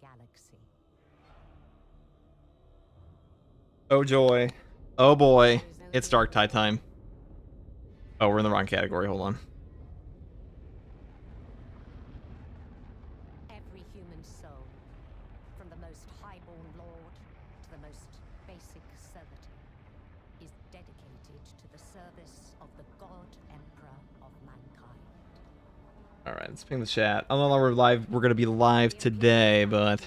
galaxy. Oh joy. Oh boy. It's Dark Tide time. Oh, we're in the wrong category. Hold on. Every human soul, from the most highborn lord to the most basic servitor, is dedicated to the service of the God Emperor of mankind. Alright, let's ping the chat. I don't know we're gonna be live today, but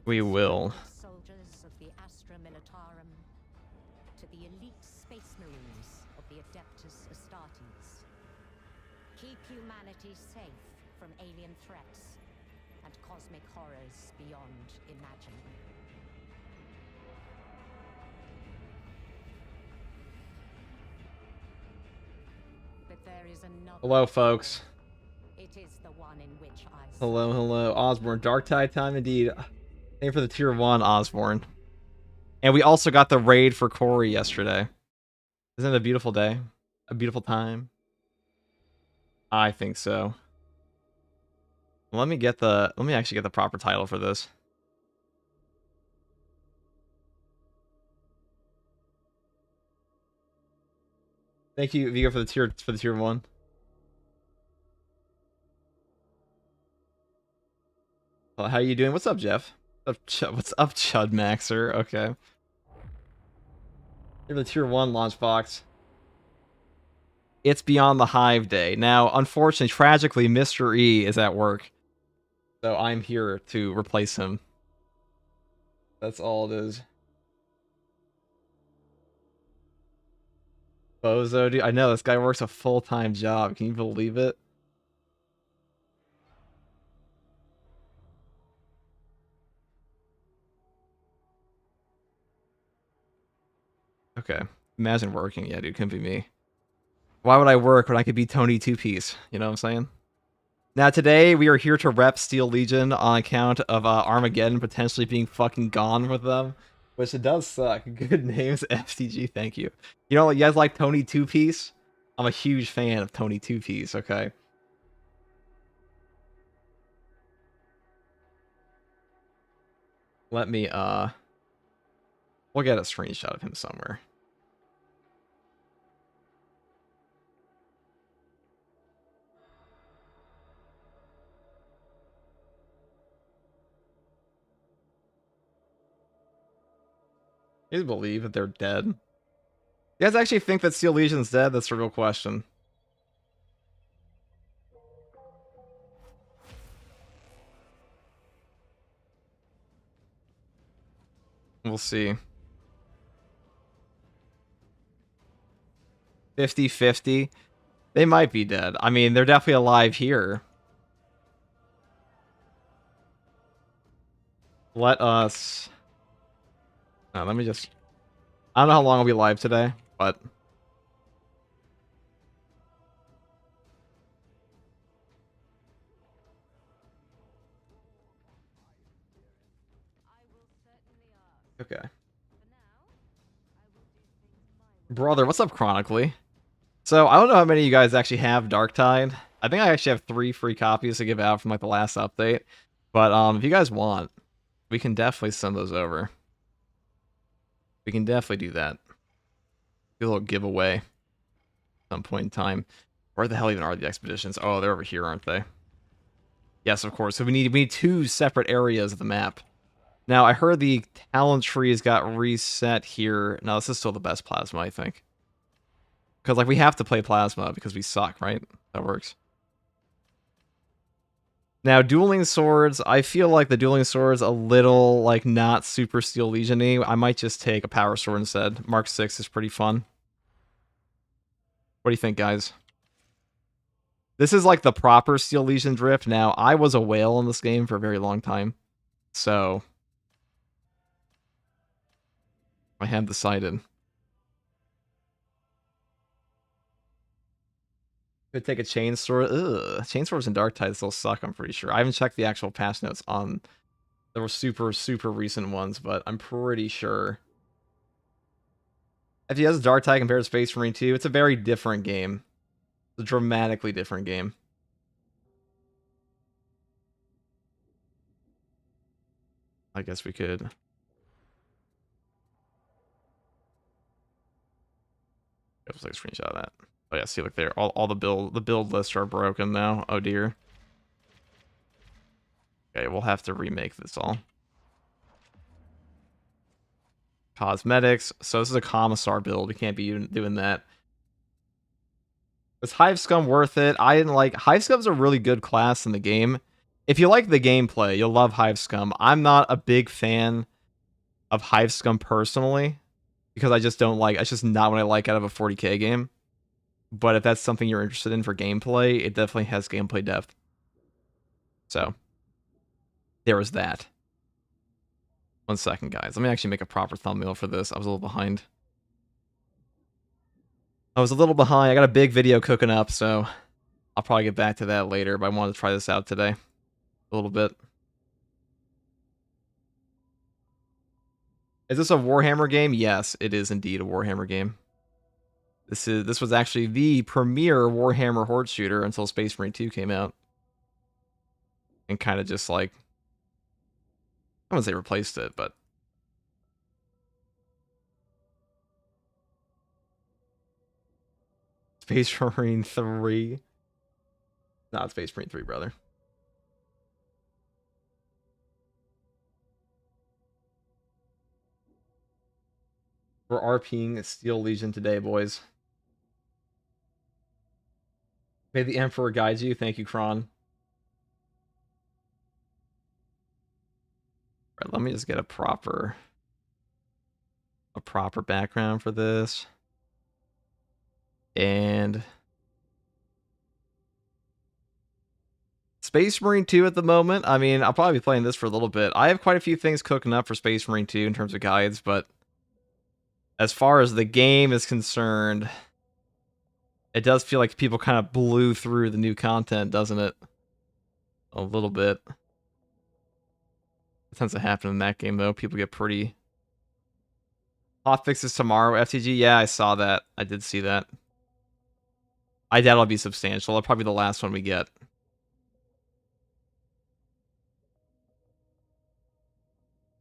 we will. Soldiers of the Astra Militarum to the elite space marines of the Adeptus Astartes. Keep humanity safe from alien threats and cosmic horrors beyond imagining. But there is another. Hello, folks. It is the one in which I. Hello, hello. Osborne. Dark Tide time indeed. Thank you for the tier 1, Osborne. And we also got the raid for Corey yesterday. Isn't it a beautiful day? A beautiful time? I think so. Let me actually get the proper title for this. Thank you, Vigo, for the tier 1. Well, how are you doing? What's up, Jeff? What's up, Chud Maxer? Okay. You're the tier 1 launch box. It's beyond the Hive day. Now, unfortunately, tragically, Mr. E is at work. So I'm here to replace him. That's all it is. Bozo, dude. I know, this guy works a full-time job. Can you believe it? Okay. Imagine working. Yeah, dude, couldn't be me. Why would I work when I could be Tony Two-Piece? You know what I'm saying? Now, today, we are here to rep Steel Legion on account of Armageddon potentially being fucking gone with them. Which it does suck. Good names, FTG, thank you. You know, you guys like Tony Two-Piece? I'm a huge fan of Tony Two-Piece, okay? Let me, we'll get a screenshot of him somewhere. You believe that they're dead? You guys actually think that Steel Legion's dead? That's the real question. We'll see. 50-50. They might be dead. I mean, they're definitely alive here. Let us... let me just... I don't know how long I'll be live today, but... Okay. Brother, what's up, Chronically? So, I don't know how many of you guys actually have Dark Tide. I think I actually have 3 free copies to give out from, like, the last update. But, if you guys want, we can definitely send those over. We can definitely do that. Do a little giveaway at some point in time. Where the hell even are the expeditions? Oh, they're over here, aren't they? Yes, of course. So we need 2 separate areas of the map. Now, I heard the talent trees got reset here. No, this is still the best plasma, I think. Because, like, we have to play plasma because we suck, right? That works. Now, dueling swords, I feel like the dueling sword's a little, like, not super Steel Legion-y. I might just take a power sword instead. Mark 6 is pretty fun. What do you think, guys? This is, like, the proper Steel Legion drip. Now, I was a whale in this game for a very long time. So... I have decided. Could take a chain sword. Ugh. Chain swords and Dark Tide still suck, I'm pretty sure. I haven't checked the actual patch notes on the super, super recent ones, but I'm pretty sure. If he has Dark Tide compared to Space Marine 2, it's a very different game. It's a dramatically different game. I guess we could. Let's take a screenshot of that. Oh yeah, see, like there, all the build lists are broken now. Oh dear. Okay, we'll have to remake this all. Cosmetics. So this is a commissar build. We can't be doing that. Is Hive Scum worth it? I didn't like... Hive Scum's a really good class in the game. If you like the gameplay, you'll love Hive Scum. I'm not a big fan of Hive Scum personally, because I just don't like... It's just not what I like out of a 40k game. But if that's something you're interested in for gameplay, it definitely has gameplay depth. So, there was that. 1 second, guys. Let me actually make a proper thumbnail for this. I was a little behind. I got a big video cooking up, so I'll probably get back to that later, but I wanted to try this out today a little bit. Is this a Warhammer game? Yes, it is indeed a Warhammer game. This was actually the premier Warhammer Horde shooter until Space Marine 2 came out. And kind of just like... I wouldn't say replaced it, but... Space Marine 3. Not Space Marine 3, brother. We're RPing Steel Legion today, boys. May the Emperor guide you. Thank you, Kron. Right, let me just get a proper background for this. And Space Marine 2 at the moment. I mean, I'll probably be playing this for a little bit. I have quite a few things cooking up for Space Marine 2 in terms of guides, but as far as the game is concerned, it does feel like people kind of blew through the new content, doesn't it? A little bit. It tends to happen in that game, though. People get pretty... Hot fixes tomorrow, FTG? Yeah, I saw that. I did see that. I doubt it'll be substantial. It'll probably be the last one we get.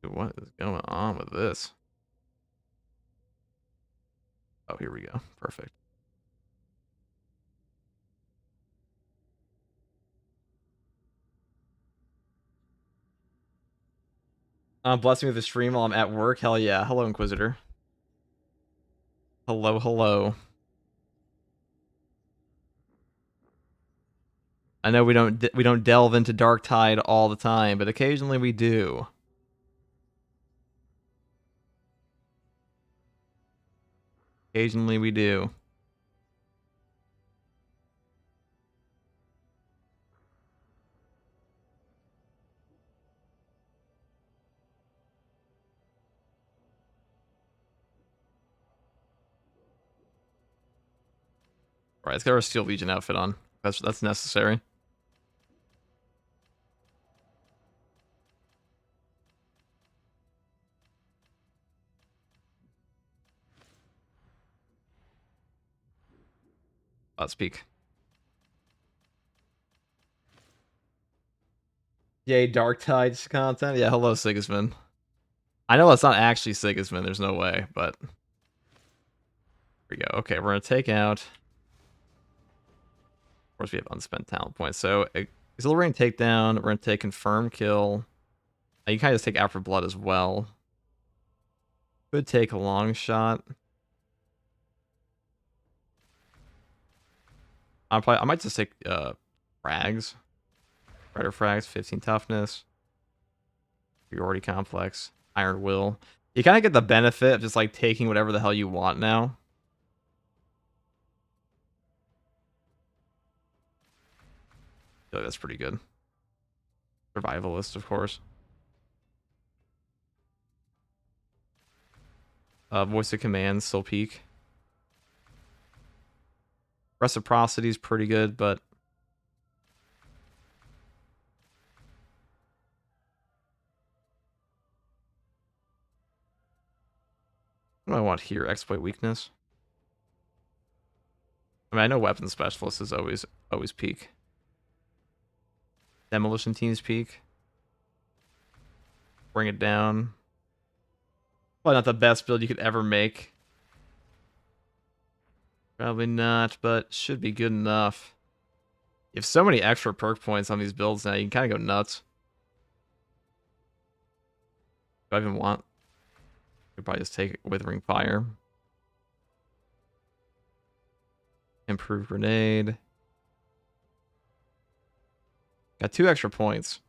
Dude, what is going on with this? Oh, here we go. Perfect. Bless me with the stream while I'm at work. Hell yeah. Hello, Inquisitor. Hello, hello. I know we don't delve into Darktide all the time, but occasionally we do. Occasionally we do. Right, let's get our Steel Legion outfit on. That's necessary. Let's speak. Yay, Darktide content. Yeah, hello, Sigismund. I know that's not actually Sigismund. There's no way, but here we go. Okay, we're gonna take out. Of course, we have unspent talent points. So, Exhilarating Takedown. We're going to take Confirm Kill. You kind of just take Out for Blood as well. Could take a Long Shot. I might just take Frags. Rider Frags, 15 Toughness. Priority Complex. Iron Will. You kind of get the benefit of just like taking whatever the hell you want now. I feel like that's pretty good. Survivalist, of course. Voice of Command, still peak. Reciprocity is pretty good, but what do I want here? Exploit weakness. I mean, I know Weapon Specialist is always peak. Demolition Team's peak. bring it down. Probably not the best build you could ever make. Probably not, but should be good enough. You have so many extra perk points on these builds now, you can kind of go nuts. Do I even want? Could probably just take Withering Fire. Improved Grenade. Got 2 extra points.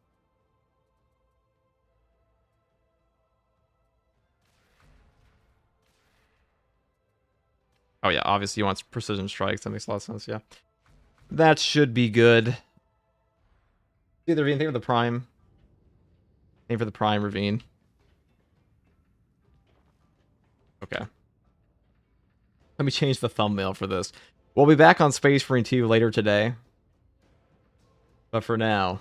Oh yeah, obviously you want Precision Strikes. That makes a lot of sense, yeah. That should be good. Either anything for the Prime. Anything for the Prime Ravine. Okay. Let me change the thumbnail for this. We'll be back on Space Marine 2 later today. But for now...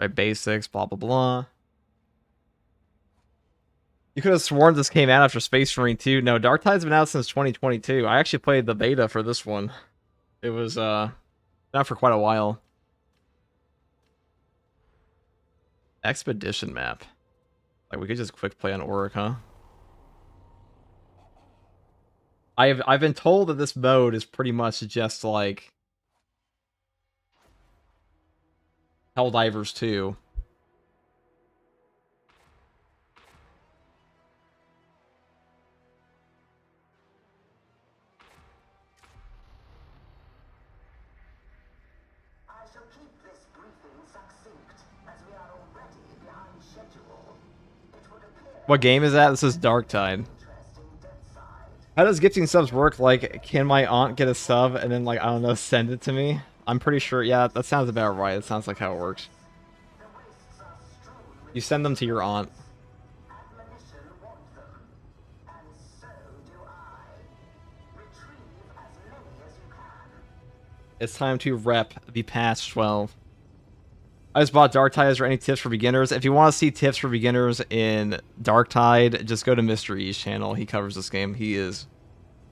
Right, basics, blah, blah, blah. You could have sworn this came out after Space Marine 2. No, Dark Tide's been out since 2022. I actually played the beta for this one. It was, out for quite a while. Expedition map. Like, we could just quick play on Auric, huh? I've been told that this mode is pretty much just like Helldivers 2. What game is that? This is Dark Tide. How does gifting subs work? Like, can my aunt get a sub and then, like, I don't know, send it to me? I'm pretty sure, yeah, that sounds about right. It sounds like how it works. You send them to your aunt. It's time to rep the past 12. I just bought Dark Tide. Is there any tips for beginners? If you want to see tips for beginners in Dark Tide, just go to Mr. E's channel. He covers this game. He is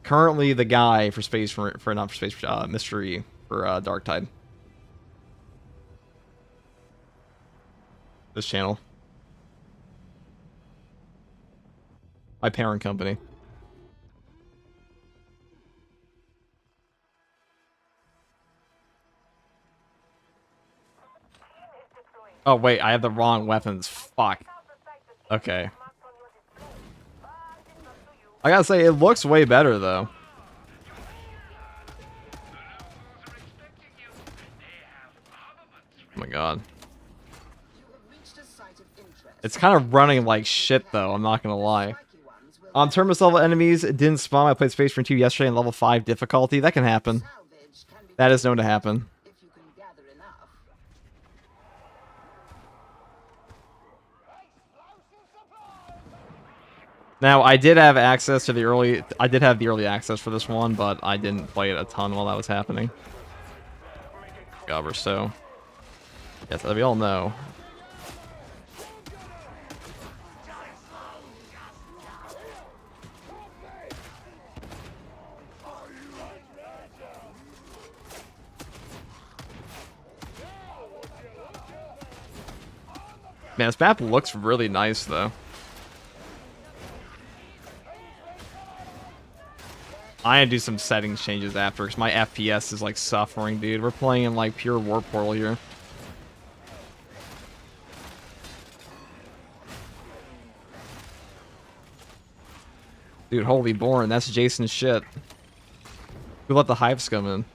currently the guy for Mr. E for Dark Tide. This channel. My parent company. Oh, wait, I have the wrong weapons. Fuck. Okay. I gotta say, it looks way better, though. Oh my god. It's kind of running like shit, though, I'm not gonna lie. Terminus level enemies didn't spawn. I played Space Marine 2 yesterday in level 5 difficulty. That can happen. That is known to happen. Now, I did have access to the early... I did have the early access for this one, but I didn't play it a ton while that was happening. Gobber, so... Yes, as we all know. Man, this map looks really nice, though. I had to do some settings changes after, because my FPS is, like, suffering, dude. We're playing in, like, pure War Portal here. Dude, holy born, that's Jason's shit. Who let the Hive scum in?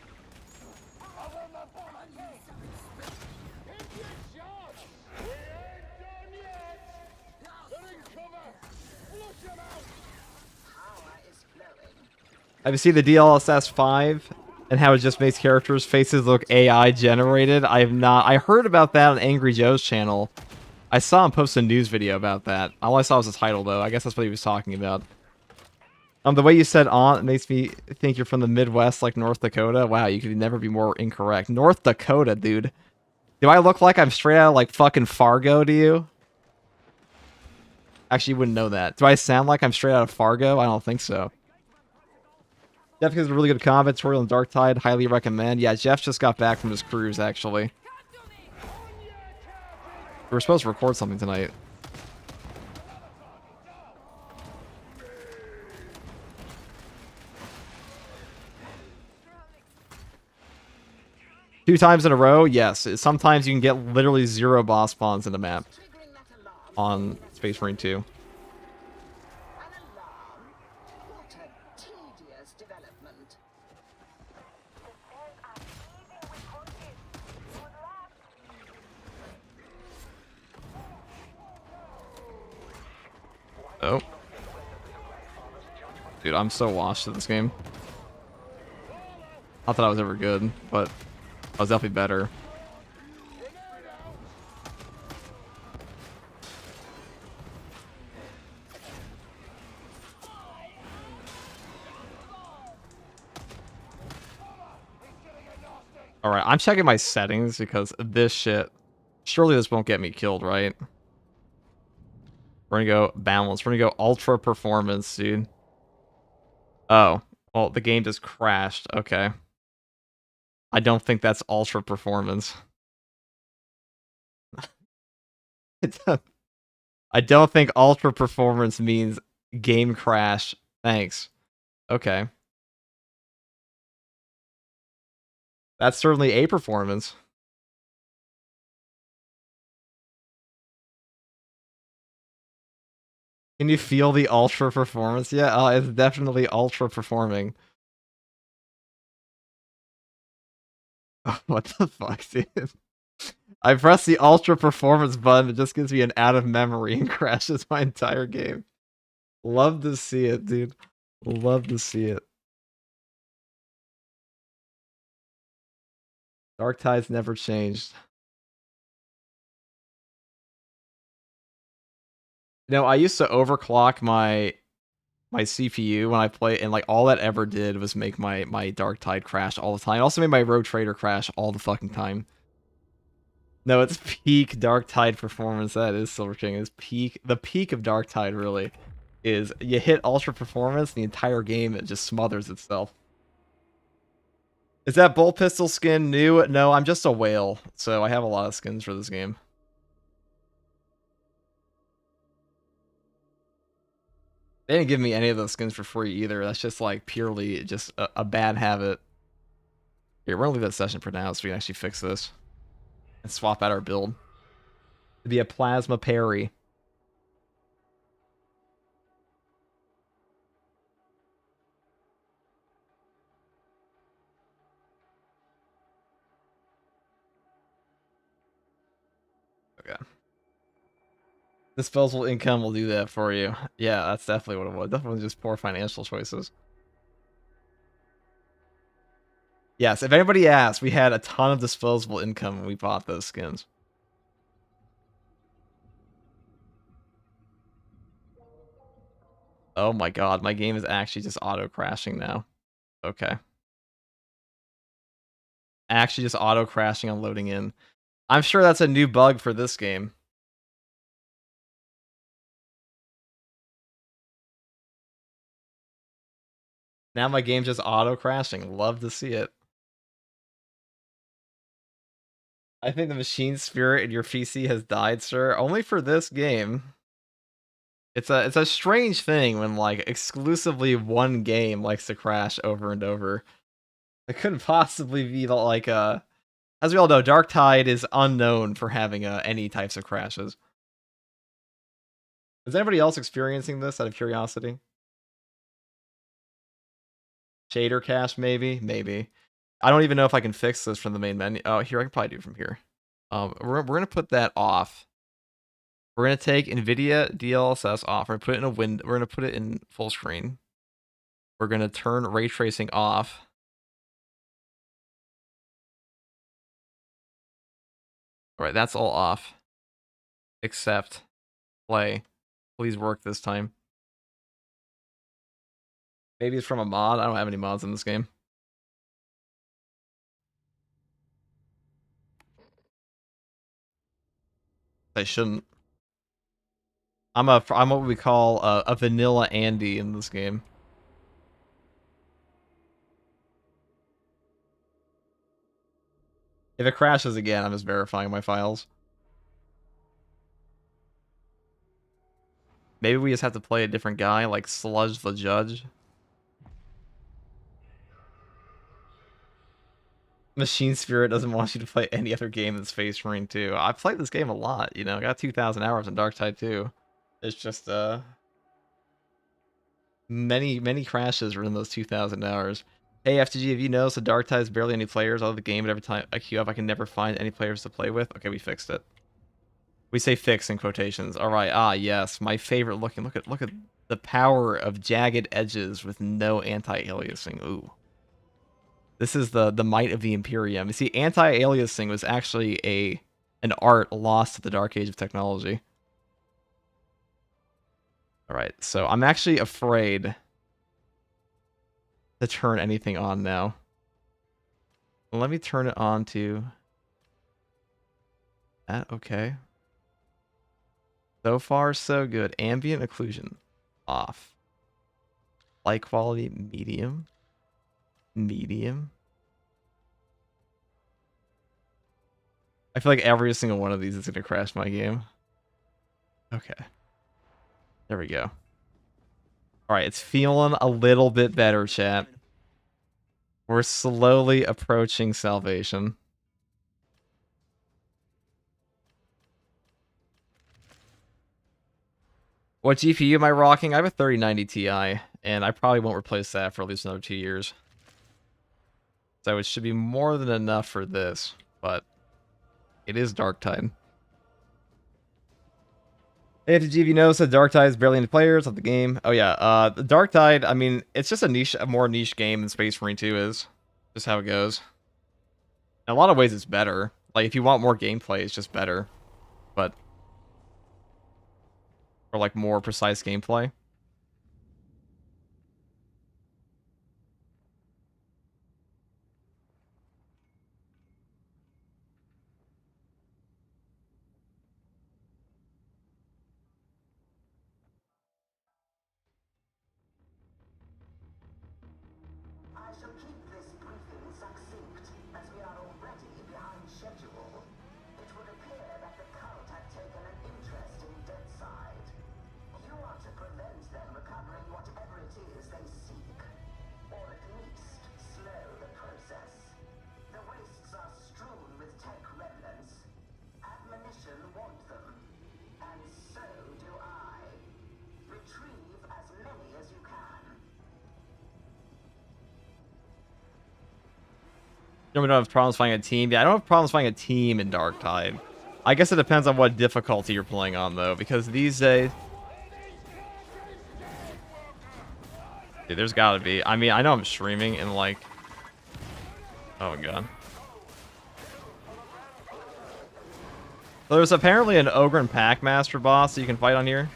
Have you seen the DLSS 5 and how it just makes characters' faces look AI generated? I have not. I heard about that on Angry Joe's channel. I saw him post a news video about that. All I saw was the title, though. I guess that's what he was talking about. The way you said aunt makes me think you're from the Midwest, like North Dakota. Wow, you could never be more incorrect. North Dakota, dude. Do I look like I'm straight out of like fucking Fargo to you? Actually, you wouldn't know that. Do I sound like I'm straight out of Fargo? I don't think so. Jeff has a really good combat tutorial in Darktide. Highly recommend. Yeah, Jeff just got back from his cruise, actually. We were supposed to record something tonight. Two times in a row? Yes. Sometimes you can get literally 0 boss spawns in the map on Space Marine 2. Oh. Dude, I'm so washed at this game. Not that I was ever good, but I was definitely better. Alright, I'm checking my settings because this shit... Surely this won't get me killed, right? We're gonna go balance. We're gonna go ultra performance, dude. Oh. Well, the game just crashed. Okay. I don't think that's ultra performance. I don't think ultra performance means game crash. Thanks. Okay. That's certainly a performance. Can you feel the ultra performance? Yeah, it's definitely ultra performing. What the fuck, dude? I press the ultra performance button, it just gives me an out of memory and crashes my entire game. Love to see it, dude. Love to see it. Dark Tide's never changed. You know, I used to overclock my CPU when I play, and like all that ever did was make my Dark Tide crash all the time. It also made my Rogue Trader crash all the fucking time. No, it's peak Dark Tide performance. That is Silver King. Is peak. The peak of Dark Tide really is you hit ultra performance, the entire game it just smothers itself. Is that bolt pistol skin new? No, I'm just a whale, so I have a lot of skins for this game. They didn't give me any of those skins for free either. That's just like purely just a bad habit. Here, we're gonna leave that session for now so we can actually fix this and swap out our build to be a plasma parry. Okay. Disposable income will do that for you. Yeah, that's definitely what it was. Definitely just poor financial choices. Yes, if anybody asked, we had a ton of disposable income when we bought those skins. Oh my god, my game is actually just auto-crashing now. Okay. Actually just auto-crashing on loading in. I'm sure that's a new bug for this game. Now my game's just auto-crashing. Love to see it. I think the machine spirit in your PC has died, sir. Only for this game. It's a strange thing when like exclusively one game likes to crash over and over. It couldn't possibly be the, like as we all know, Dark Tide is unknown for having any types of crashes. Is anybody else experiencing this out of curiosity? Shader cache, maybe? Maybe. I don't even know if I can fix this from the main menu. Oh, here, I can probably do it from here. We're going to put that off. We're going to take NVIDIA DLSS off. We're going to put it in a window. We're going to put it in full screen. We're going to turn ray tracing off. All right, that's all off. Except play. Please work this time. Maybe it's from a mod. I don't have any mods in this game. They shouldn't. I'm what we call a vanilla Andy in this game. If it crashes again, I'm just verifying my files. Maybe we just have to play a different guy, like Sludge the Judge. Machine Spirit doesn't want you to play any other game than Space Marine 2. I've played this game a lot, you know. I got 2,000 hours in Darktide 2. It's just, many crashes were in those 2,000 hours. Hey, FTG, have you noticed that Darktide has barely any players out of the game, and every time I queue up, I can never find any players to play with? Okay, we fixed it. We say fix in quotations. Alright, yes, my favorite looking. Look at the power of jagged edges with no anti-aliasing. Ooh. This is the might of the Imperium. You see, anti-aliasing was actually an art lost to the dark age of technology. Alright, so I'm actually afraid to turn anything on now. Let me turn it on to that. Okay. So far, so good. Ambient occlusion off. Light quality medium. Medium. I feel like every single one of these is going to crash my game. Okay. There we go. Alright, it's feeling a little bit better, chat. We're slowly approaching salvation. What GPU am I rocking? I have a 3090 Ti, and I probably won't replace that for at least another 2 years. So it should be more than enough for this, but it is Darktide. Hey, FTG, have you noticed that Darktide is barely any players of the game? Oh yeah, the Darktide, I mean, it's just a more niche game than Space Marine 2 is. Just how it goes. In a lot of ways, it's better. Like, if you want more gameplay, it's just better. But... or, like, more precise gameplay. You don't have problems finding a team? Yeah, I don't have problems finding a team in Darktide. I guess it depends on what difficulty you're playing on, though, because these days... dude, there's gotta be. I mean, I know I'm streaming and, like... oh, my God. So there's apparently an Ogryn Packmaster boss that you can fight on here.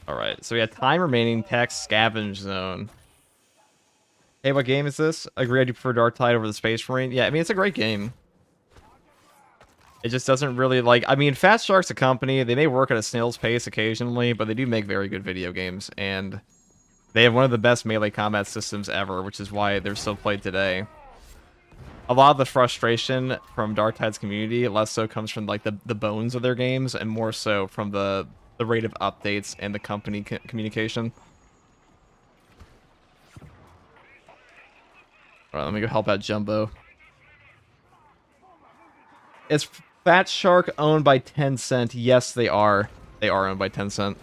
Alright, so we have time remaining, text, scavenge zone. Hey, what game is this? Agree I do prefer Darktide over the Space Marine. Yeah, I mean, it's a great game. It just doesn't really, like... I mean, Fat Shark's a company. They may work at a snail's pace occasionally, but they do make very good video games. And they have one of the best melee combat systems ever, which is why they're still played today. A lot of the frustration from Darktide's community, less so comes from, like, the bones of their games, and more so from the rate of updates and the company communication. Alright, let me go help out Jumbo. Is Fat Shark owned by Tencent? Yes, they are. They are owned by Tencent.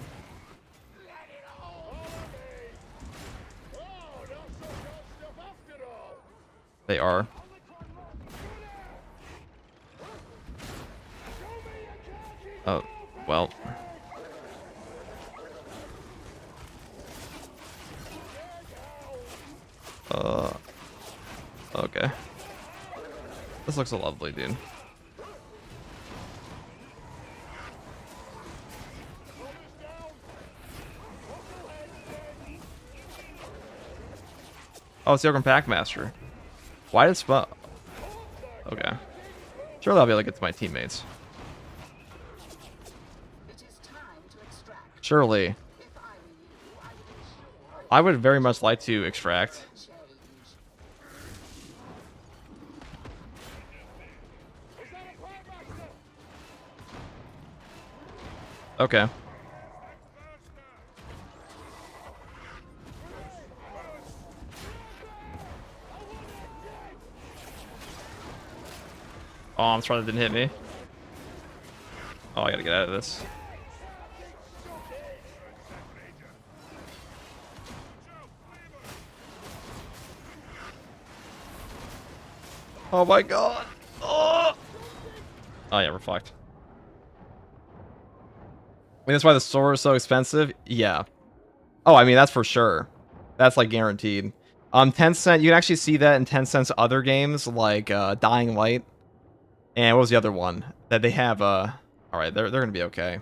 They are. Oh, well. Okay. This looks lovely, dude. Oh, it's the Ogryn Packmaster. Why did Spot? Okay. Surely I'll be able to get to my teammates. Surely. I would very much like to extract. Okay. Oh, I'm sorry that didn't hit me. Oh, I gotta get out of this. Oh my god. Oh, yeah, reflect. I mean, that's why the store is so expensive? Yeah. Oh, I mean, that's for sure. That's, like, guaranteed. 10-cent, you can actually see that in Tencent's other games, like, Dying Light. And what was the other one? That they have, alright, they're gonna be okay.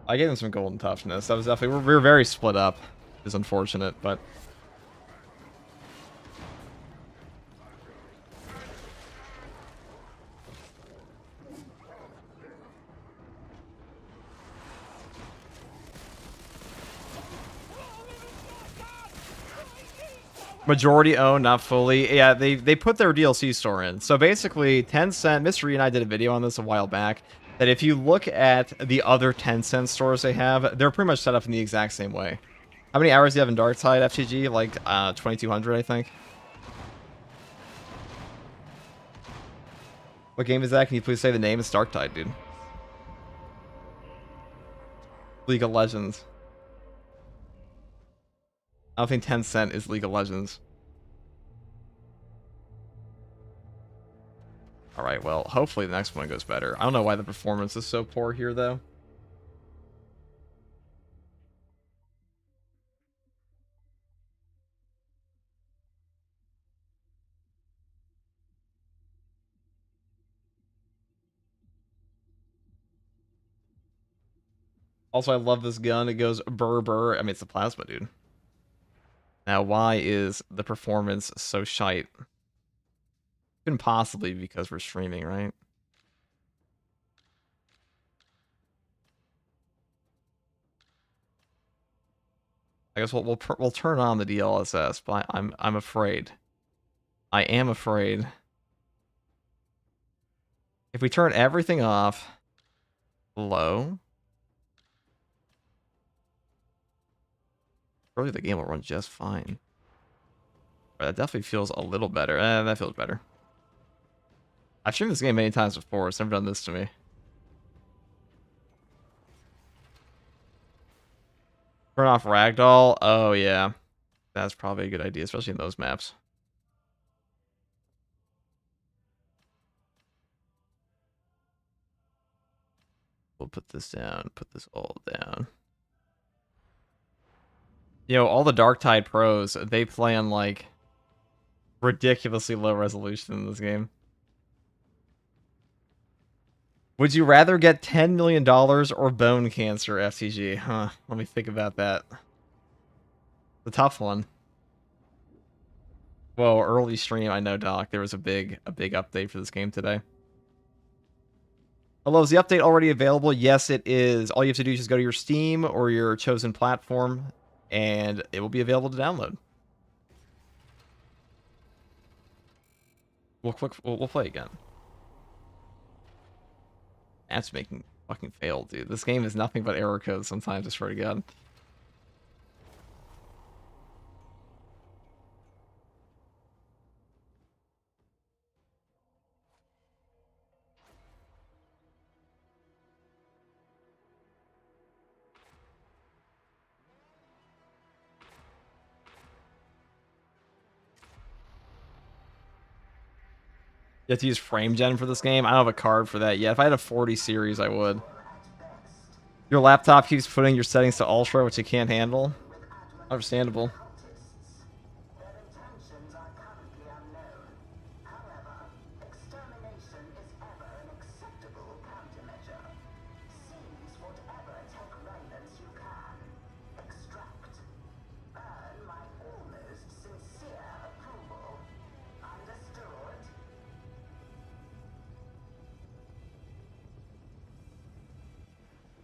I gave them some golden toughness. That was definitely, we were very split up. It's unfortunate, but... Majority owned, not fully. Yeah, they put their DLC store in. So basically, Tencent, Mystery and I did a video on this a while back, that if you look at the other Tencent stores they have, they're pretty much set up in the exact same way. How many hours do you have in Darktide FTG? Like, 2,200, I think. What game is that? Can you please say the name? It's Darktide, dude. League of Legends. I don't think Tencent is League of Legends. Alright, well, hopefully the next one goes better. I don't know why the performance is so poor here, though. Also, I love this gun. It goes burr burr. I mean, it's a plasma, dude. Now, why is the performance so shite? Couldn't possibly be because we're streaming, right? I guess we'll turn on the DLSS, but I'm afraid. I am afraid. If we turn everything off, low, probably the game will run just fine. That definitely feels a little better. That feels better. I've streamed this game many times before. It's never done this to me. Turn off Ragdoll. Oh, yeah. That's probably a good idea, especially in those maps. We'll put this down. Put this all down. You know, all the Darktide pros, they play on, like, ridiculously low resolution in this game. Would you rather get $10 million or bone cancer, FTG? Huh, let me think about that. The tough one. Whoa, early stream, I know, Doc. There was a big update for this game today. Hello, is the update already available? Yes, it is. All you have to do is just go to your Steam or your chosen platform, and it will be available to download. We'll play again. That's making fucking fail, dude. This game is nothing but error code sometimes, I swear to God. You have to use frame gen for this game? I don't have a card for that yet. If I had a 40 series, I would. Your laptop keeps putting your settings to ultra, which it can't handle. Understandable.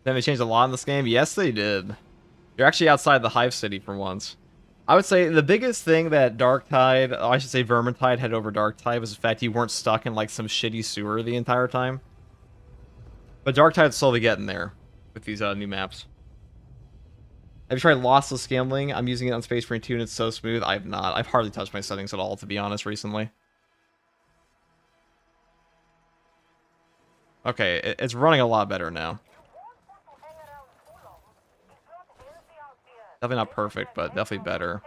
Then they changed a lot in this game? Yes, they did. You're actually outside the Hive City for once. I would say the biggest thing that Darktide, I should say Vermintide, had over Darktide was the fact you weren't stuck in like some shitty sewer the entire time. But Darktide's slowly getting there with these new maps. Have you tried lossless scaling? I'm using it on Space Marine 2 and it's so smooth. I have not. I've hardly touched my settings at all, to be honest, recently. Okay, it's running a lot better now. Definitely not perfect, but definitely better.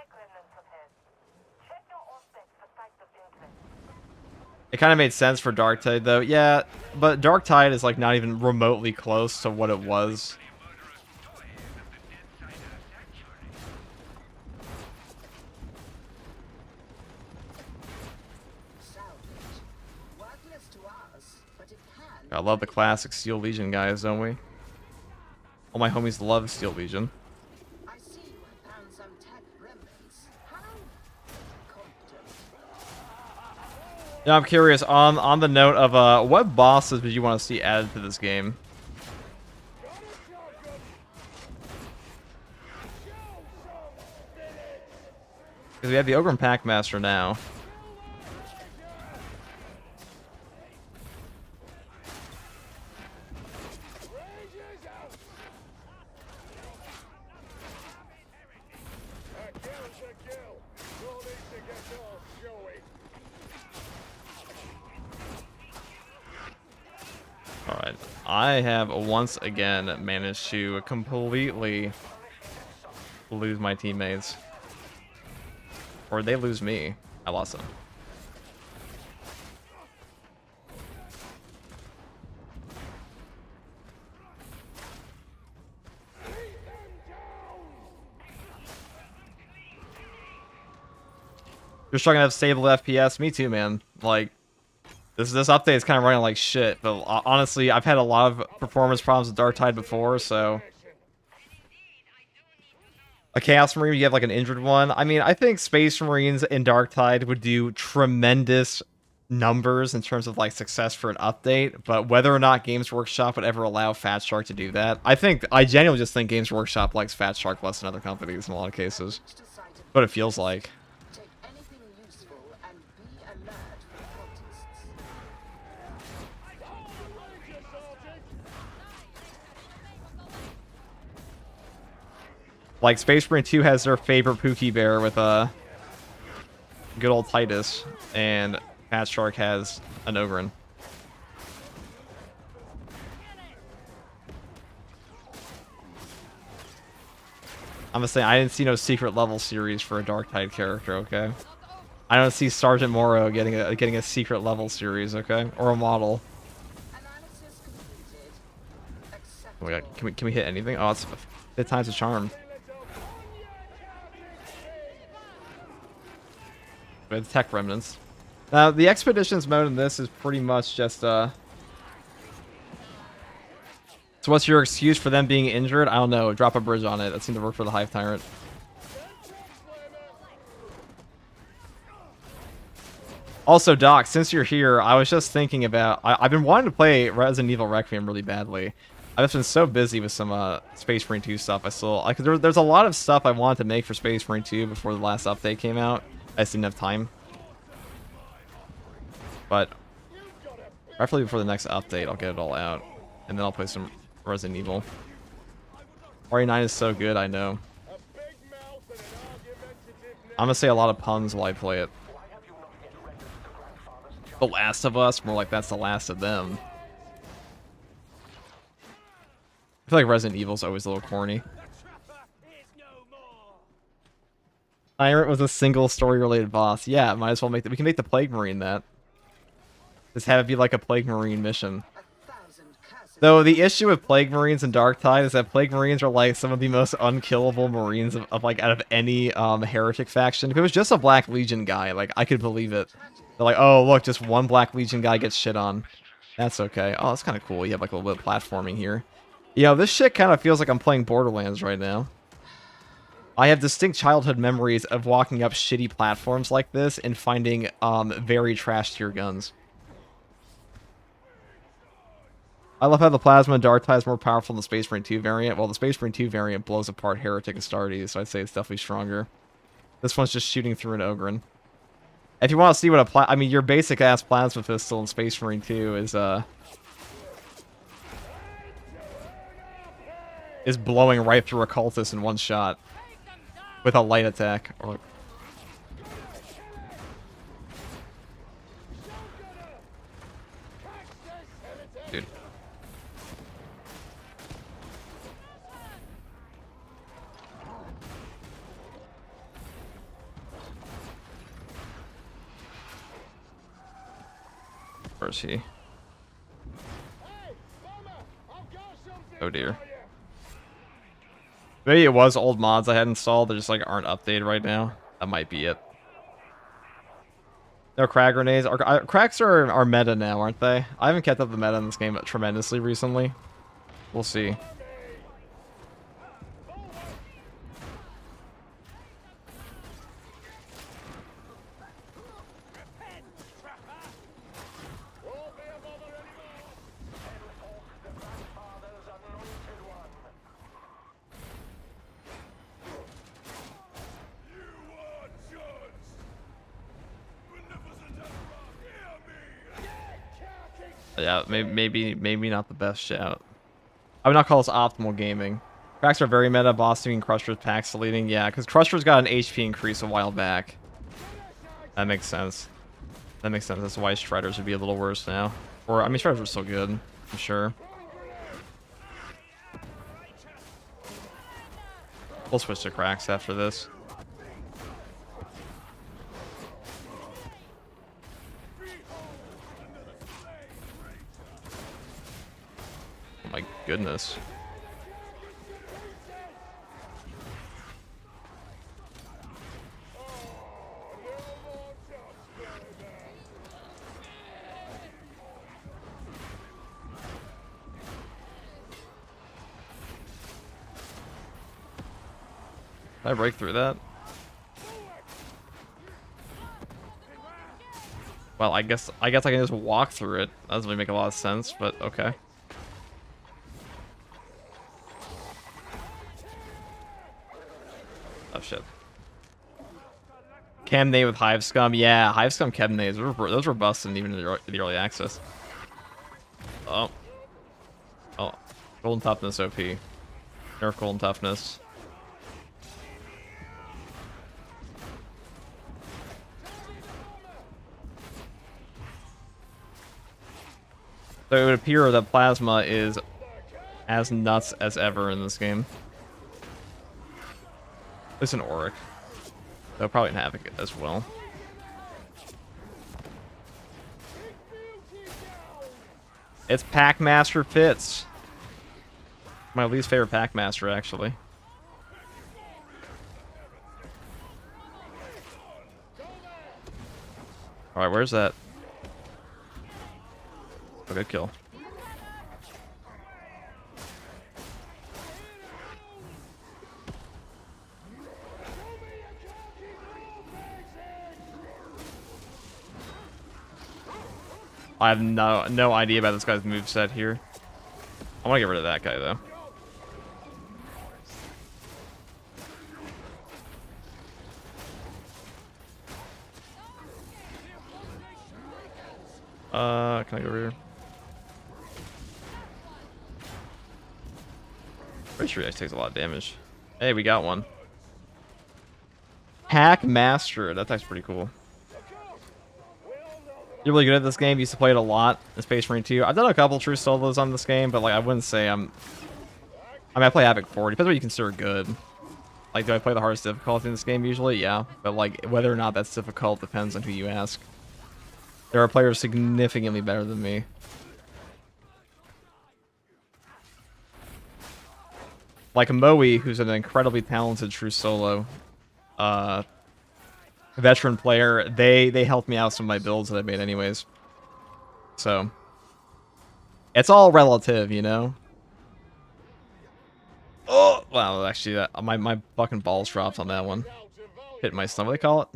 It kind of made sense for Darktide, though. Yeah, but Darktide is like not even remotely close to what it was. I love the classic Steel Legion guys, don't we? All my homies love Steel Legion. Yeah, I'm curious, on the note of, what bosses would you want to see added to this game? Because we have the Ogryn Packmaster now. Alright, I have once again managed to completely lose my teammates. Or they lose me. I lost them. You're struggling to have stable FPS? Me too, man. Like, this update is kind of running like shit, but honestly, I've had a lot of performance problems with Darktide before, so... A Chaos Marine, you have like an injured one. I mean, I think Space Marines in Darktide would do tremendous numbers in terms of like success for an update, but whether or not Games Workshop would ever allow Fat Shark to do that, I genuinely just think Games Workshop likes Fat Shark less than other companies in a lot of cases. What it feels like. Like, Space Marine 2 has their favorite Pookie Bear with good old Titus, and Fat Shark has an Ogryn. I'm gonna say, I didn't see no secret level series for a Darktide character, okay? I don't see Sergeant Moro getting a secret level series, okay? Or a model. Oh my god, can we hit anything? Oh, it's 5 times a charm. With tech remnants. Now, the expeditions mode in this is pretty much just, So what's your excuse for them being injured? I don't know. Drop a bridge on it. That seemed to work for the Hive Tyrant. Also, Doc, since you're here, I was just thinking about... I've been wanting to play Resident Evil Requiem really badly. I've just been so busy with some Space Marine 2 stuff. There's a lot of stuff I wanted to make for Space Marine 2 before the last update came out. I just didn't have time. But preferably before the next update, I'll get it all out. And then I'll play some Resident Evil. RE9 is so good, I know. I'm gonna say a lot of puns while I play it. The Last of Us, more like that's the last of them. I feel like Resident Evil's always a little corny. Tyrant was a single story-related boss. Yeah, might as well make we can make the Plague Marine that. Just have it be like a Plague Marine mission. Though the issue with Plague Marines and Darktide is that Plague Marines are like some of the most unkillable Marines of like out of any heretic faction. If it was just a Black Legion guy, like I could believe it. They're like, oh look, just one Black Legion guy gets shit on. That's okay. Oh, that's kind of cool. You have like a little bit of platforming here. You know, this shit kind of feels like I'm playing Borderlands right now. I have distinct childhood memories of walking up shitty platforms like this and finding very trash tier guns. I love how the Plasma Darktide is more powerful than the Space Marine 2 variant. Well, the Space Marine 2 variant blows apart Heretic Astartes, so I'd say it's definitely stronger. This one's just shooting through an Ogryn. If you want to see what I mean, your basic ass Plasma Pistol in Space Marine 2 is blowing right through a cultist in one shot with a light attack. Or dude. Where is he? Oh dear. Maybe it was old mods I had installed that just like aren't updated right now. That might be it. No crag grenades. Cracks are meta now, aren't they? I haven't kept up the meta in this game tremendously recently. We'll see. Yeah, maybe not the best shout. I would not call this optimal gaming. Cracks are very meta. Boss doing Crusher's packs deleting. Yeah, because Crusher's got an HP increase a while back. That makes sense. That makes sense. That's why Shredders would be a little worse now. Or, I mean, Shredders are still good, I'm sure. We'll switch to Cracks after this. Oh my goodness. Did I break through that? Well, I guess I can just walk through it. That doesn't really make a lot of sense, but okay. Oh shit. Chemnay with Hive Scum. Yeah, Hive Scum Chemnays. Those were busting even in the early access. Oh. Oh. Golden Toughness OP. Nerf Golden Toughness. So it would appear that Plasma is as nuts as ever in this game. It's an Auric. They'll probably an Havoc as well. It's Packmaster Fitz. My least favorite Packmaster, actually. Alright, where's that? Oh, good kill. I have no idea about this guy's moveset here. I want to get rid of that guy, though. Can I go over here? Pretty sure he takes a lot of damage. Hey, we got one. Hack Master. That's actually pretty cool. You're really good at this game. Used to play it a lot in Space Marine 2. I've done a couple true solos on this game, but like I wouldn't say I mean, I play Havoc 4. Depends what you consider good. Like, do I play the hardest difficulty in this game usually? Yeah. But like, whether or not that's difficult depends on who you ask. There are players significantly better than me. Like Moe, who's an incredibly talented true solo veteran player, they helped me out some of my builds that I made anyways. So it's all relative, you know. Oh wow, actually that my fucking balls dropped on that one. Hit my stomach, what do they call it?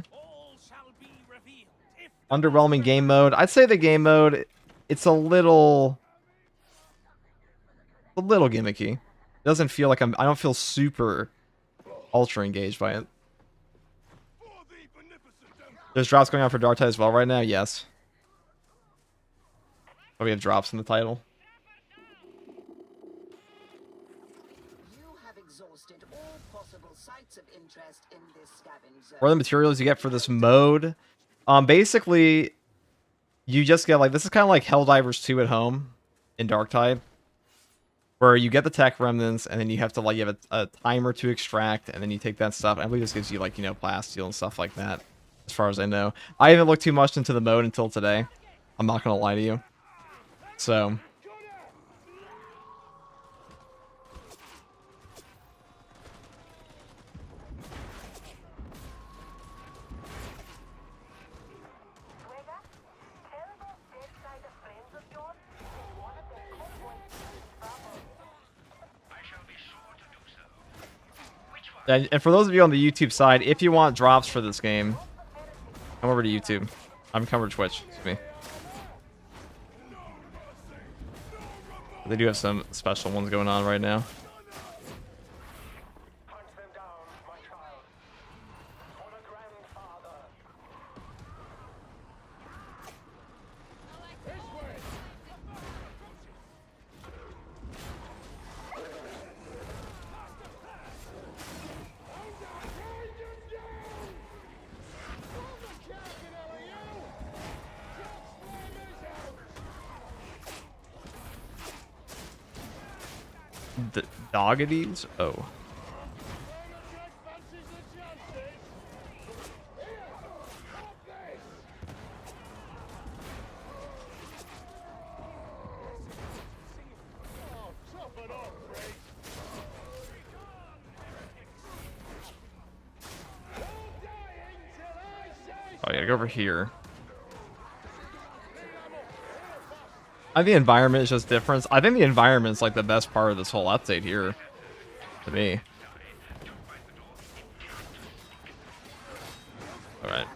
Underwhelming game mode. I'd say the game mode, it's a little a little gimmicky. It doesn't feel like I don't feel super ultra engaged by it. There's drops going on for Darktide as well right now? Yes. Oh, we have drops in the title. You have exhausted all possible sites of interest in this scavenge zone. What are the materials you get for this mode? Basically, you just get like, this is kind of like Helldivers 2 at home in Darktide, where you get the tech remnants and then you have to like, you have a timer to extract, and then you take that stuff. I believe this gives you like, you know, plasteel and stuff like that, as far as I know. I haven't looked too much into the mode until today. I'm not gonna lie to you. So and for those of you on the YouTube side, if you want drops for this game, come over to YouTube. I'm coming to Twitch. Excuse me. They do have some special ones going on right now. The Doggities? Oh. Oh, I gotta go over here. I think the environment is just different. I think the environment's like the best part of this whole update here, to me. Alright.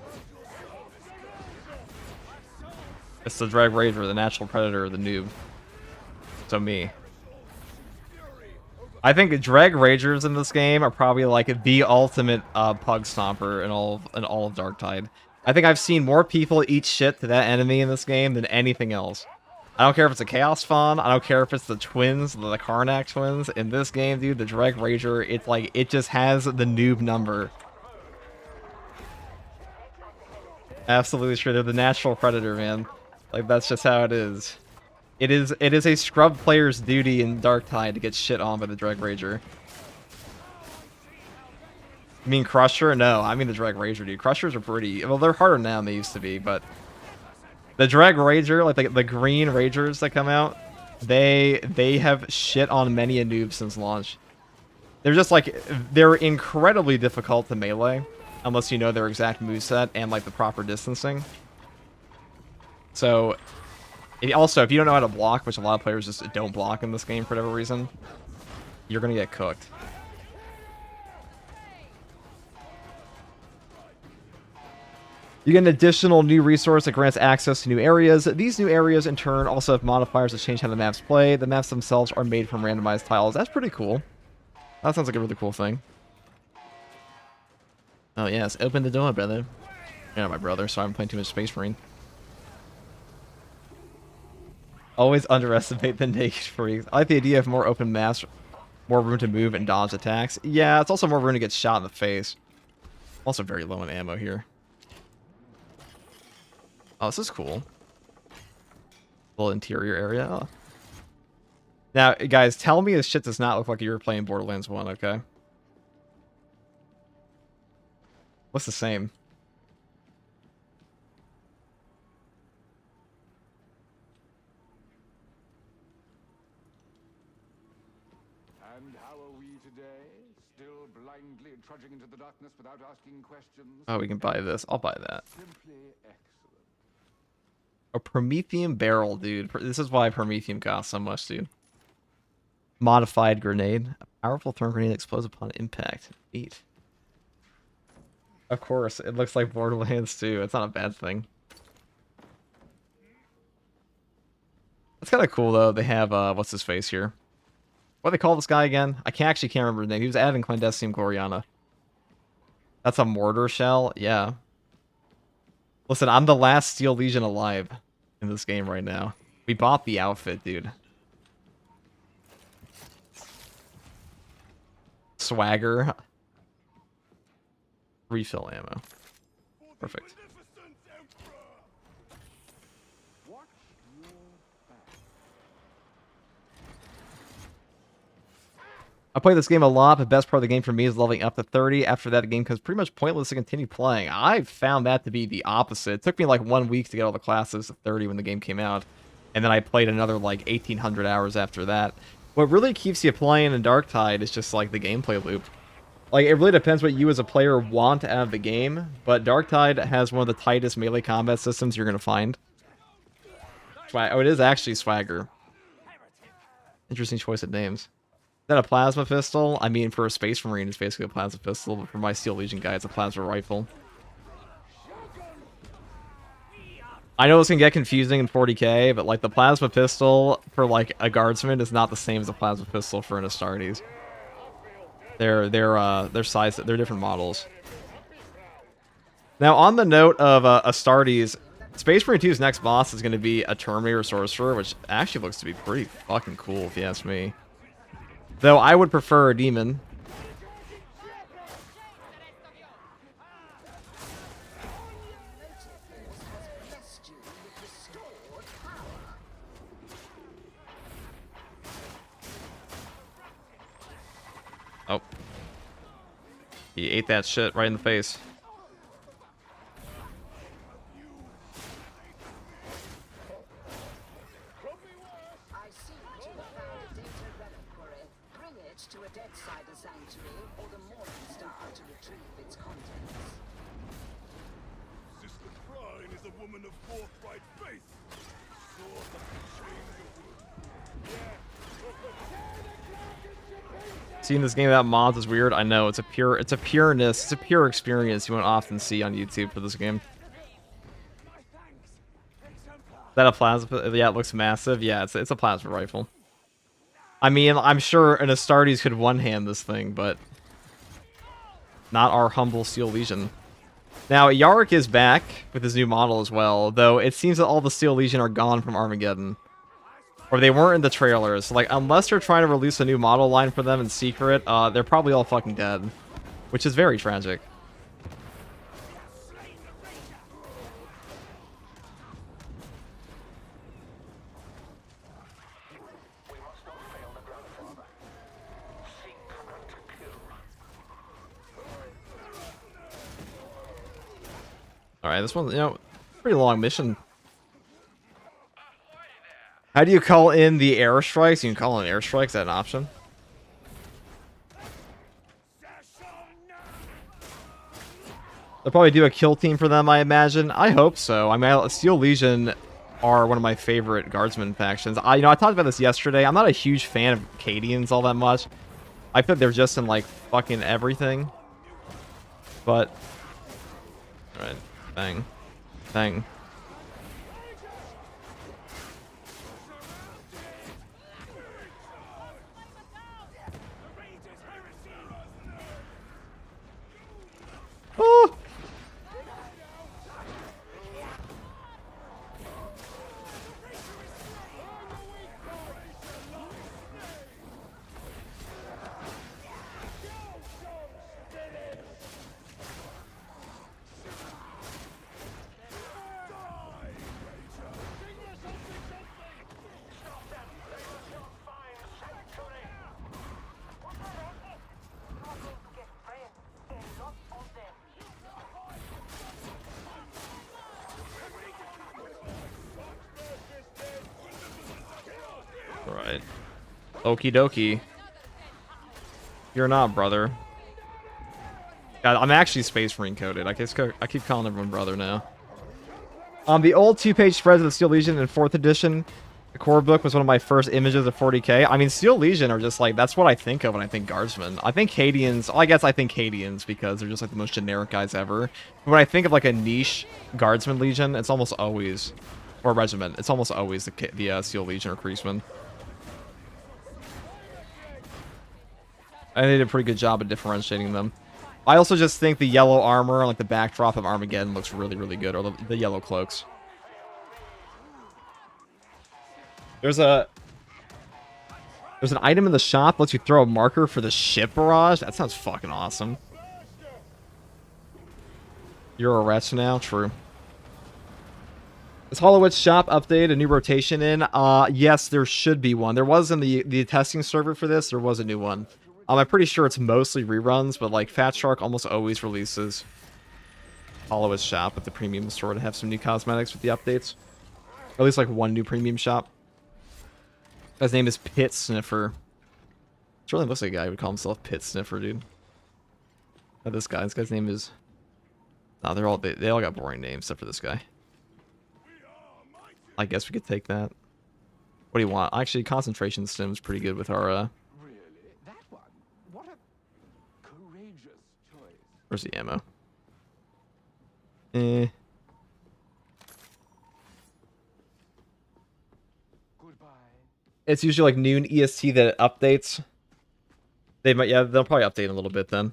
It's the Drag Rager, the natural predator, the noob. So me. I think Drag Ragers in this game are probably like the ultimate pug stomper in all of Darktide. I think I've seen more people eat shit to that enemy in this game than anything else. I don't care if it's a Chaos Fawn. I don't care if it's the twins, the Karnak twins. In this game, dude, the Dreg Rager, it's like, it just has the noob number. Absolutely true. They're the natural predator, man. Like, that's just how it is. It is a scrub player's duty in Darktide to get shit on by the Dreg Rager. You mean Crusher? No, I mean the Dreg Rager, dude. Crushers are pretty... Well, they're harder now than they used to be, but... The Drag Rager, like the green Ragers that come out, they have shit on many a noob since launch. They're just like, they're incredibly difficult to melee, unless you know their exact moveset and like the proper distancing. So, also, if you don't know how to block, which a lot of players just don't block in this game for whatever reason, you're gonna get cooked. You get an additional new resource that grants access to new areas. These new areas, in turn, also have modifiers that change how the maps play. The maps themselves are made from randomized tiles. That's pretty cool. That sounds like a really cool thing. Oh, yes. Open the door, brother. You're not my brother, so I'm playing too much Space Marine. Always underestimate the naked freaks. I like the idea of more open maps, more room to move and dodge attacks. Yeah, it's also more room to get shot in the face. Also very low in ammo here. Oh, this is cool. Little interior area. Oh. Now, guys, tell me this shit does not look like you were playing Borderlands 1, okay? What's the same? And how are we today? Still blindly trudging into the darkness without asking questions? Oh, we can buy this. I'll buy that. Simply excellent. A Promethean barrel, dude. This is why Promethean costs so much, dude. Modified grenade. A powerful thrown grenade that explodes upon impact. Neat. Of course, it looks like Borderlands 2. It's not a bad thing. That's kind of cool, though. They have, what's his face here? What do they call this guy again? I can't remember his name. He was added in Clandestine Gloriana. That's a mortar shell? Yeah. Listen, I'm the last Steel Legion alive in this game right now. We bought the outfit, dude. Swagger. Refill ammo. Perfect. I play this game a lot, but the best part of the game for me is leveling up to 30. After that, the game becomes pretty much pointless to continue playing. I found that to be the opposite. It took me like 1 week to get all the classes to 30 when the game came out. And then I played another like 1,800 hours after that. What really keeps you playing in Darktide is just like the gameplay loop. Like, it really depends what you as a player want out of the game, but Darktide has one of the tightest melee combat systems you're going to find. Oh, it is actually Swagger. Interesting choice of names. Is that a plasma pistol? I mean, for a Space Marine, it's basically a plasma pistol, but for my Steel Legion guy, it's a plasma rifle. I know it's gonna get confusing in 40k, but like the plasma pistol for like a guardsman is not the same as a plasma pistol for an Astartes. They're different models. Now, on the note of Astartes, Space Marine 2's next boss is gonna be a Terminator Sorcerer, which actually looks to be pretty fucking cool if you ask me. Though I would prefer a demon. Oh. He ate that shit right in the face. I see that you have found a data reliquary. Bring it to a dead cider sanctuary or the Morning Star to retrieve its contents. Sister Pride is a woman of forthright faith. Sword that can change the world. Seeing this game without mods is weird. I know it's a pure experience you won't often see on YouTube for this game. Is that a plasma? Yeah, it looks massive. Yeah, it's a plasma rifle. I mean, I'm sure an Astartes could one-hand this thing, but not our humble Steel Legion. Now, Yarick is back with his new model as well, though it seems that all the Steel Legion are gone from Armageddon. Or they weren't in the trailers. Like, unless they're trying to release a new model line for them in secret, they're probably all fucking dead. Which is very tragic. Alright, this one's, pretty long mission. How do you call in the airstrikes? You can call in airstrikes. Is that an option? They'll probably do a kill team for them, I imagine. I hope so. I mean, Steel Legion are one of my favorite guardsman factions. I talked about this yesterday. I'm not a huge fan of Cadians all that much. I feel they're just in, like, fucking everything. But... Alright. Bang. Bang. Oh! Alright. Okie dokie. You're not, brother. God, I'm actually Space Marine coded. I keep calling everyone brother now. The old 2-page spreads of the Steel Legion in 4th edition, the core book, was one of my first images of 40k. I mean, Steel Legion are just like, that's what I think of when I think Guardsmen. I think Cadians, well, I guess I think Cadians because they're just like the most generic guys ever. But when I think of like a niche Guardsman Legion, it's almost always, or regiment, it's almost always the Steel Legion or Kreisman. I think they did a pretty good job of differentiating them. I also just think the yellow armor, like the backdrop of Armageddon, looks really, really good, or the yellow cloaks. There's an item in the shop that lets you throw a marker for the ship barrage. That sounds fucking awesome. You're a wretch now? True. Is Hollowitz shop update a new rotation in? Yes, there should be one. There was in the testing server for this. There was a new one. I'm pretty sure it's mostly reruns, but like Fat Shark almost always releases Hollowitz shop at the premium store to have some new cosmetics with the updates. Or at least like one new premium shop. His name is Pit Sniffer. It really looks like a guy who would call himself Pit Sniffer, dude. Not this guy. This guy's name is... No, they all got boring names except for this guy. I guess we could take that. What do you want? Actually, concentration stim's pretty good with our... Really? That one? What a courageous choice. Where's the ammo? Eh. Goodbye. It's usually like noon EST that it updates. They'll probably update in a little bit then.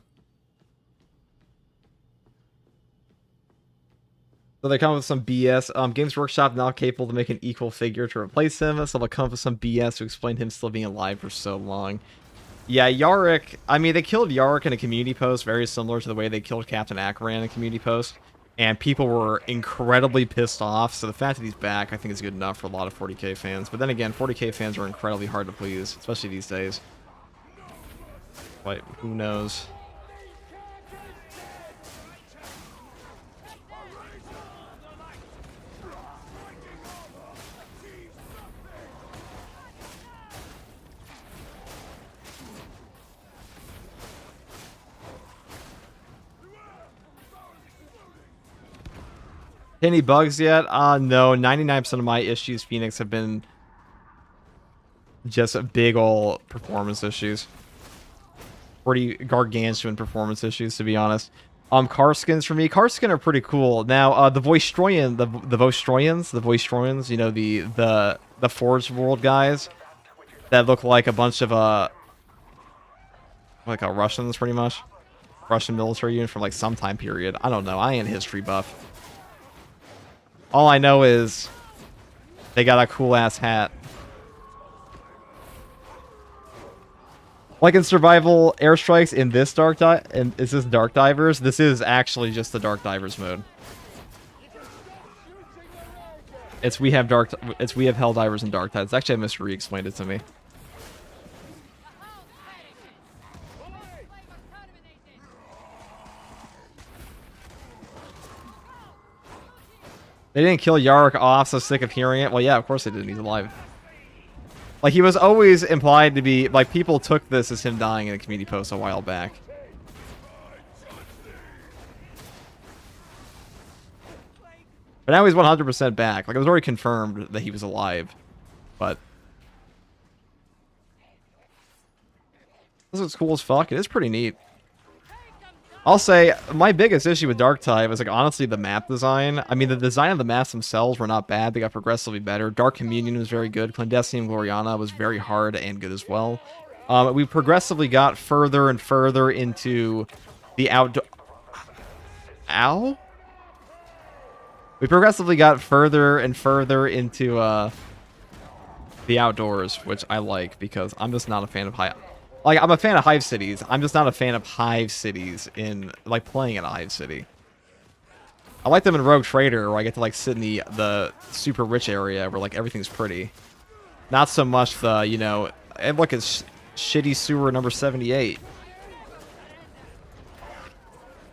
So they come up with some BS. Games Workshop not capable to make an equal figure to replace him, so they'll come up with some BS to explain him still being alive for so long. Yeah, Yarick. I mean, they killed Yarick in a community post, very similar to the way they killed Captain Ogryn in a community post, and people were incredibly pissed off. So the fact that he's back, I think, is good enough for a lot of 40k fans. But then again, 40k fans are incredibly hard to please, especially these days. But who knows? Any bugs yet? No. 99% of my issues, Phoenix, have been just big ol' performance issues. Pretty gargantuan performance issues, to be honest. Car skins for me. Car skin are pretty cool. Now, the Voistroyan, the Voistroyans, you know, the Forge World guys that look like a bunch of like Russians, pretty much. Russian military unit from like some time period. I don't know. I ain't a history buff. All I know is they got a cool-ass hat. Like in survival airstrikes in this is this Dark Divers? This is actually just the Dark Divers mode. We have Hell Divers and Dark Divers. Actually, Mr. Re explained it to me. They didn't kill Yarick off, so sick of hearing it. Well, yeah, of course they didn't. He's alive. Like, he was always implied to be... Like, people took this as him dying in a community post a while back. But now he's 100% back. Like, it was already confirmed that he was alive. But... this is cool as fuck. It is pretty neat. I'll say, my biggest issue with Darktide was, like, honestly, the map design. I mean, the design of the maps themselves were not bad. They got progressively better. Dark Communion was very good. Clandestine Gloriana was very hard and good as well. We progressively got further and further into the outdoor... Ow? We progressively got further and further into, the outdoors, which I like, because I'm just not a fan of Like, I'm a fan of Hive cities. I'm just not a fan of Hive cities in, like, playing in a Hive city. I like them in Rogue Trader, where I get to, like, sit in the super rich area where, like, everything's pretty. Not so much the, you know, and look, it's shitty sewer number 78.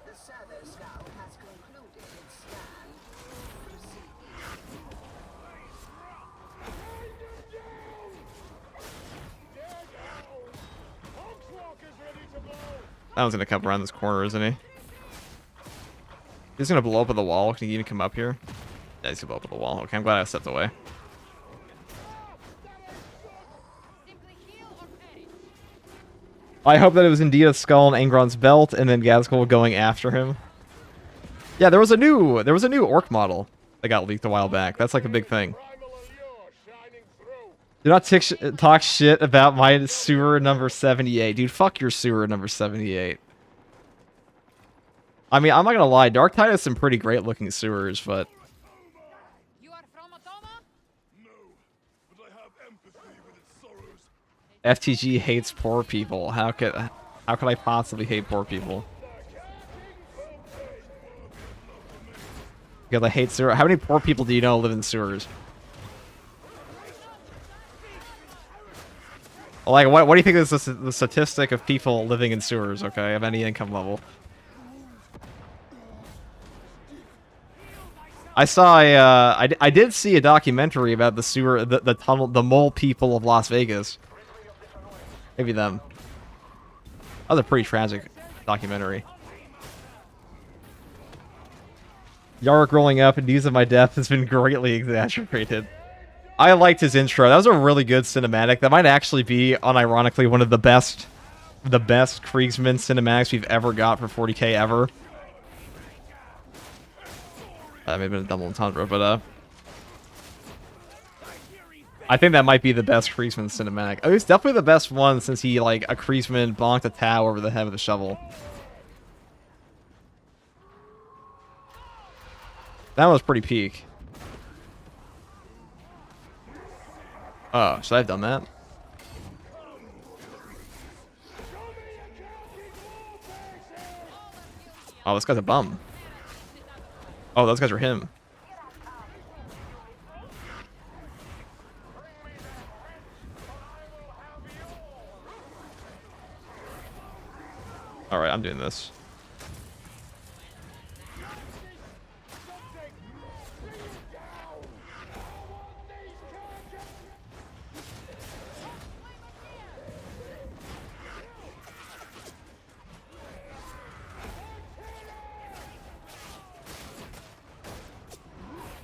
The service now has concluded its scan. That one's gonna come around this corner, isn't he? He's gonna blow up at the wall. Can he even come up here? Yeah, he's gonna blow up at the wall. Okay, I'm glad I stepped away. I hope that it was indeed a skull and Angron's belt, and then Gazgul going after him. Yeah, there was a new orc model that got leaked a while back. That's like a big thing. Do not talk shit about my sewer number 78. Dude, fuck your sewer number 78. I mean, I'm not gonna lie, Darktide has some pretty great looking sewers, but... You are from Atoma? No, but I have empathy with its sorrows. FTG hates poor people. How could I possibly hate poor people? Because I hate sewer. How many poor people do you know live in sewers? Like, what do you think is the statistic of people living in sewers, okay, of any income level? I saw a, I did see a documentary about the sewer, the tunnel, the mole people of Las Vegas. Maybe them. That was a pretty tragic documentary. Yarrick rolling up and news of my death has been greatly exaggerated. I liked his intro. That was a really good cinematic. That might actually be, unironically, one of the best Kriegsman cinematics we've ever got for 40k ever. That may have been a double entendre, but I think that might be the best Kriegsman cinematic. Oh, it's definitely the best one since he, like, a Kriegsman bonked a Tau over the head with a shovel. That was pretty peak. Oh, should I have done that? Oh, this guy's a bum. Oh, those guys are him. Alright, I'm doing this.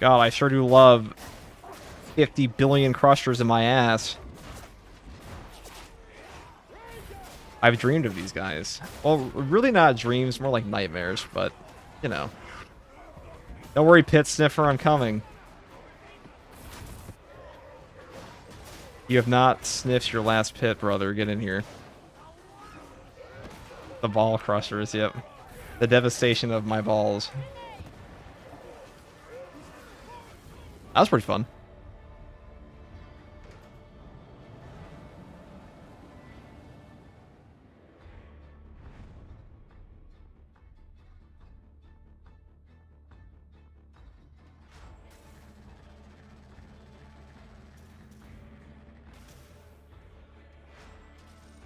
God, I sure do love 50 billion crushers in my ass. I've dreamed of these guys. Well, really not dreams, more like nightmares, but, you know. Don't worry, Pit Sniffer, I'm coming. You have not sniffed your last pit, brother. Get in here. The ball crushers, yep. The devastation of my balls. That was pretty fun.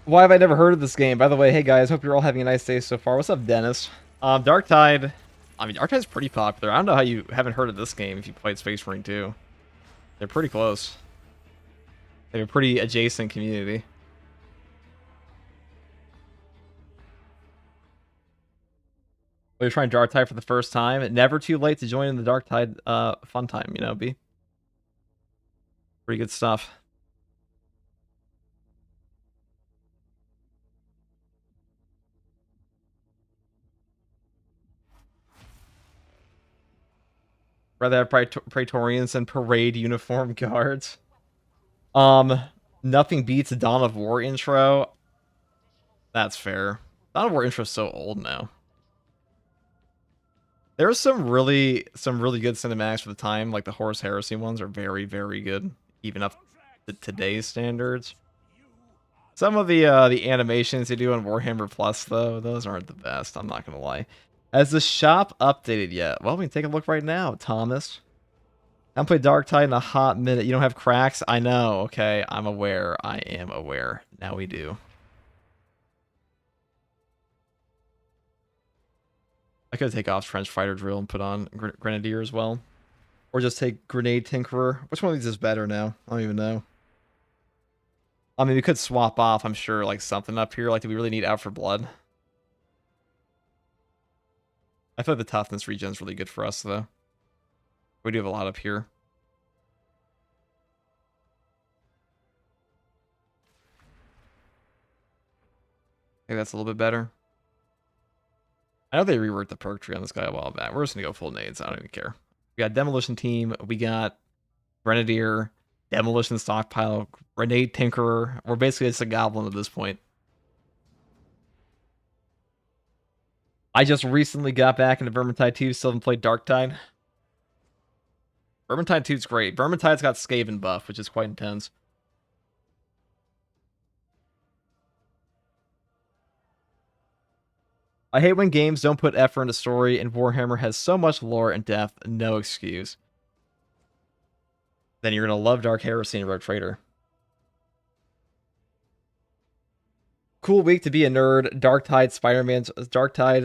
Why have I never heard of this game? By the way, hey guys, hope you're all having a nice day so far. What's up, Dennis? Darktide. I mean, Darktide's pretty popular. I don't know how you haven't heard of this game if you played Space Marine 2. They're pretty close. They have a pretty adjacent community. Well, you're trying Darktide for the first time. Never too late to join in the Darktide fun time, you know, B. Pretty good stuff. Rather have Praetorians and parade uniform guards. Nothing beats a Dawn of War intro. That's fair. Dawn of War intro's so old now. There's some really good cinematics for the time. Like the Horus Heresy ones are very, very good, even up to today's standards. Some of the animations they do on Warhammer Plus, though, those aren't the best. I'm not gonna lie. Has the shop updated yet? Well, we can take a look right now, Thomas. I haven't played Darktide in a hot minute. You don't have cracks? I know, okay. I'm aware. I am aware. Now we do. I could take off French Fighter Drill and put on Grenadier as well. Or just take Grenade Tinkerer. Which one of these is better now? I don't even know. I mean, we could swap off, I'm sure, like something up here. Like, do we really need Out for Blood? I feel like the toughness regen is really good for us, though. We do have a lot up here. I think that's a little bit better. I know they reworked the perk tree on this guy a while back. We're just going to go full nades. I don't even care. We got Demolition Team. We got Grenadier. demolition stockpile, grenade tinkerer. We're basically just a goblin at this point. I just recently got back into Vermintide 2, still haven't played Darktide. Vermintide 2 is great. Vermintide's got Skaven buff, which is quite intense. I hate when games don't put effort into story, and Warhammer has so much lore and depth, no excuse. Then you're gonna love Dark Heresy and Rogue Trader. Cool week to be a nerd. Darktide,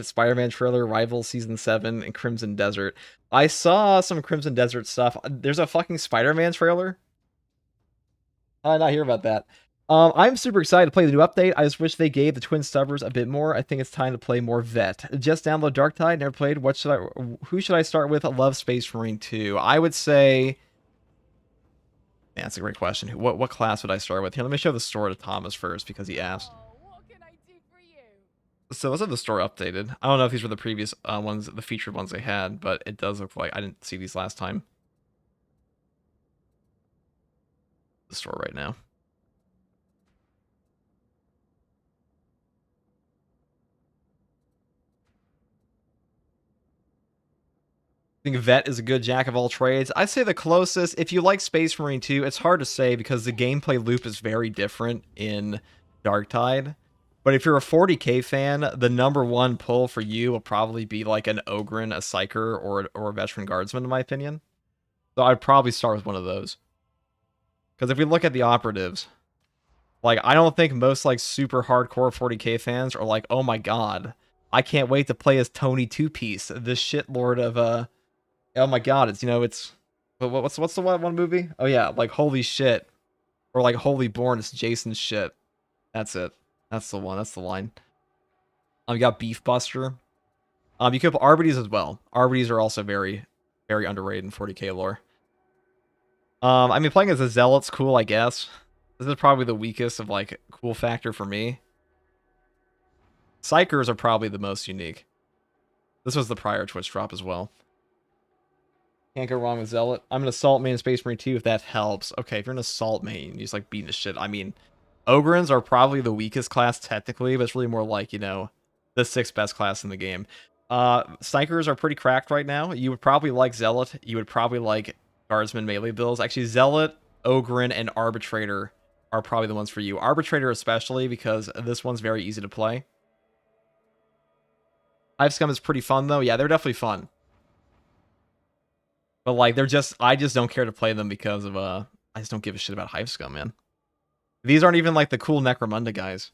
Spider-Man trailer, Rival Season 7, and Crimson Desert. I saw some Crimson Desert stuff. There's a fucking Spider-Man trailer? I did not hear about that. I'm super excited to play the new update. I just wish they gave the Twin Stubbers a bit more. I think it's time to play more Vet. Just download Darktide. Never played. Who should I start with? I love Space Marine 2. I would say... Yeah, that's a great question. What class would I start with? Here, let me show the store to Thomas first because he asked. What can I do for you? So let's have the store updated. I don't know if these were the previous ones, the featured ones they had, but it does look like I didn't see these last time. The store right now. I think Vet is a good jack of all trades. I'd say the closest, if you like Space Marine 2, it's hard to say because the gameplay loop is very different in Darktide. But if you're a 40k fan, the #1 pull for you will probably be like an Ogryn, a Psyker, or a Veteran Guardsman, in my opinion. So I'd probably start with one of those. Because if we look at the operatives, like, I don't think most like super hardcore 40k fans are like, oh my god, I can't wait to play as Tony Two-Piece, this shitlord of oh my god, it's, you know, it's... What's the one movie? Oh yeah, like Holy Shit. Or like Holy Born, it's Jason's shit. That's it. That's the one, that's the line. You got Beef Buster. You could have Arbites as well. Arbites are also very, very underrated in 40k lore. I mean, playing as a Zealot's cool, I guess. This is probably the weakest of, like, cool factor for me. Psychers are probably the most unique. This was the prior Twitch drop as well. Can't go wrong with Zealot. I'm an Assault main in Space Marine 2 if that helps. Okay, if you're an Assault main, you just like beating the shit. I mean, Ogryns are probably the weakest class technically, but it's really more like, you know, the 6th best class in the game. Psychers are pretty cracked right now. You would probably like Zealot. You would probably like Guardsman melee builds. Actually, Zealot, Ogryn, and Arbitrator are probably the ones for you. Arbitrator especially because this one's very easy to play. Hive Scum is pretty fun though. Yeah, they're definitely fun. But like, I just don't care to play them because of, I just don't give a shit about Hive Scum, man. These aren't even like the cool Necromunda guys.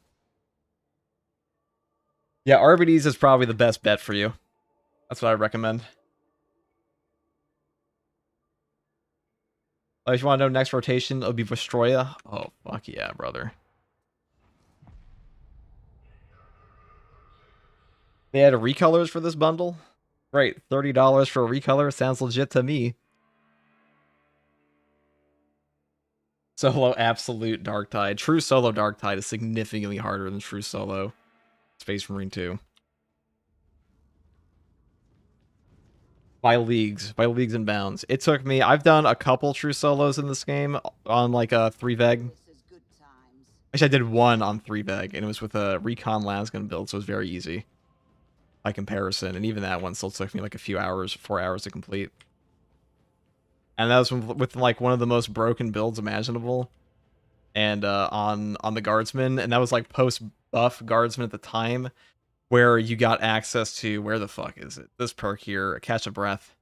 Yeah, Arbites is probably the best bet for you. That's what I recommend. If you want to know next rotation, it'll be Vestroya. Oh, fuck yeah, brother. They had recolors for this bundle? Great, $30 for a recolor sounds legit to me. Solo Absolute Darktide. True Solo Darktide is significantly harder than True Solo Space Marine 2. By leagues and bounds. It took me, I've done a couple True Solos in this game on like a 3veg. Actually, I did one on 3veg, and it was with a Recon Lasgun build, so it was very easy by comparison, and even that one still took me like a few hours, 4 hours to complete. And that was with like one of the most broken builds imaginable, and on the Guardsman, and that was like post-buff Guardsman at the time, where you got access to, where the fuck is it? This perk here, Catch a Breath.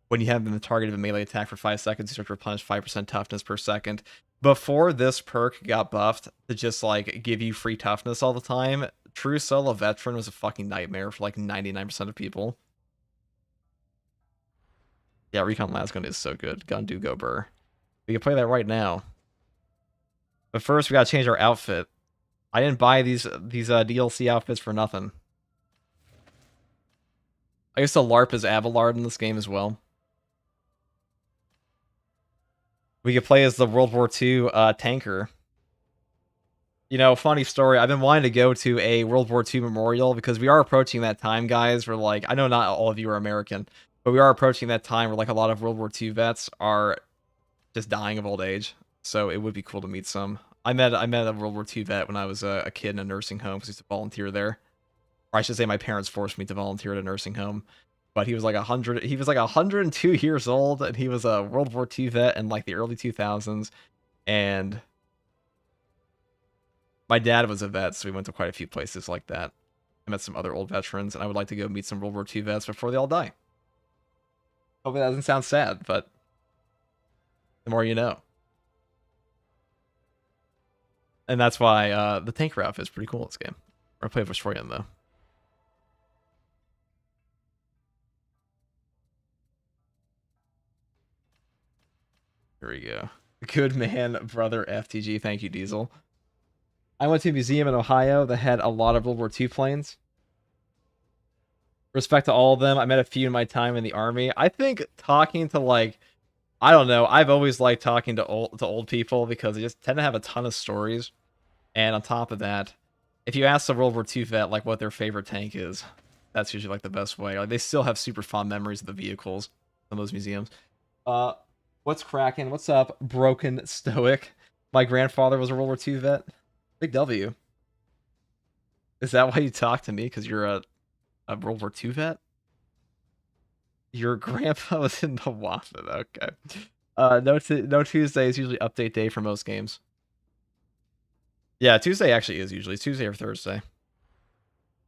When you have been the target of a melee attack for 5 seconds, you start to replenish 5% toughness per second. Before this perk got buffed to just like give you free toughness all the time, True Solo Veteran was a fucking nightmare for like 99% of people. Yeah, Recon Lasgun is so good. Gun do go burr. We can play that right now. But first, we gotta change our outfit. I didn't buy these DLC outfits for nothing. I guess the LARP is Abelard in this game as well. We could play as the World War II tanker. You know, funny story, I've been wanting to go to a World War II memorial because we are approaching that time, guys, where like, I know not all of you are American, but we are approaching that time where like a lot of World War II vets are just dying of old age. so it would be cool to meet some. I met a World War II vet when I was a kid in a nursing home because I used to volunteer there. Or I should say my parents forced me to volunteer at a nursing home. But he was like 102 years old, and he was a World War II vet in like the early 2000s. And my dad was a vet, so we went to quite a few places like that. I met some other old veterans, and I would like to go meet some World War II vets before they all die. Hopefully that doesn't sound sad, but the more you know. And that's why the tank route is pretty cool in this game. We're going to play Destroyan, though. Here we go. Good man, brother FTG. Thank you, Diesel. I went to a museum in Ohio that had a lot of World War II planes. Respect to all of them. I met a few in my time in the army. I think talking to, like, I don't know. I've always liked talking to old people because they just tend to have a ton of stories. And on top of that, if you ask a World War II vet like what their favorite tank is, that's usually like the best way. Like they still have super fond memories of the vehicles in those museums. What's cracking? What's up, Broken Stoic? My grandfather was a World War II vet. Big W. Is that why you talk to me? Because you're a World War II vet? Your grandpa was in the Waffen. Okay. No Tuesday is usually update day for most games. Yeah, Tuesday actually is usually. Tuesday or Thursday. Okay,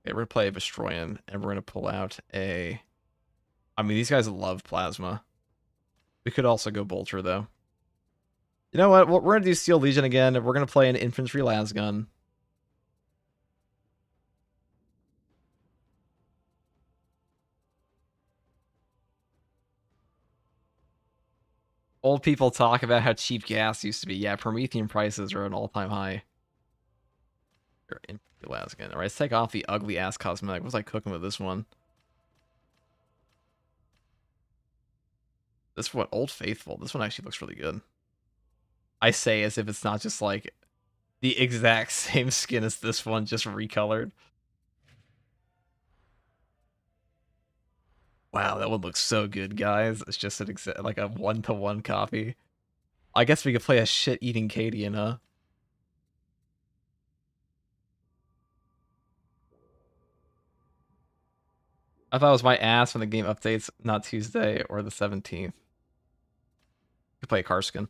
we're going to play Destroyan, and we're going to pull out a... I mean, these guys love Plasma. We could also go Bolter, though. You know what? We're going to do Steel Legion again. We're going to play an Infantry Lasgun. Old people talk about how cheap gas used to be. Yeah, Promethean prices are at an all-time high. Infantry Lasgun. Alright, let's take off the ugly-ass cosmetic. What was I cooking with this one? This one, Old Faithful. This one actually looks really good. I say as if it's not just like the exact same skin as this one, just recolored. Wow, that one looks so good, guys. It's just like a one-to-one copy. I guess we could play a shit-eating Cadian, huh? I thought it was my ass when the game updates, not Tuesday or the 17th. Could play a Karskin.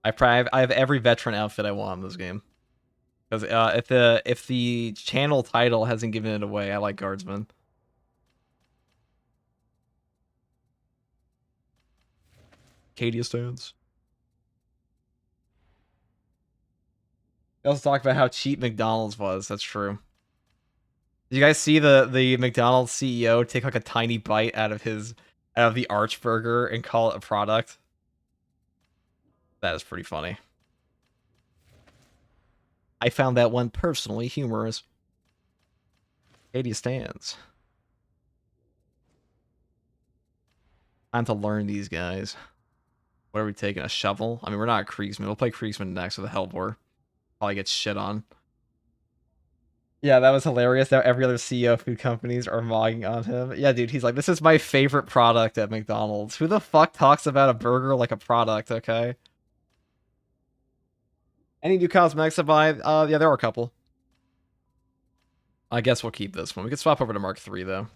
I have every veteran outfit I want in this game. Because if the channel title hasn't given it away, I like Guardsman. Cadia stands. They also talk about how cheap McDonald's was. That's true. Did you guys see the McDonald's CEO take like a tiny bite out of the Arch Burger and call it a product? That is pretty funny. I found that one personally humorous. Cadia stands. Time to learn these guys. What are we taking? A shovel? I mean, we're not a Kriegsman. We'll play Kriegsman next with a Hellbore. Probably get shit on. Yeah, that was hilarious. Now every other CEO of food companies are mogging on him. Yeah, dude, he's like, this is my favorite product at McDonald's. Who the fuck talks about a burger like a product, okay? Any new cosmetics to buy? Yeah, there are a couple. I guess we'll keep this one. We could swap over to Mark III, though.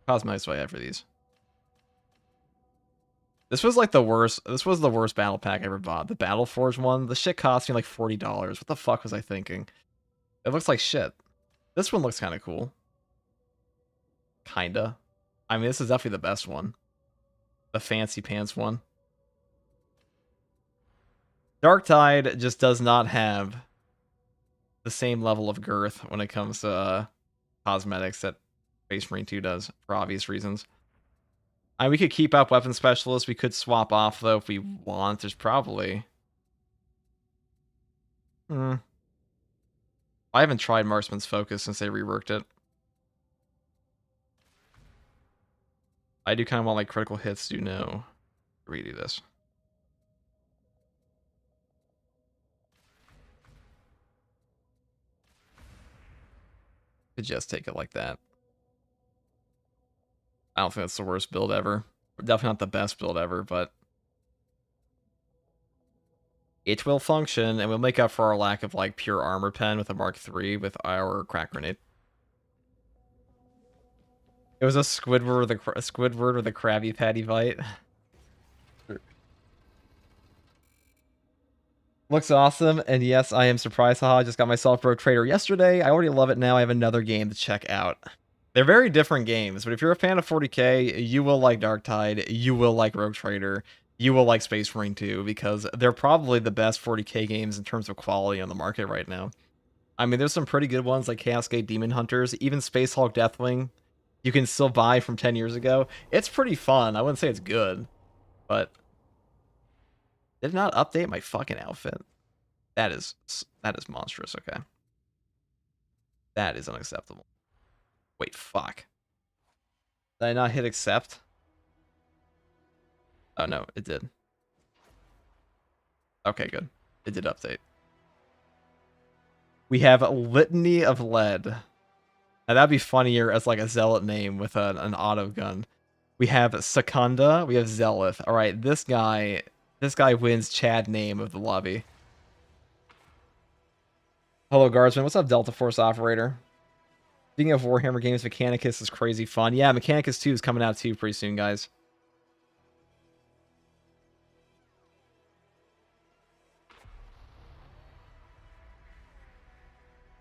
Cosmetics do I have for these? This was like the worst. This was the worst battle pack I ever bought. The Battle Forge one. The shit cost me like $40. What the fuck was I thinking? It looks like shit. This one looks kind of cool. Kinda. I mean, this is definitely the best one. The fancy pants one. Darktide just does not have the same level of girth when it comes to cosmetics that Space Marine 2 does, for obvious reasons. I mean, we could keep up Weapon Specialist. We could swap off, though, if we want. There's probably... I haven't tried Marksman's Focus since they reworked it. I do kind of want, like, critical hits, do know. Redo this. Could just take it like that. I don't think that's the worst build ever. Definitely not the best build ever, but it will function, and we'll make up for our lack of like pure armor pen with a Mark III with our crack grenade. It was a Squidward with a Krabby Patty bite. Looks awesome, and yes, I am surprised. Haha, I just got myself Rogue Trader yesterday. I already love it now. I have another game to check out. They're very different games, but if you're a fan of 40k, you will like Darktide, you will like Rogue Trader, you will like Space Marine 2, because they're probably the best 40k games in terms of quality on the market right now. I mean, there's some pretty good ones like Chaos Gate Demon Hunters, even Space Hulk Deathwing, you can still buy from 10 years ago. It's pretty fun. I wouldn't say it's good, but did not update my fucking outfit. That is monstrous, okay. That is unacceptable. Wait, fuck. Did I not hit accept? Oh no, it did. Okay, good. It did update. We have Litany of Lead. Now that'd be funnier as like a zealot name with an auto gun. We have Secunda, we have Zealot. Alright, this guy wins Chad name of the lobby. Hello Guardsman, what's up Delta Force Operator? Speaking of Warhammer games, Mechanicus is crazy fun. Yeah, Mechanicus 2 is coming out too pretty soon, guys.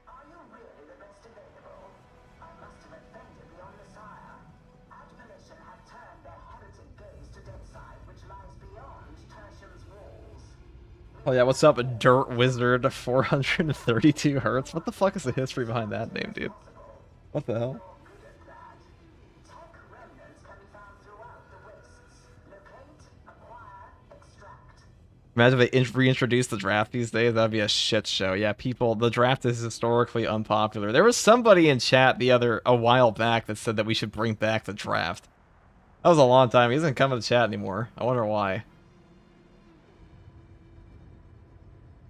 Are you really the best available? I must have offended the Omnissiah. Admonition have turned their heretic gaze to Deadside, which lies beyond Tertium's walls. Oh yeah, what's up, Dirt Wizard 432 Hertz? What the fuck is the history behind that name, dude? What the hell? Tech remnants can be found throughout the Wisps. Locate, acquire, extract. Imagine if they reintroduced the draft these days. That'd be a shit show. Yeah, people, the draft is historically unpopular. There was somebody in chat a while back that said that we should bring back the draft. That was a long time. He doesn't come to the chat anymore. I wonder why.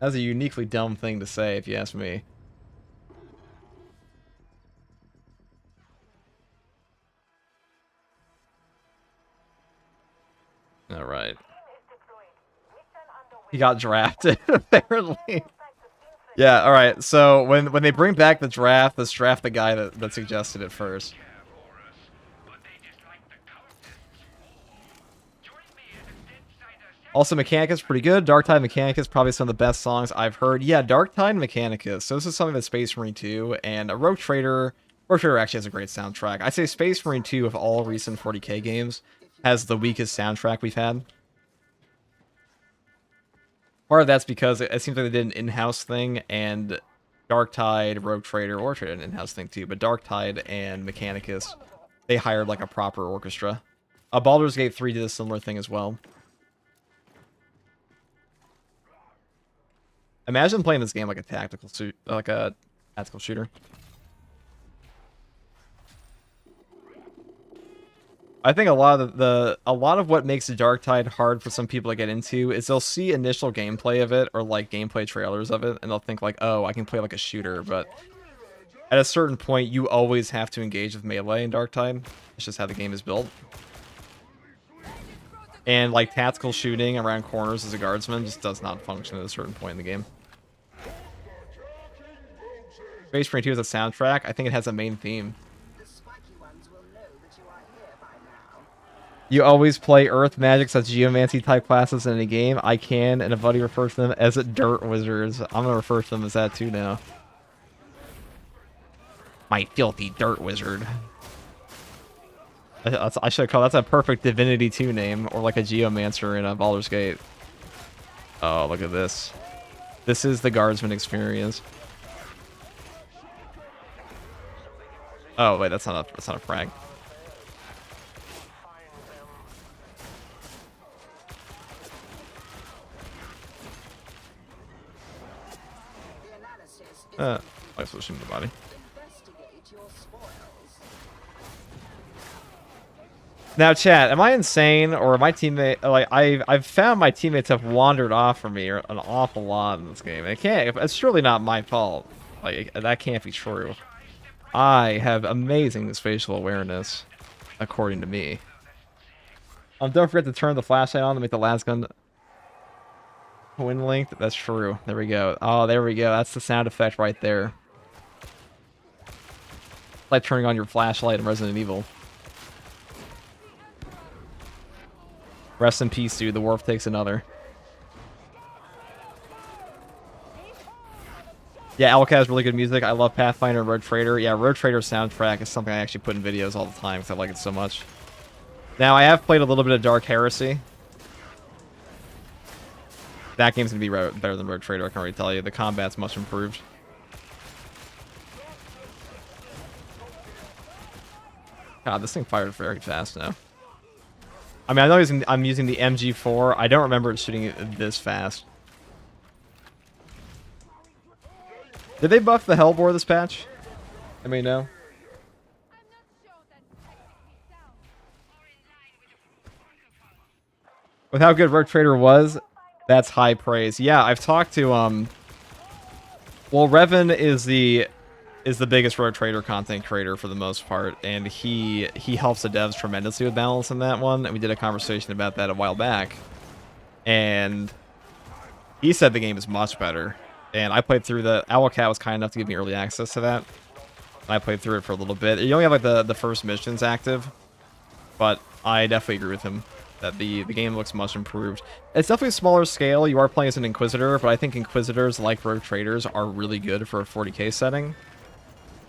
That was a uniquely dumb thing to say, if you ask me. All right. He got drafted, apparently. Yeah, all right. So when they bring back the draft, let's draft the guy that suggested it first. Also, Mechanicus pretty good. Darktide Mechanicus probably some of the best songs I've heard. Yeah, Darktide Mechanicus. So this is something that Space Marine 2 and a Rogue Trader. Rogue Trader actually has a great soundtrack. I'd say Space Marine 2 of all recent 40k games has the weakest soundtrack we've had. Part of that's because it seems like they did an in-house thing, and Darktide, Rogue Trader, or Trader an in-house thing too, but Darktide and Mechanicus, they hired like a proper orchestra. Baldur's Gate 3 did a similar thing as well. Imagine playing this game like a tactical shooter. I think a lot of what makes Darktide hard for some people to get into is they'll see initial gameplay of it or like gameplay trailers of it, and they'll think like, oh, I can play like a shooter, but at a certain point you always have to engage with melee in Darktide. It's just how the game is built. And like tactical shooting around corners as a guardsman just does not function at a certain point in the game. Space Marine 2 has a soundtrack. I think it has a main theme. The spiky ones will know that you are here by now. You always play Earth Magic such Geomancy type classes in a game. I can, and a buddy refers to them as Dirt Wizards. I'm gonna refer to them as that too now. My filthy Dirt Wizard. I should call that's a perfect Divinity 2 name, or like a Geomancer in a Baldur's Gate. Oh, look at this. This is the Guardsman experience. Oh wait, that's not a frag. The analysis is I switched him to the body. investigate your spoils. Now, chat, am I insane, or my teammate like I've found my teammates have wandered off from me an awful lot in this game. It's surely not my fault. Like that can't be true. I have amazing spatial awareness, according to me. Don't forget to turn the flashlight on to make the las gun twin linked. That's true. There we go. Oh, there we go. That's the sound effect right there. Like turning on your flashlight in Resident Evil. Rest in peace, dude. The Wharf takes another. Yeah, Alka has really good music. I love Pathfinder and Road Trader. Yeah, Road Trader soundtrack is something I actually put in videos all the time because I like it so much. Now, I have played a little bit of Dark Heresy. That game's going to be better than Road Trader, I can already tell you. The combat's much improved. God, this thing fired very fast now. I mean, I know I'm using the MG4. I don't remember it shooting it this fast. Did they buff the Hellbore this patch? I mean, no. With how good Rogue Trader was, that's high praise. Yeah, I've talked to well, Revan is the biggest Rogue Trader content creator for the most part, and he helps the devs tremendously with balance in that one, and we did a conversation about that a while back. And he said the game is much better. And I played through the Owlcat was kind enough to give me early access to that. I played through it for a little bit. You only have like the first missions active, but I definitely agree with him that the game looks much improved. It's definitely a smaller scale. You are playing as an Inquisitor, but I think Inquisitors, like Rogue Traders, are really good for a 40k setting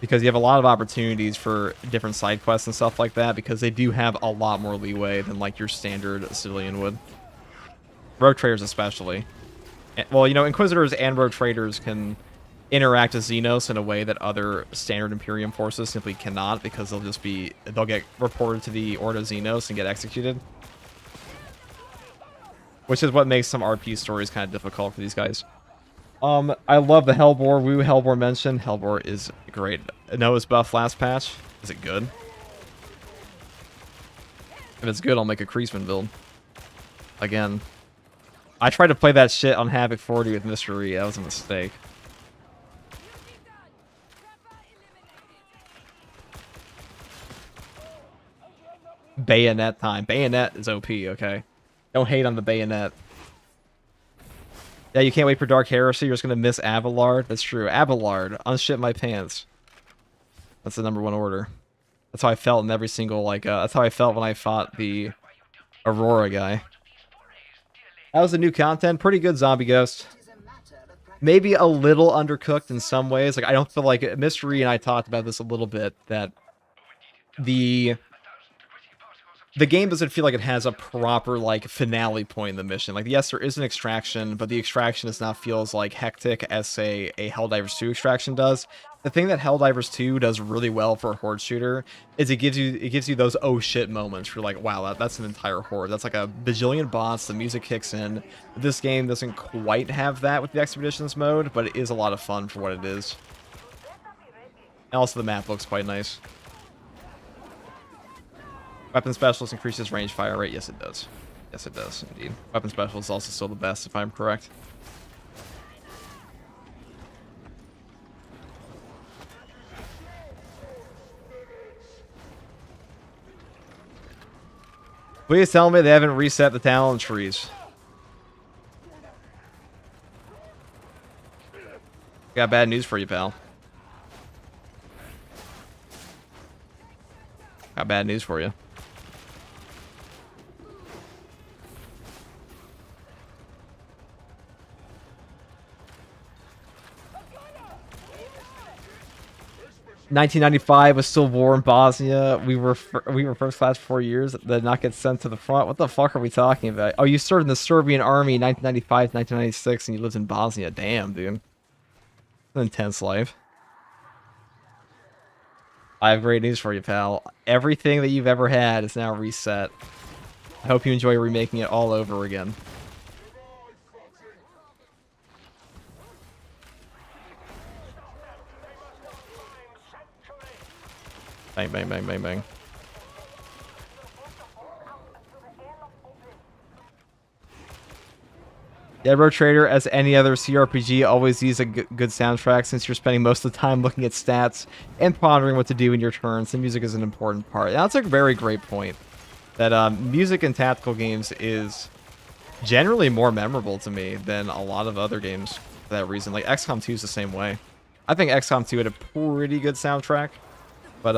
because you have a lot of opportunities for different side quests and stuff like that because they do have a lot more leeway than like your standard civilian would. Rogue Traders especially. Well, you know, Inquisitors and Rogue Traders can interact with Xenos in a way that other standard Imperium forces simply cannot because they'll get reported to the Ordo Xenos and get executed. Which is what makes some RP stories kind of difficult for these guys. I love the Hellbore. Woo Hellbore mentioned. Hellbore is great. Noah's buff last patch. Is it good? If it's good, I'll make a Kreisman build. Again. I tried to play that shit on Havoc 40 with Mystery. That was a mistake. Bayonet time. Bayonet is OP, okay? Don't hate on the Bayonet. Yeah, you can't wait for Dark Heresy. You're just going to miss Abelard. That's true. Abelard. Unshit my pants. That's the #1 order. That's how I felt in every single, like, that's how I felt when I fought the Aurora guy. That was the new content. Pretty good, Zombie Ghost. Maybe a little undercooked in some ways. Like, I don't feel like... Mystery and I talked about this a little bit, that the game doesn't feel like it has a proper, like, finale point in the mission. Like, yes, there is an extraction, but the extraction does not feel as, like, hectic as, say, a Helldivers 2 extraction does. The thing that Helldivers 2 does really well for a horde shooter is it gives you those oh shit moments. You're like, wow, that's an entire horde. That's like a bajillion bots. The music kicks in. This game doesn't quite have that with the expeditions mode, but it is a lot of fun for what it is. And also the map looks quite nice. Weapon Specialist increases range fire rate. Yes, it does. Yes, it does, indeed. Weapon Specialist is also still the best, if I'm correct. Please tell me they haven't reset the talent trees. Got bad news for you, pal. Got bad news for you. ...1995 was still war in Bosnia. We were first class for 4 years. Did not get sent to the front. What the fuck are we talking about? Oh, you served in the Serbian army 1995 1996, and you lived in Bosnia. Damn, dude. An intense life. I have great news for you, pal. Everything that you've ever had is now reset. I hope you enjoy remaking it all over again. Bang, bang, bang, bang, bang. Yeah, Road Trader, as any other CRPG, always use a good soundtrack since you're spending most of the time looking at stats and pondering what to do in your turns. The music is an important part. That's a very great point. that music in tactical games is generally more memorable to me than a lot of other games for that reason. Like XCOM 2 is the same way. I think XCOM 2 had a pretty good soundtrack, but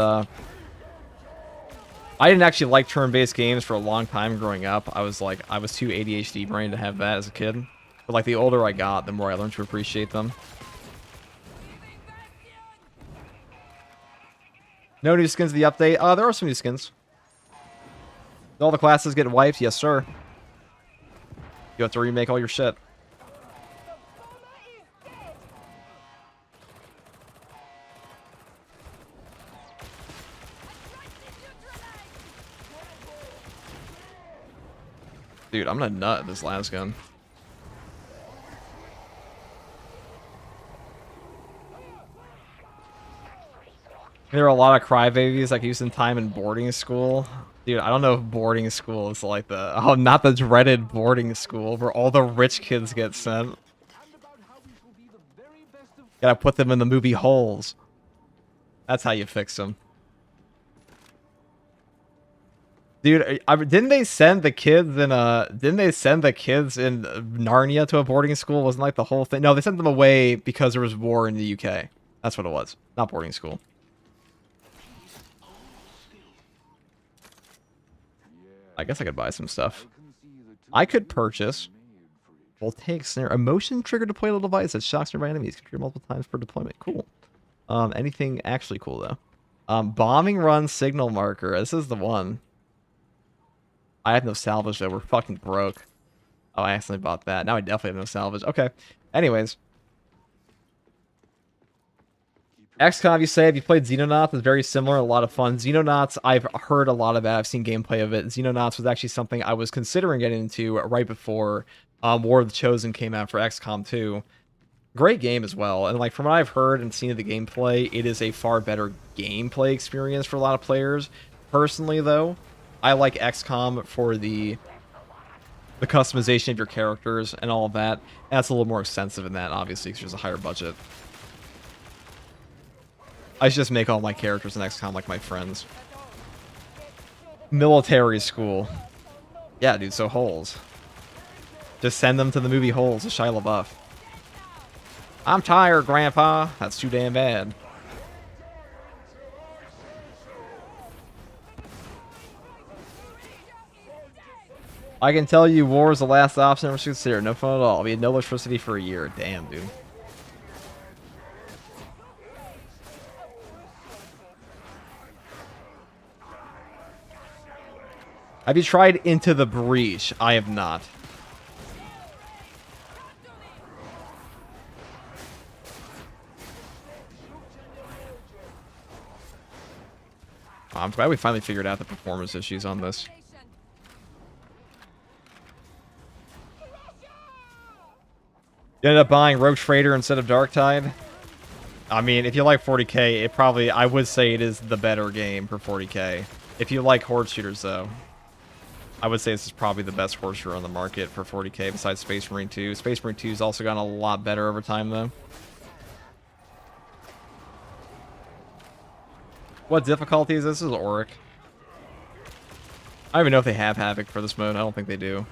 I didn't actually like turn-based games for a long time growing up. I was too ADHD brain to have that as a kid. But like the older I got, the more I learned to appreciate them. No new skins in the update. There are some new skins. Did all the classes get wiped? Yes, sir. You have to remake all your shit. Dude, I'm gonna nut this last gun. There are a lot of crybabies like using time in boarding school. Dude, I don't know if boarding school is like not the dreaded boarding school where all the rich kids get sent. Gotta put them in the movie holes. That's how you fix them. Dude, didn't they send the kids in Narnia to a boarding school? Wasn't like the whole thing? No, they sent them away because there was war in the UK. That's what it was. Not boarding school. I guess I could buy some stuff. I could purchase voltaic snare, a motion trigger deployable device that shocks nearby enemies, can trigger multiple times per deployment. Cool. Anything actually cool though? Bombing run signal marker. This is the one. I have no salvage though. We're fucking broke. Oh, I accidentally bought that. Now I definitely have no salvage. Okay. Anyways. XCOM, you say, have you played Xenonauts? It's very similar, a lot of fun. Xenonauts, I've heard a lot about. I've seen gameplay of it. Xenonauts was actually something I was considering getting into right before War of the Chosen came out for XCOM 2. Great game as well. And like from what I've heard and seen of the gameplay, it is a far better gameplay experience for a lot of players. Personally, though, I like XCOM for the customization of your characters and all of that. That's a little more extensive in that, obviously, because there's a higher budget. I should just make all my characters in XCOM like my friends. Military school. Yeah, dude, so holes. Just send them to the movie Holes with Shia LaBeouf. I'm tired, Grandpa. That's too damn bad. I can tell you war is the last option ever considered. No fun at all. We had no electricity for a year. Damn, dude. Have you tried Into the Breach? I have not. I'm glad we finally figured out the performance issues on this. You ended up buying Rogue Trader instead of Darktide? I mean, if you like 40k, I would say it is the better game for 40k. If you like horde shooters, though, I would say this is probably the best horde shooter on the market for 40k besides Space Marine 2. Space Marine 2 has also gotten a lot better over time, though. What difficulty is this? This is Auric. I don't even know if they have Havoc for this mode. I don't think they do.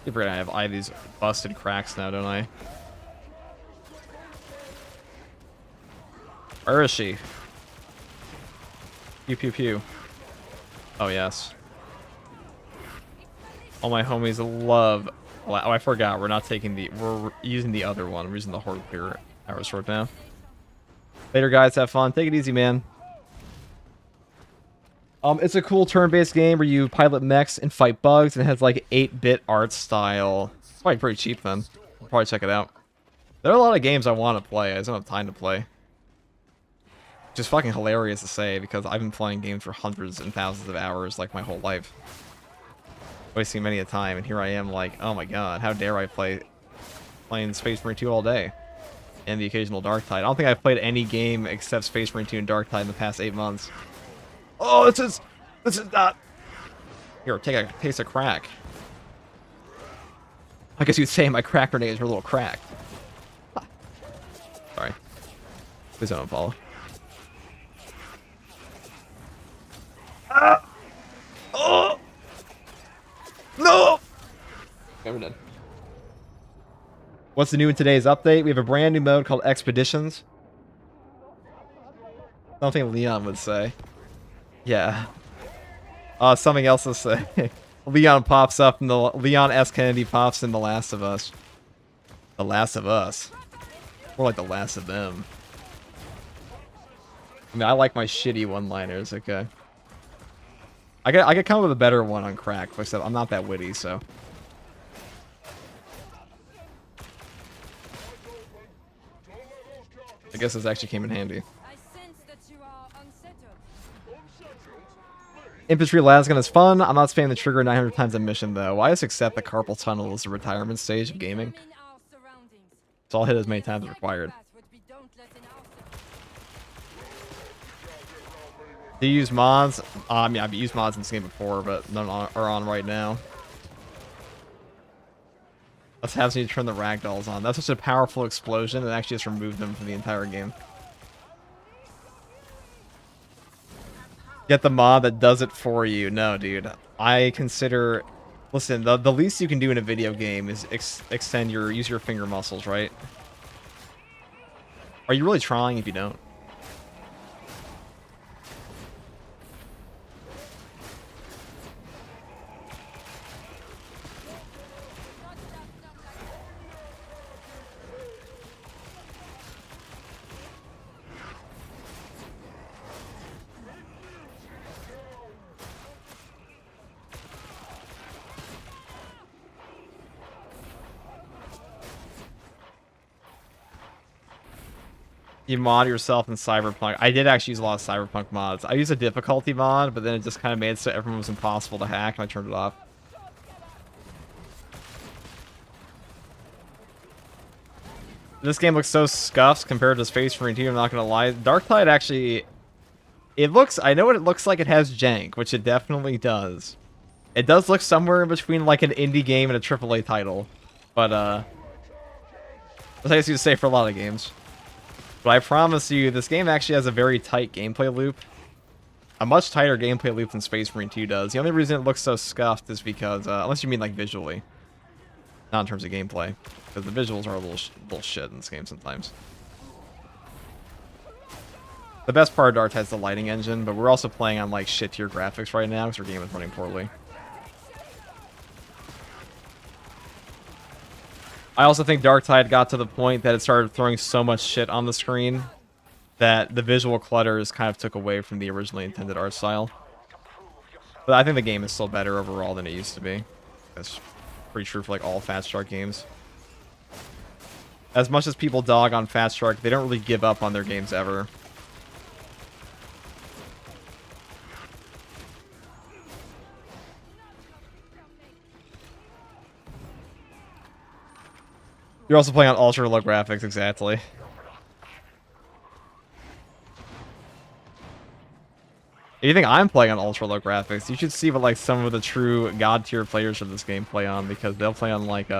I have these busted cracks now, don't I? Where is she? Pew pew pew. Oh yes. All my homies love. Oh, I forgot. We're not taking the. We're using the other one. We're using the Horde Clear Arrow Sword now. Later, guys. Have fun. Take it easy, man. It's a cool turn-based game where you pilot mechs and fight bugs, and it has like 8-bit art style. It's probably pretty cheap then. I'll probably check it out. There are a lot of games I want to play. I just don't have time to play. Which is fucking hilarious to say because I've been playing games for hundreds and thousands of hours like my whole life. Wasting many a time, and here I am like, oh my god, how dare I playing Space Marine 2 all day. And the occasional Darktide. I don't think I've played any game except Space Marine 2 and Darktide in the past 8 months. Oh, this is not... Here, take a taste of crack. I guess you'd say my crack grenades were a little cracked. Sorry. Please don't follow. Oh! No! Okay, we're done. What's the new in today's update? We have a brand new mode called Expeditions. Something Leon would say. Yeah. Something else to say. Leon pops up in the... Leon S. Kennedy pops in The Last of Us. The Last of Us. More like The Last of Them. I mean, I like my shitty one-liners, okay. I could come up with a better one on crack, except I'm not that witty, so... I guess this actually came in handy. I sense that you are unsettled. Infantry Lasgun is fun. I'm not spamming the trigger 900 times a mission, though. I just accept that carpal tunnel is the retirement stage of gaming. Examine our surroundings. So I'll hit as many times as required. Psychopaths would be dauntless in our Do you use mods? Yeah, I've used mods in this game before, but none are on right now. Let's have you turn the ragdolls on. That's such a powerful explosion, and actually just removed them from the entire game. Get the mod that does it for you. No, dude. I consider... Listen, the least you can do in a video game is use your finger muscles, right? Are you really trying if you don't? You mod yourself in Cyberpunk. I did actually use a lot of Cyberpunk mods. I used a difficulty mod, but then it just kind of made it so everyone was impossible to hack, and I turned it off. This game looks so scuffed compared to Space Marine 2, I'm not gonna lie. Darktide actually... It looks... I know what it looks like. It has jank, which it definitely does. It does look somewhere in between like an indie game and a AAA title. But, that's what I used to say for a lot of games. But I promise you, this game actually has a very tight gameplay loop. A much tighter gameplay loop than Space Marine 2 does. The only reason it looks so scuffed is because, unless you mean like visually. Not in terms of gameplay. Because the visuals are a little shit in this game sometimes. The best part of Dart has the lighting engine, but we're also playing on like shit tier graphics right now because our game is running poorly. I also think Darktide got to the point that it started throwing so much shit on the screen that the visual clutters kind of took away from the originally intended art style. But I think the game is still better overall than it used to be. That's pretty true for like all Fast Shark games. As much as people dog on Fast Shark, they don't really give up on their games ever. You're also playing on ultra low graphics, exactly. If you think I'm playing on ultra low graphics, you should see what like some of the true god tier players of this game play on, because they'll play on like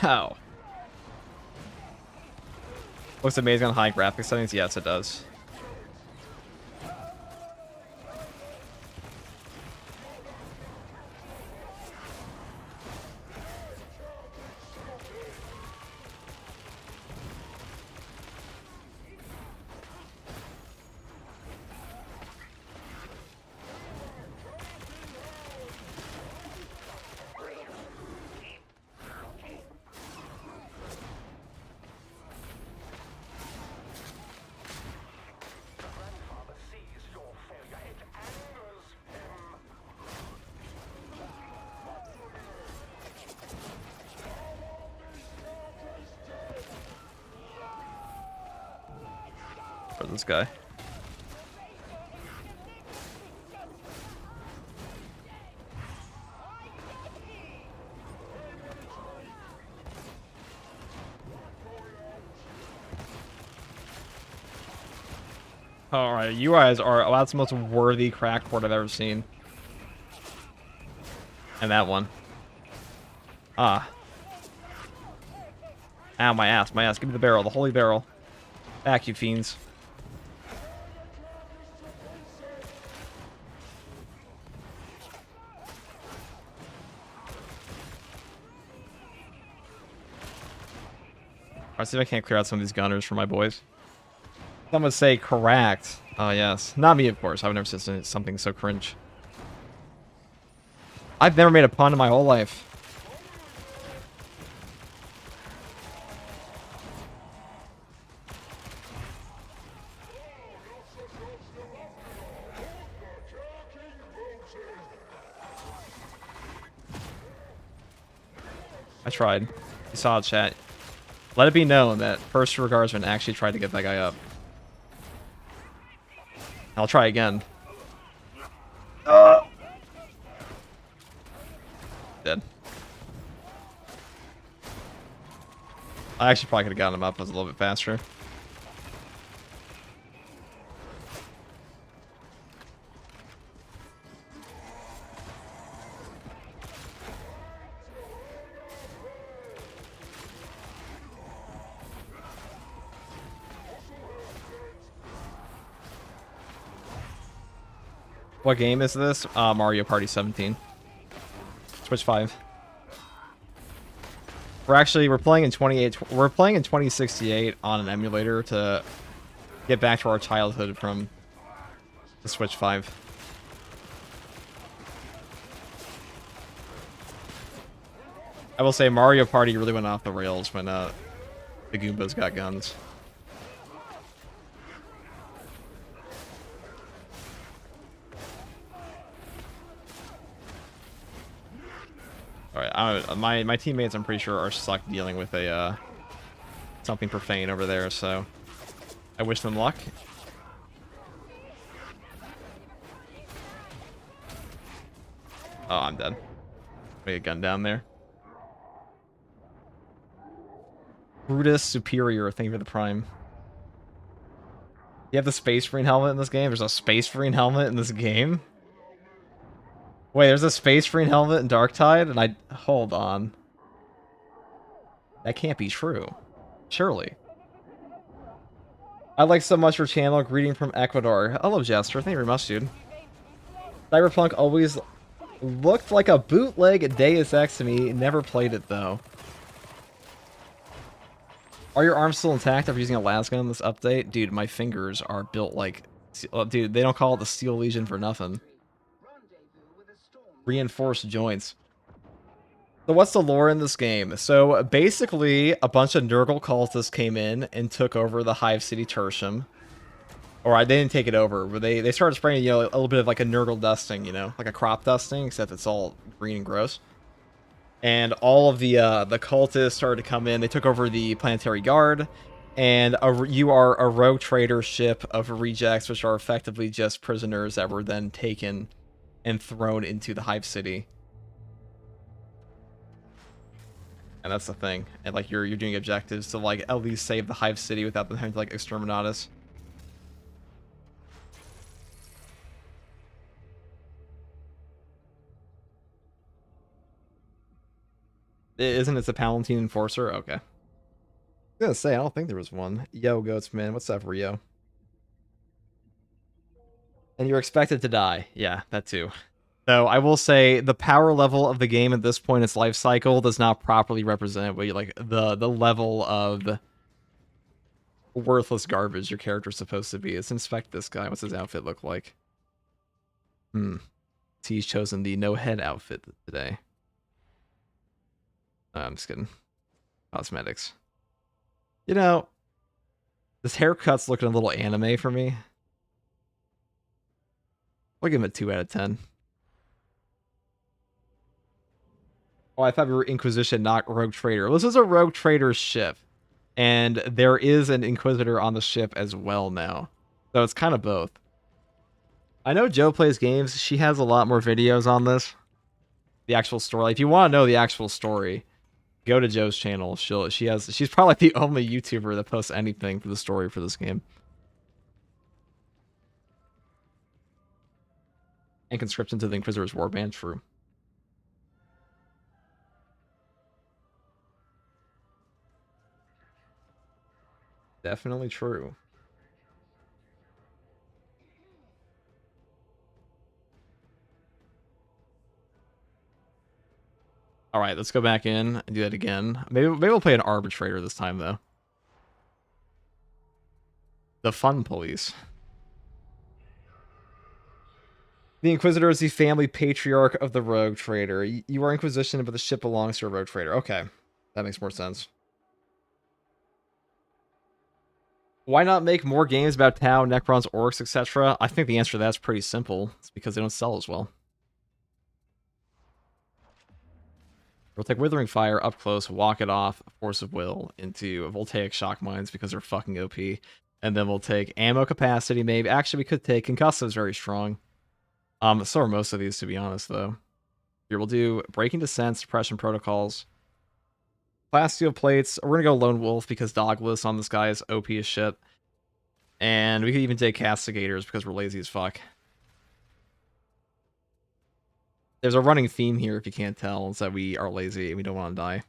Ow. Looks amazing on high graphics settings? Yes, it does. For this guy. Alright, you guys are... Oh, that's the most worthy crack port I've ever seen. And that one. Ah. Ow, my ass, my ass. Give me the barrel, the holy barrel. Back, you fiends. Alright, see if I can't clear out some of these gunners for my boys. Some would say correct. Oh, yes. Not me, of course. I would never say something so cringe. I've never made a pun in my whole life. I tried. You saw it, chat. Let it be known that First Regardsman actually tried to get that guy up. I'll try again. Dead. I actually probably could have gotten him up. I was a little bit faster. What game is this? Mario Party 17. Switch 5. We're playing in 2068 on an emulator to get back to our childhood from the Switch 5. I will say Mario Party really went off the rails when the Goombas got guns. Alright, my teammates, I'm pretty sure, are stuck dealing with a something profane over there, so I wish them luck. Oh, I'm dead. Make a gun down there. Brutus Superior, thank you for the prime. You have the Space Marine helmet in this game? There's a Space Marine helmet in this game? Wait, there's a Space Marine helmet in Darktide? And I... Hold on. That can't be true. Surely. I like so much your channel. Greeting from Ecuador. Hello, Jester. Thank you very much, dude. Cyberpunk always looked like a bootleg Deus Ex to me. Never played it, though. Are your arms still intact after using a lasgun in this update? Dude, my fingers are built like... Dude, they don't call it the Steel Legion for nothing. Reinforced joints. So what's the lore in this game? So basically, a bunch of Nurgle cultists came in and took over the Hive City Tertium. Or they didn't take it over, but they started spraying, you know, a little bit of like a Nurgle dusting, you know, like a crop dusting, except it's all green and gross. And all of the cultists started to come in. They took over the Planetary Guard, and you are a rogue trader ship of rejects, which are effectively just prisoners that were then taken and thrown into the Hive City. And that's the thing. And like you're doing objectives to like at least save the Hive City without them having to like exterminate us. Isn't it the Palatine Enforcer? Okay. I was gonna say, I don't think there was one. Yo, Goatsman. What's up, Rio? And you're expected to die. Yeah, that too. So I will say the power level of the game at this point in its life cycle does not properly represent what you like the level of worthless garbage your character's supposed to be. Let's inspect this guy. What's his outfit look like? He's chosen the no head outfit today. I'm just kidding. Cosmetics. You know, this haircut's looking a little anime for me. I'll give him a 2 out of 10. Oh, I thought we were Inquisition, not Rogue Trader. This is a Rogue Trader ship. And there is an Inquisitor on the ship as well now. So it's kind of both. I know Joe plays games. She has a lot more videos on this. The actual story. If you want to know the actual story, go to Joe's channel. She's probably the only YouTuber that posts anything for the story for this game. And conscription to the Inquisitor's Warband, true. Definitely true. All right, let's go back in and do that again. Maybe we'll play an arbitrator this time though. The fun police. The Inquisitor is the family patriarch of the Rogue Trader. You are Inquisition, but the ship belongs to a Rogue Trader. Okay, that makes more sense. Why not make more games about Tau, Necrons, Orcs, etc.? I think the answer to that's pretty simple. It's because they don't sell as well. We'll take Withering Fire up close, walk it off, Force of Will into Voltaic Shock Mines because they're fucking OP. And then we'll take Ammo Capacity, maybe. Actually, we could take Concussive is very strong. So are most of these, to be honest, though. Here, we'll do Breaking Descent, Suppression Protocols. Plasteel Plates. We're gonna go Lone Wolf because Dogless on this guy is OP as shit. And we could even take Castigators because we're lazy as fuck. There's a running theme here, if you can't tell, is that we are lazy and we don't want to die.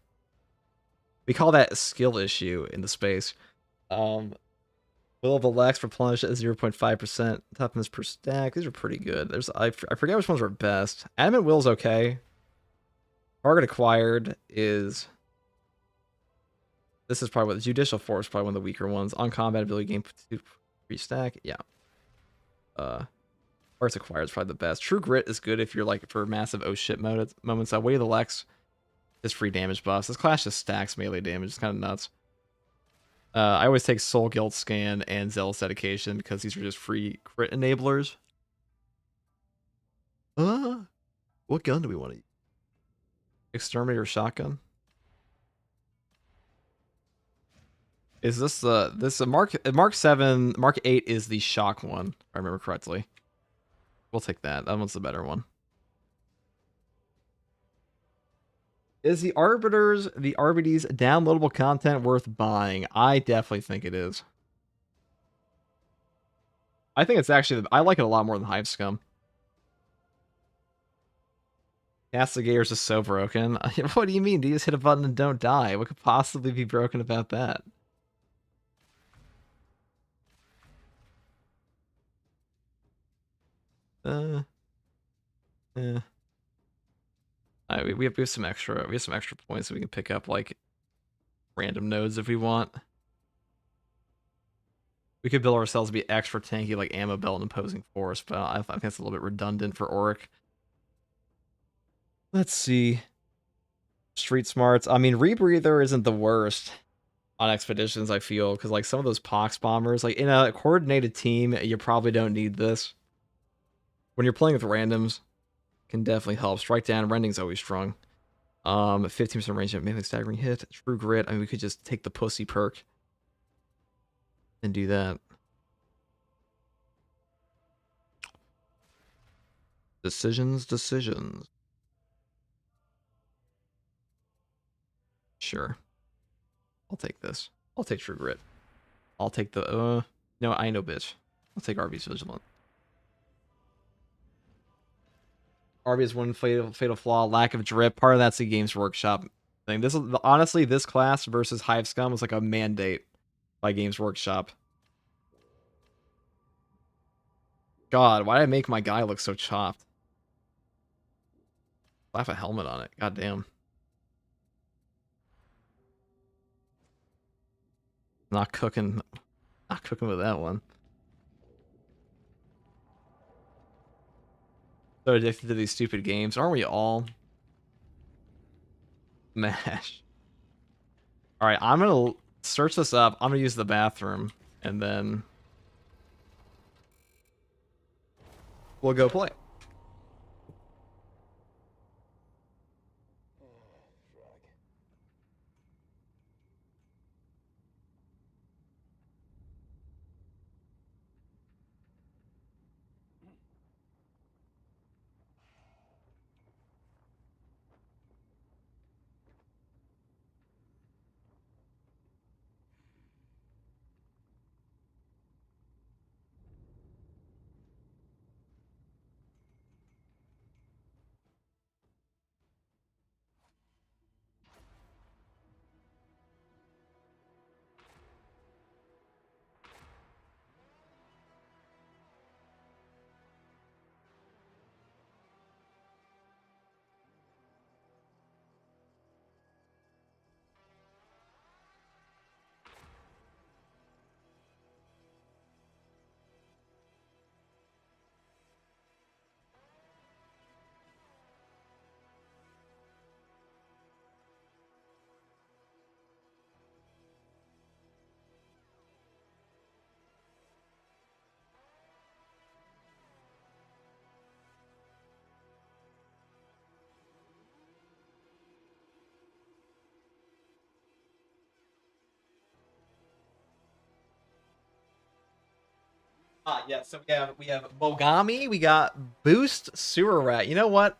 We call that a skill issue in the space. Will of Alex replenish at 0.5% toughness per stack. These are pretty good. There's I forget which ones were best. Adamant Will's okay. Target acquired is... This is probably what the Judicial Force, probably one of the weaker ones. On combat ability gain 2 free stack. Yeah. Parts acquired is probably the best. True Grit is good if you're like for massive oh shit moments. Way of the Lex is free damage buffs. This class just stacks melee damage. It's kind of nuts. I always take Soul Guild Scan and Zealous Dedication because these are just free crit enablers. What gun do we want to use? Exterminator Shotgun? Is this Mark 7, Mark 8 is the shock one, if I remember correctly. We'll take that. That one's the better one. Is the RBD's downloadable content worth buying? I definitely think it is. I think it's actually, I like it a lot more than Hive Scum. Castigators is so broken. What do you mean? Do you just hit a button and don't die? What could possibly be broken about that? We have some extra points that we can pick up like random nodes if we want. We could build ourselves to be extra tanky like Ammo Belt and Imposing Force, but I think that's a little bit redundant for Auric. Let's see. Street Smarts. I mean, Rebreather isn't the worst on expeditions, I feel, because like some of those Pox bombers, like in a coordinated team, you probably don't need this. When you're playing with randoms, can definitely help. Strike Down, Rending's always strong. 15% range of mainly staggering hit. True Grit. I mean, we could just take the pussy perk and do that. Decisions. Sure. I'll take this. I'll take True Grit. I'll take the, no, I know, bitch. I'll take RB's Vigilant. RB's one fatal flaw, lack of drip. Part of that's the Games Workshop thing. This is honestly, this class versus Hive Scum was like a mandate by Games Workshop. God, why did I make my guy look so chopped? I have a helmet on it. God damn. Not cooking with that one. So addicted to these stupid games, aren't we all? Mash. All right, I'm gonna search this up. I'm gonna use the bathroom, and then we'll go play. Yeah, so we have Bogami, we got Boost, Sewer Rat. You know what?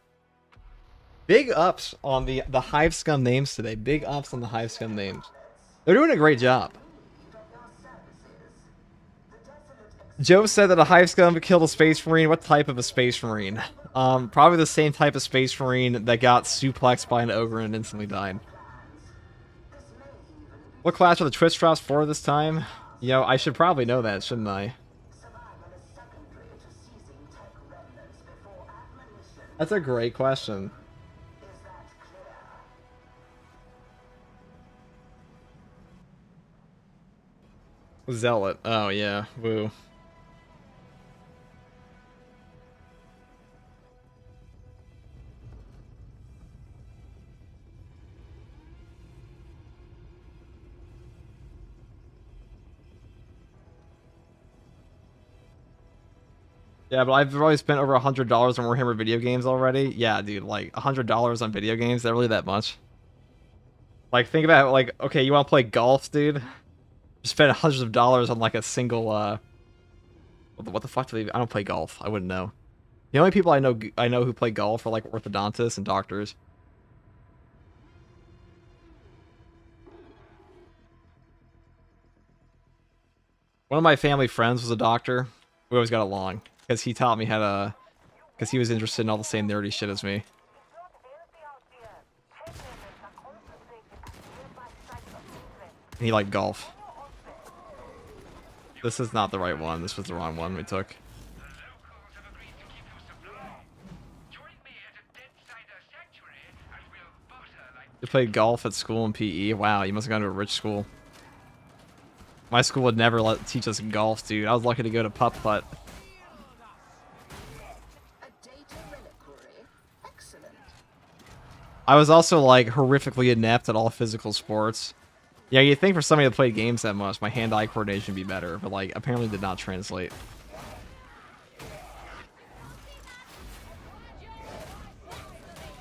Big ups on the Hive Scum names today. Big ups on the Hive Scum names. They're doing a great job. Joe said that a Hive Scum killed a Space Marine. What type of a Space Marine? Probably the same type of Space Marine that got suplexed by an Ogryn and instantly died. What class are the Twitch drops for this time? You know, I should probably know that, shouldn't I? That's a great question. Zealot. Oh, yeah. Woo. Yeah, but I've already spent over $100 on Warhammer video games already. Yeah, dude, like $100 on video games, is that really that much? Like, think about it, like, okay, you want to play golf, dude? You spend hundreds of dollars on like a single, what the fuck do they? I don't play golf. I wouldn't know. The only people I know who play golf are like orthodontists and doctors. One of my family friends was a doctor. We always got along because he taught me how to, because he was interested in all the same nerdy shit as me. And he liked golf. This is not the right one. This was the wrong one we took. You played golf at school in PE? Wow, you must have gone to a rich school. My school would never teach us golf, dude. I was lucky to go to putt-putt. I was also, like, horrifically inept at all physical sports. Yeah, you'd think for somebody that played games that much, my hand-eye coordination would be better, but, like, apparently did not translate.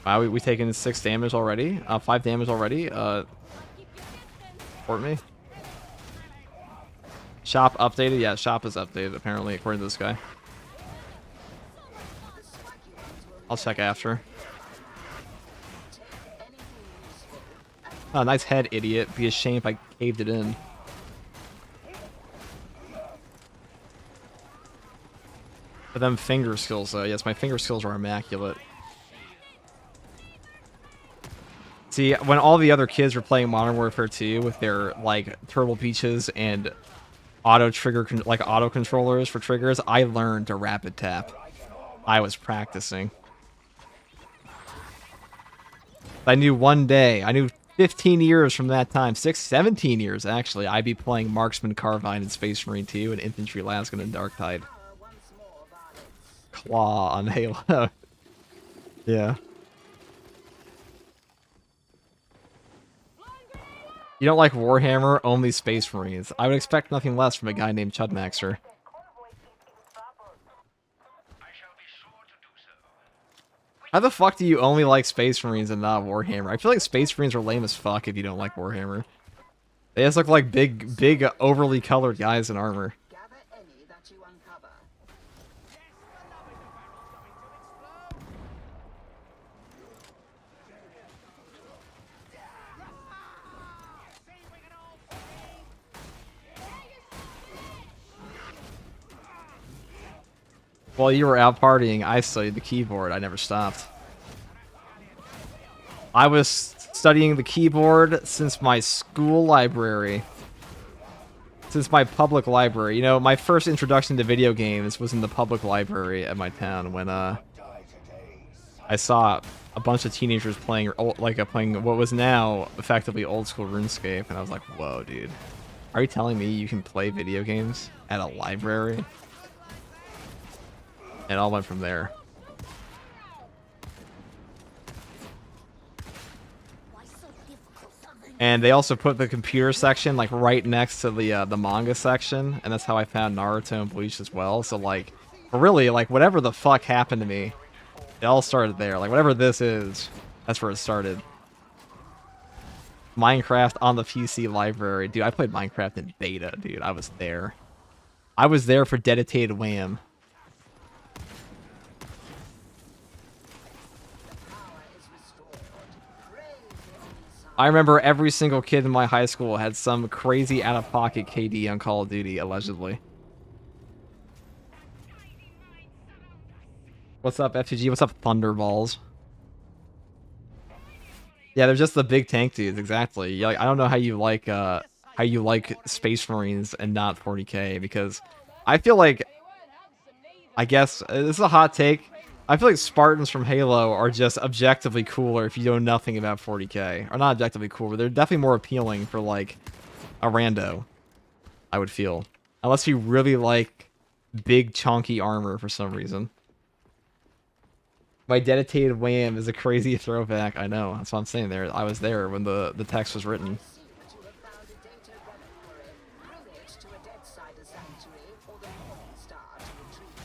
Wow, we taken 6 damage already? 5 damage already? Support me? Shop updated? Yeah, shop is updated, apparently, according to this guy. I'll check after. Oh, nice head, idiot. Be a shame if I caved it in. But them finger skills, though. Yes, my finger skills are immaculate. See, when all the other kids were playing Modern Warfare 2 with their, like, Turtle Beaches and auto controllers for triggers, I learned to rapid tap. I was practicing. I knew one day, I knew 15 years from that time, 17 years actually, I'd be playing Marksman Carbine in Space Marine 2 and Infantry Laskin in Darktide. Claw on Halo. Yeah. You don't like Warhammer, only Space Marines. I would expect nothing less from a guy named Chudmaxer. How the fuck do you only like Space Marines and not Warhammer? I feel like Space Marines are lame as fuck if you don't like Warhammer. They just look like big, overly colored guys in armor. While you were out partying, I studied the keyboard. I never stopped. I was studying the keyboard since my school library. Since my public library. You know, my first introduction to video games was in the public library at my town when, I saw a bunch of teenagers playing, playing what was now effectively old school RuneScape, and I was like, whoa, dude. Are you telling me you can play video games at a library? And all went from there. And they also put the computer section like right next to the manga section, and that's how I found Naruto and Bleach as well. So like, really, like whatever the fuck happened to me, it all started there. Like whatever this is, that's where it started. Minecraft on the PC library, dude. I played Minecraft in beta, dude. I was there. I was there for dedicated wham. I remember every single kid in my high school had some crazy out-of-pocket KD on Call of Duty, allegedly. What's up, FTG? What's up, Thunderballs? Yeah, they're just the big tank dudes, exactly. Yeah, like, I don't know how you like Space Marines and not 40k, because I feel like, I guess, this is a hot take, I feel like Spartans from Halo are just objectively cooler if you know nothing about 40k. Or not objectively cool, but they're definitely more appealing for, like, a rando, I would feel. Unless you really like big, chunky armor for some reason. My dedicated wham is a crazy throwback. I know, that's what I'm saying there. I was there when the text was written.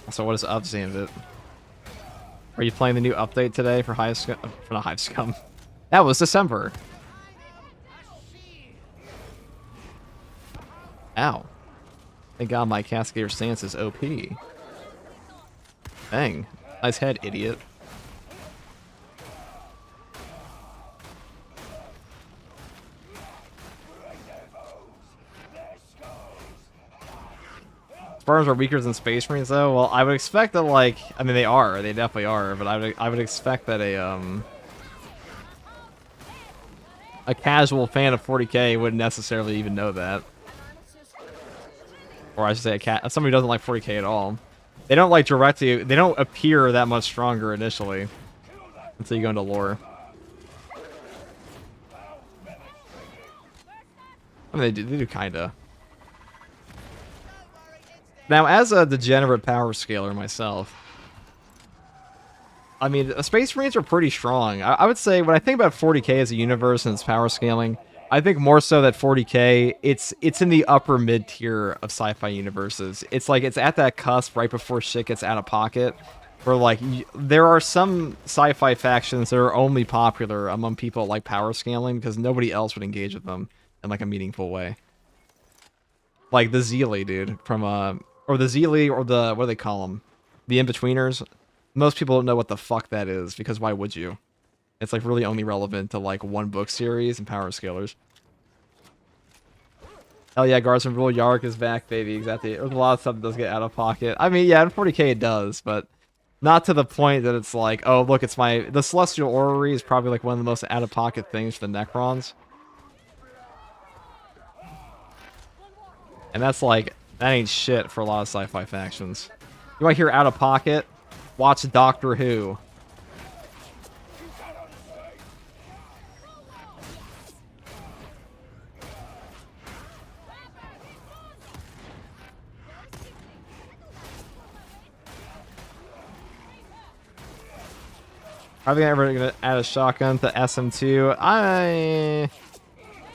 So what is up, Zambit? Are you playing the new update today for Hive Scum? For not Hive Scum. That was December. Ow. Thank God my Cascade stance is OP. Dang. Nice head, idiot. Spartans are weaker than Space Marines, though. Well, I would expect that, like, I mean, they are. They definitely are. But I would expect that a casual fan of 40k wouldn't necessarily even know that. Or I should say, somebody who doesn't like 40k at all. They don't like directly. They don't appear that much stronger initially until you go into lore. I mean, they do kinda. Now, as a degenerate power scaler myself, I mean, Space Marines are pretty strong. I would say, when I think about 40k as a universe and its power scaling, I think more so that 40k, it's in the upper mid-tier of sci-fi universes. It's like, it's at that cusp right before shit gets out of pocket, where, like, there are some sci-fi factions that are only popular among people like power scaling, because nobody else would engage with them in, like, a meaningful way. Like the Zealey, dude, from, or the Zealey, or the, what do they call them? The In-Betweeners. Most people don't know what the fuck that is, because why would you? It's, like, really only relevant to, like, one book series and power scalers. Hell yeah, Guardsman Rule Yark is back, baby, exactly. There's a lot of stuff that does get out of pocket. I mean, yeah, in 40k it does, but not to the point that it's like, oh, look, it's the Celestial Orrery is probably, like, one of the most out-of-pocket things for the Necrons. And that's, like, that ain't shit for a lot of sci-fi factions. You want to hear out of pocket? Watch Doctor Who. Are they ever gonna add a shotgun to SM2?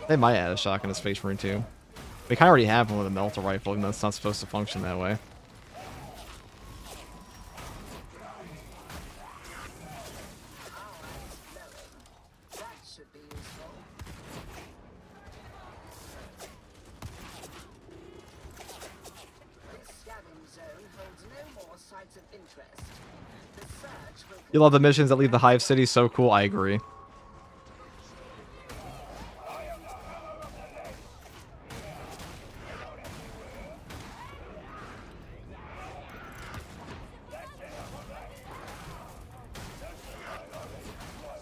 They might add a shotgun to Space Marine 2. They kind of already have one with a melter rifle, and that's not supposed to function that way. You love the missions that leave the Hive City, so cool, I agree.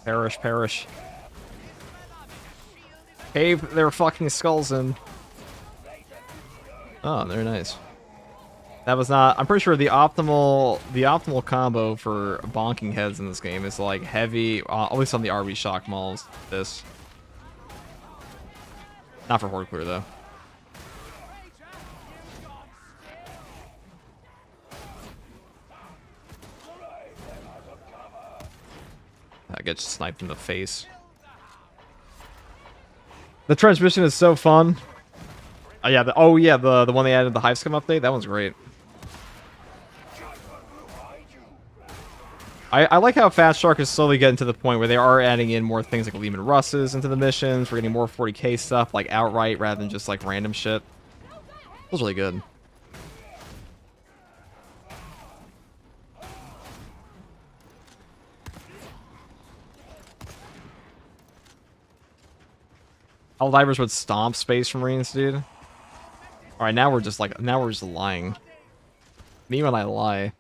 Perish, perish. Cave their fucking skulls in. Oh, very nice. That was not... I'm pretty sure the optimal combo for bonking heads in this game is like heavy, at least on the RB shock mauls. This. Not for Horde Clear though. I get sniped in the face. The transmission is so fun. Yeah, the one they added the Hive Scum update. That one's great. I like how Fast Shark is slowly getting to the point where they are adding in more things like Lehman Russes into the missions. We're getting more 40k stuff like outright rather than just like random shit. It was really good. Helldivers would stomp Space Marines, dude. All right, now we're just lying. Me when I lie.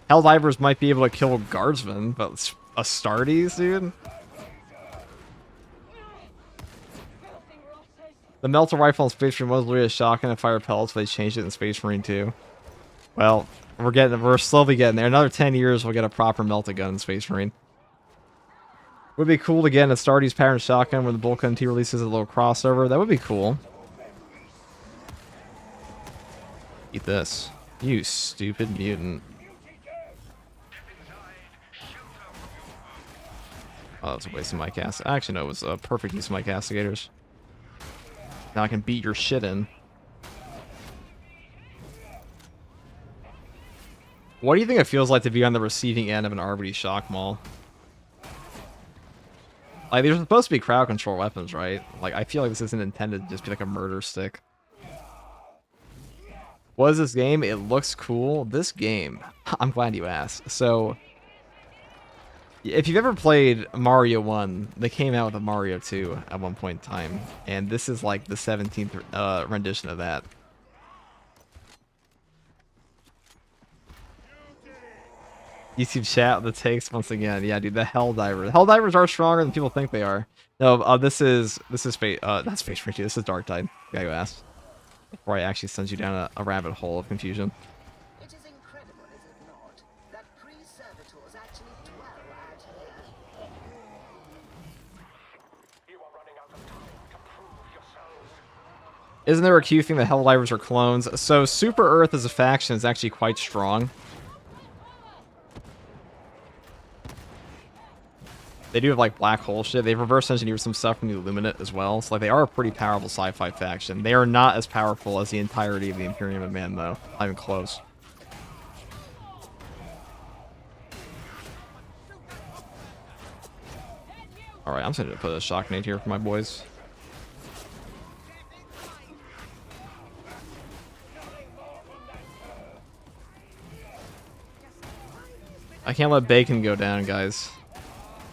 Helldivers might be able to kill guardsmen, but Astartes, dude. The melter rifle in Space Marine was literally a shotgun and fire pellets, but they changed it in Space Marine 2. Well, we're slowly getting there. Another 10 years, we'll get a proper melta gun in Space Marine. Would be cool to get an Astartes pattern shotgun where the bulk NT releases a little crossover. That would be cool. Eat this. You stupid mutant. Oh, that was a waste of my cast. Actually, no, it was a perfect use of my castigators. Now I can beat your shit in. What do you think it feels like to be on the receiving end of an RBD shock maul? Like, these are supposed to be crowd control weapons, right? Like, I feel like this isn't intended to just be like a murder stick. What is this game? It looks cool. This game, I'm glad you asked. So, if you've ever played Mario 1, they came out with a Mario 2 at one point in time. And this is like the 17th rendition of that. YouTube chat, the takes once again. Yeah, dude, the Helldivers. Helldivers are stronger than people think they are. No, this is Space, not Space Marine 2, this is Dark Tide. Guy who asked. Before I actually send you down a rabbit hole of confusion. It is incredible, is it not, that pre-servitors actually dwell out here. You are running out of time to prove yourselves. Isn't there a cute thing that Helldivers are clones? So Super Earth as a faction is actually quite strong. They do have like black hole shit. They've reverse engineered some stuff from the Illuminate as well. So like they are a pretty powerful sci-fi faction. They are not as powerful as the entirety of the Imperium of Man though. Not even close. Alright, I'm just gonna put a shock nade here for my boys. I can't let bacon go down, guys.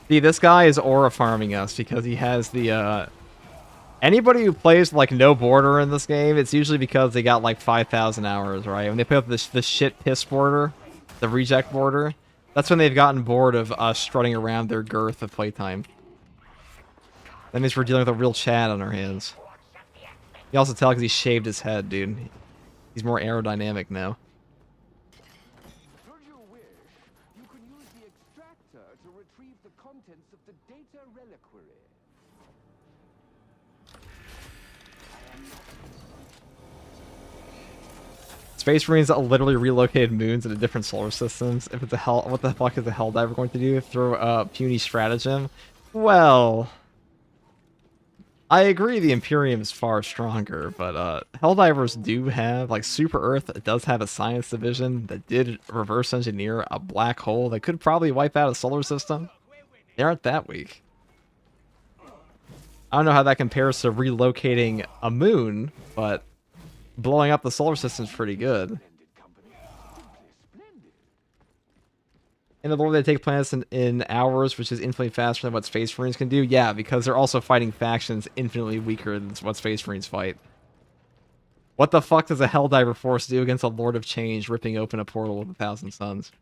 See, this guy is aura farming us because he has the, anybody who plays, like, no border in this game, it's usually because they got, like, 5,000 hours, right? When they put up this shit piss border, the reject border, that's when they've gotten bored of us strutting around their girth of playtime. That means we're dealing with a real Chad on our hands. You also tell because he shaved his head, dude. He's more aerodynamic now. Should you wish, you could use the extractor to retrieve the contents of the data reliquary. Space Marines literally relocated moons into different solar systems. If it's a hell, what the fuck is a Helldiver going to do? Throw a puny stratagem? Well, I agree the Imperium is far stronger, but Helldivers do have, like, Super Earth does have a science division that did reverse engineer a black hole that could probably wipe out a solar system. They aren't that weak. I don't know how that compares to relocating a moon, but blowing up the solar system is pretty good. In the Lord, they take planets in hours, which is infinitely faster than what Space Marines can do. Yeah, because they're also fighting factions infinitely weaker than what Space Marines fight. What the fuck does a Helldiver force do against a Lord of Change ripping open a portal with 1,000 suns?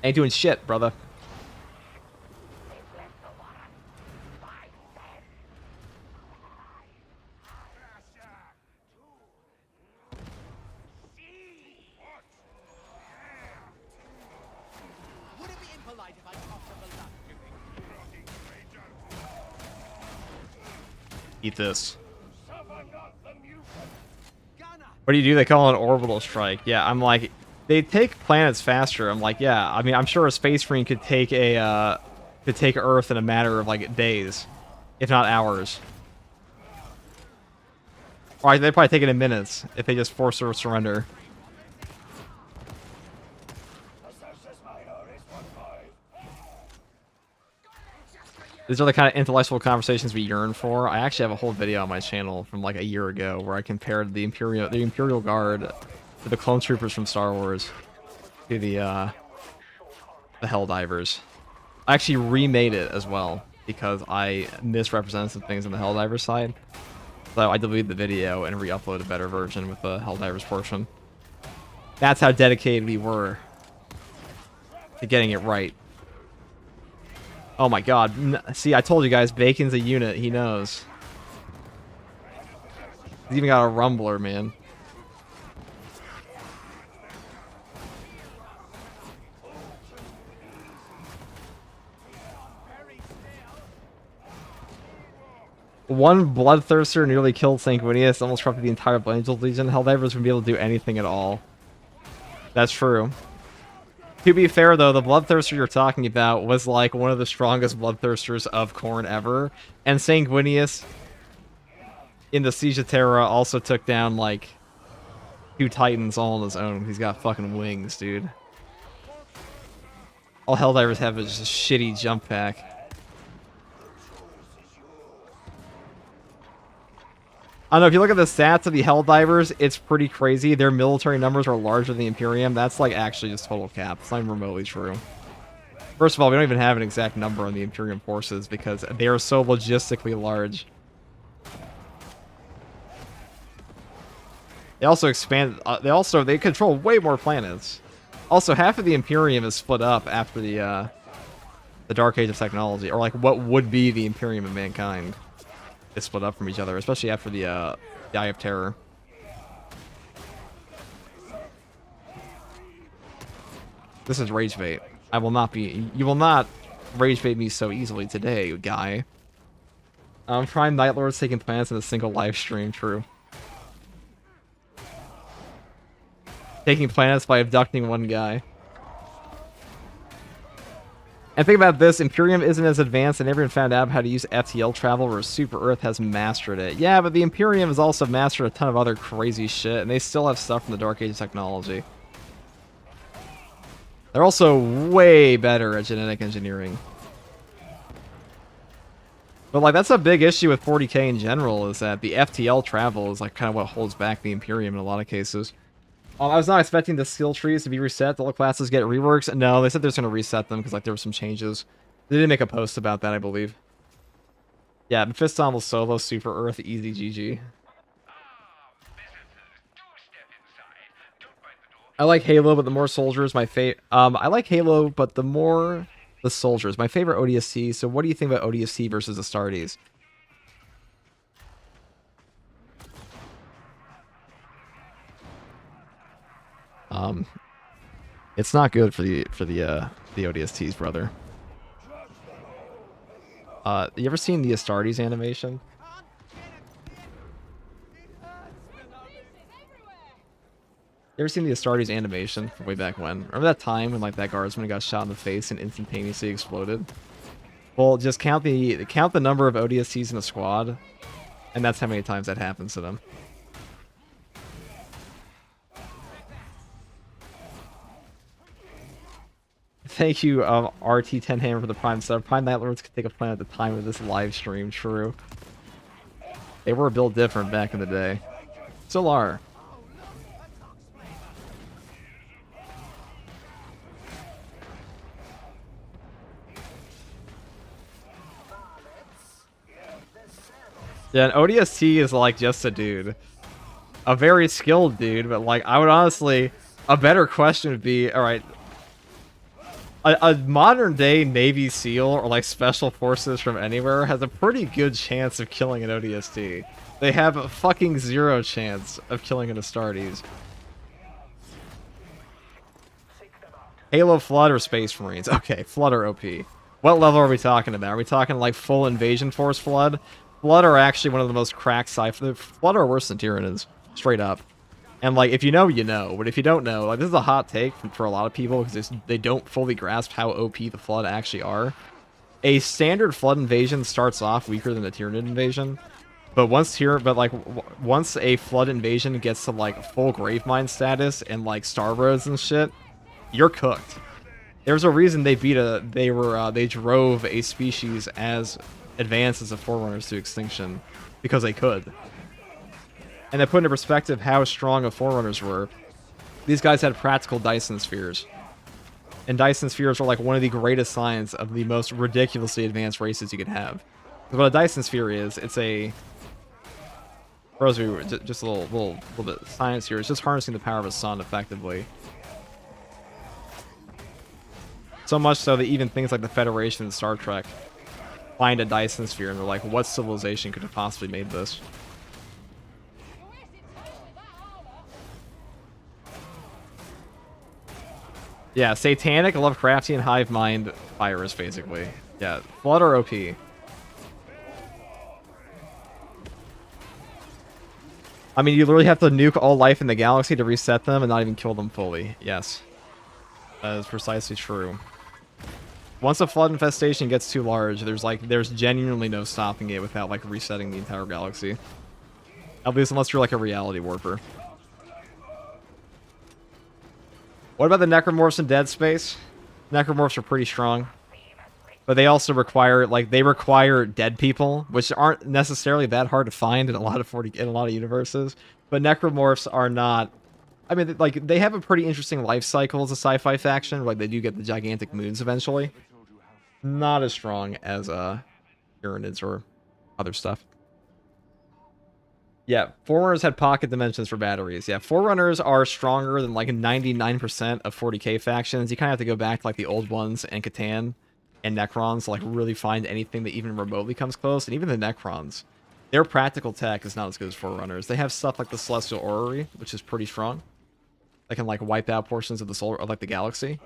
Ain't doing shit, brother. Eat this. What do you do? They call it an orbital strike. Yeah, I'm like, they take planets faster. I'm like, yeah. I mean, I'm sure a Space Marine could take Earth in a matter of like days, if not hours. Or they probably take it in minutes if they just force her to surrender. These are the kind of intellectual conversations we yearn for. I actually have a whole video on my channel from like a year ago where I compared the Imperial Guard the clone troopers from Star Wars to the Helldivers. I actually remade it as well because I misrepresented some things on the Helldivers side. So I deleted the video and re-uploaded a better version with the Helldivers portion. That's how dedicated we were to getting it right. Oh my god. See, I told you guys, Bacon's a unit. He knows. He's even got a rumbler, man. One Bloodthirster nearly killed Sanguinius, almost corrupted the entire Angel Legion. Helldivers wouldn't be able to do anything at all. That's true. To be fair, though, the Bloodthirster you're talking about was like one of the strongest Bloodthirsters of Khorne ever. And Sanguinius in the Siege of Terra also took down like 2 Titans all on his own. He's got fucking wings, dude. All Helldivers have is just a shitty jump pack. I don't know, if you look at the stats of the Helldivers, it's pretty crazy. Their military numbers are larger than the Imperium. That's like actually just total cap. It's not even remotely true. First of all, we don't even have an exact number on the Imperium forces because they are so logistically large. They also expand. They control way more planets. Also, half of the Imperium is split up after the Dark Age of Technology, or like what would be the Imperium of Mankind. Is split up from each other, especially after the Eye of Terror. This is rage bait. I will not be. You will not rage bait me so easily today, guy. Prime Night Lords taking planets in a single live stream. True. Taking planets by abducting one guy. And think about this, Imperium isn't as advanced and everyone found out how to use FTL travel, whereas Super Earth has mastered it. Yeah, but the Imperium has also mastered a ton of other crazy shit, and they still have stuff from the Dark Age of Technology. They're also way better at genetic engineering. But like, that's a big issue with 40k in general, is that the FTL travel is like kind of what holds back the Imperium in a lot of cases. I was not expecting the skill trees to be reset. All the classes get reworks. No, they said they're just going to reset them because like there were some changes. They did make a post about that, I believe. Yeah, Mephiston will solo Super Earth, easy GG. I like Halo, but the more soldiers, my favorite. I like Halo, but the more the soldiers. My favorite ODST. So what do you think about ODST versus Astartes? It's not good for the ODSTs, brother. You ever seen the Astartes animation? You ever seen the Astartes animation from way back when? Remember that time when like that guardsman got shot in the face and instantaneously exploded? Well, just count the number of ODSTs in a squad, and that's how many times that happens to them. Thank you, RT10 Hammer for the Prime sub. Prime Night Lords could take a plan at the time of this live stream. True. They were built different back in the day. Still are. Yeah, an ODST is like just a dude. A very skilled dude, but like, I would honestly... A better question would be, alright... A modern day Navy SEAL or like Special Forces from anywhere has a pretty good chance of killing an ODST. They have a fucking 0 chance of killing an Astartes. Halo Flood or Space Marines? Okay, Flood or OP. What level are we talking about? Are we talking like full Invasion Force Flood? Flood are actually one of the most cracked sci-fi. Flood are worse than Tyranids, straight up. And like, if you know, you know. But if you don't know, like, this is a hot take for a lot of people because they don't fully grasp how OP the Flood actually are. A standard Flood invasion starts off weaker than a Tyranid invasion, but once a Flood invasion gets to like full Gravemind status and like Star Roads and shit, you're cooked. There's a reason they drove a species as advanced as the Forerunners to extinction because they could. And that put into perspective how strong the Forerunners were. These guys had practical Dyson spheres. And Dyson spheres are like one of the greatest signs of the most ridiculously advanced races you could have. Because what a Dyson sphere is, it's a... For those of you, just a little bit of science here. It's just harnessing the power of the sun effectively. So much so that even things like the Federation and Star Trek find a Dyson sphere and they're like, what civilization could have possibly made this? Yeah, Satanic, Lovecraftian, Hive Mind, Virus, basically. Yeah, Flood or OP. I mean, you literally have to nuke all life in the galaxy to reset them and not even kill them fully. Yes. That is precisely true. Once a flood infestation gets too large, there's genuinely no stopping it without, like, resetting the entire galaxy. At least unless you're, like, a reality warper. What about the Necromorphs in Dead Space? Necromorphs are pretty strong. But they also require, like, they require dead people, which aren't necessarily that hard to find in a lot of universes. But Necromorphs are not... I mean, like, they have a pretty interesting life cycle as a sci-fi faction. Like, they do get the gigantic moons eventually. Not as strong as, Tyranids or other stuff. Yeah, Forerunners had pocket dimensions for batteries. Yeah, Forerunners are stronger than, like, 99% of 40k factions. You kind of have to go back to, like, the old ones and Catan and Necrons to, like, really find anything that even remotely comes close. And even the Necrons, their practical tech is not as good as Forerunners. They have stuff like the Celestial Orrery, which is pretty strong. That can, like, wipe out portions of the solar, of, like, the galaxy.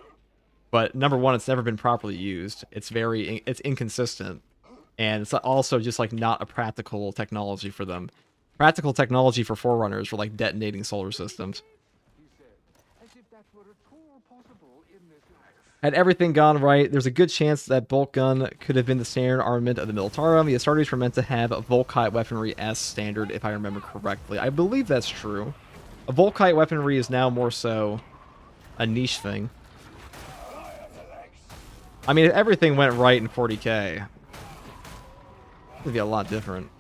But number one, it's never been properly used. It's inconsistent. And it's also just, like, not a practical technology for them. Practical technology for Forerunners were, like, detonating solar systems. Had everything gone right, there's a good chance that bolt gun could have been the standard armament of the Militarum. The Astartes were meant to have a Volkite weaponry as standard, if I remember correctly. I believe that's true. A Volkite weaponry is now more so a niche thing. I mean, if everything went right in 40k, it would be a lot different.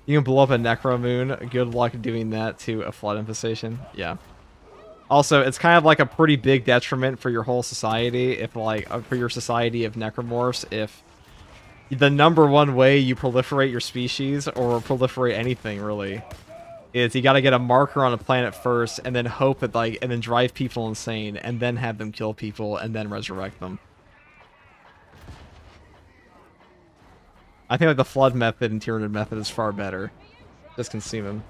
You can blow up a Necromoon. Good luck doing that to a flood infestation. Yeah. Also, it's kind of like a pretty big detriment for your whole society, if, like, for your society of Necromorphs, if the number one way you proliferate your species, or proliferate anything, really, is you gotta get a marker on a planet first, and then hope that, like, and then drive people insane, and then have them kill people, and then resurrect them. I think, like, the flood method and Tyranid method is far better. Just consume them.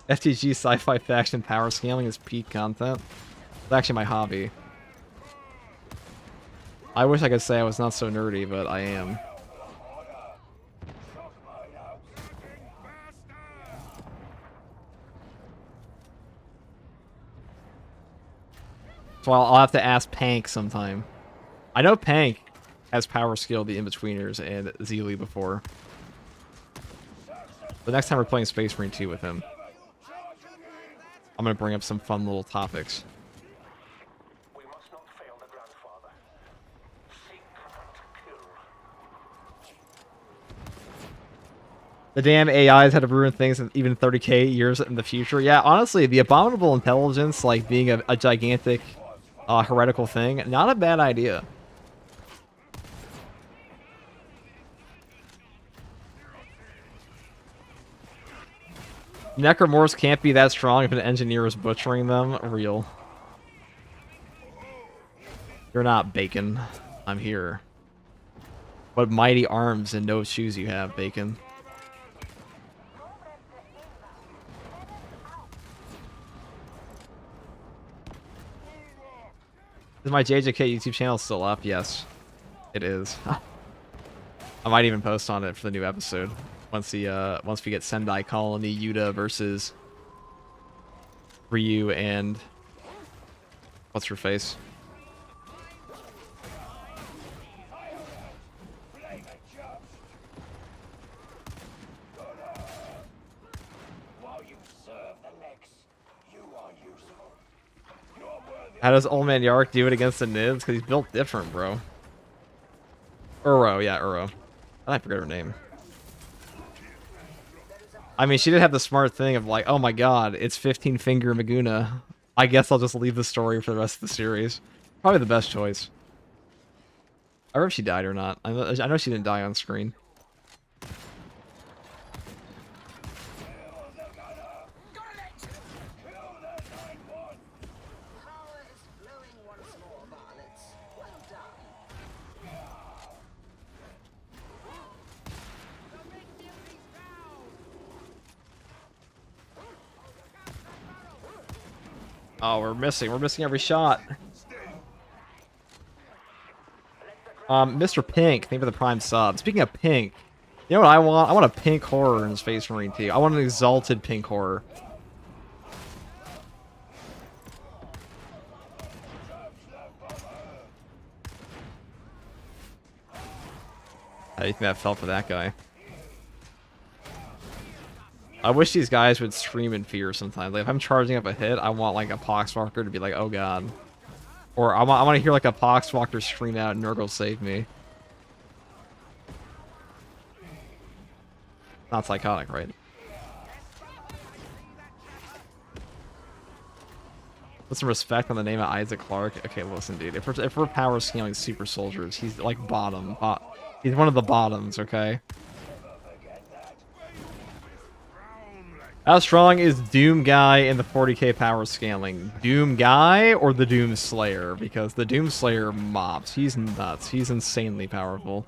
FTG sci-fi faction power scaling is peak content. It's actually my hobby. I wish I could say I was not so nerdy, but I am. So I'll have to ask Pank sometime. I know Pank has power scaled the In-Betweeners and Zeely before. The next time we're playing Space Marine 2 with him, I'm going to bring up some fun little topics. We must not fail the grandfather. Seek and kill. The damn AIs had to ruin things in even 30k years in the future. Yeah, honestly, the abominable intelligence, like being a gigantic heretical thing, not a bad idea. Necromorphs can't be that strong if an engineer is butchering them. Real. You're not, Bacon. I'm here. What mighty arms and no shoes you have, Bacon. Is my JJK YouTube channel still up? Yes, it is. I might even post on it for the new episode. Once we get Sendai Colony, Yuta versus Ryu and what's her face? How does Old Man Yark do it against the Nibs? Because he's built different, bro. Uro, yeah, Uro. I forgot her name. I mean, she did have the smart thing of like, oh my god, it's 15-finger Maguna. I guess I'll just leave the story for the rest of the series. Probably the best choice. I wonder if she died or not. I know she didn't die on screen. Power is flowing once more, varlets. Well done. Oh, we're missing. We're missing every shot. Mr. Pink, thank you for the prime sub. Speaking of pink, you know what I want? I want a pink horror in Space Marine team. I want an exalted pink horror. How do you think that felt for that guy? I wish these guys would scream in fear sometimes. Like, if I'm charging up a hit, I want, like, a Poxwalker to be like, oh god. Or I want to hear, like, a Poxwalker scream out, Nurgle save me. Not psychotic, right? Put some respect on the name of Isaac Clarke. Okay, listen, dude. If we're power scaling super soldiers, he's, like, bottom. He's one of the bottoms, okay? How strong is Doom Guy in the 40k power scaling? Doom Guy or the Doom Slayer? Because the Doom Slayer mobs. He's nuts. He's insanely powerful.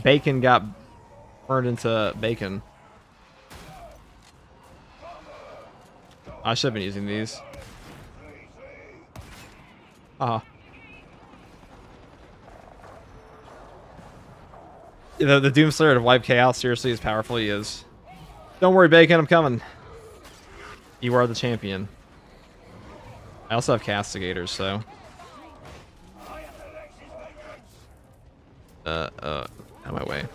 Bacon got burned into bacon. I should have been using these. The Doomslayer to wipe Chaos seriously as powerful he is. Don't worry, Bacon, I'm coming. You are the champion. I also have Castigators, so. Out of my way.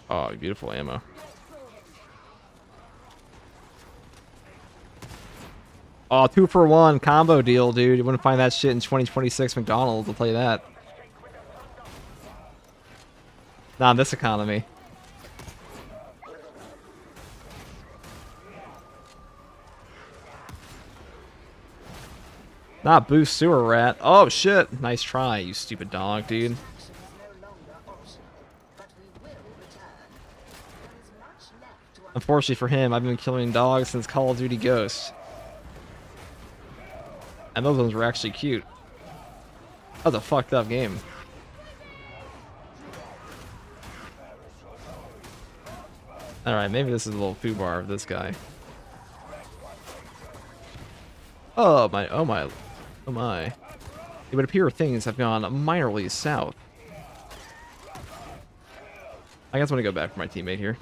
Oh, beautiful ammo. Oh, 2-for-1 combo deal, dude. You wouldn't find that shit in 2026 McDonald's, I'll tell you that. Not in this economy. Not boost sewer rat. Oh shit. Nice try, you stupid dog, dude. Unfortunately for him, I've been killing dogs since Call of Duty Ghosts. And those ones were actually cute. That was a fucked up game. Alright, maybe this is a little foobar of this guy. Oh my, oh my, oh my. It would appear things have gone minorly south. I guess I'm gonna go back for my teammate here.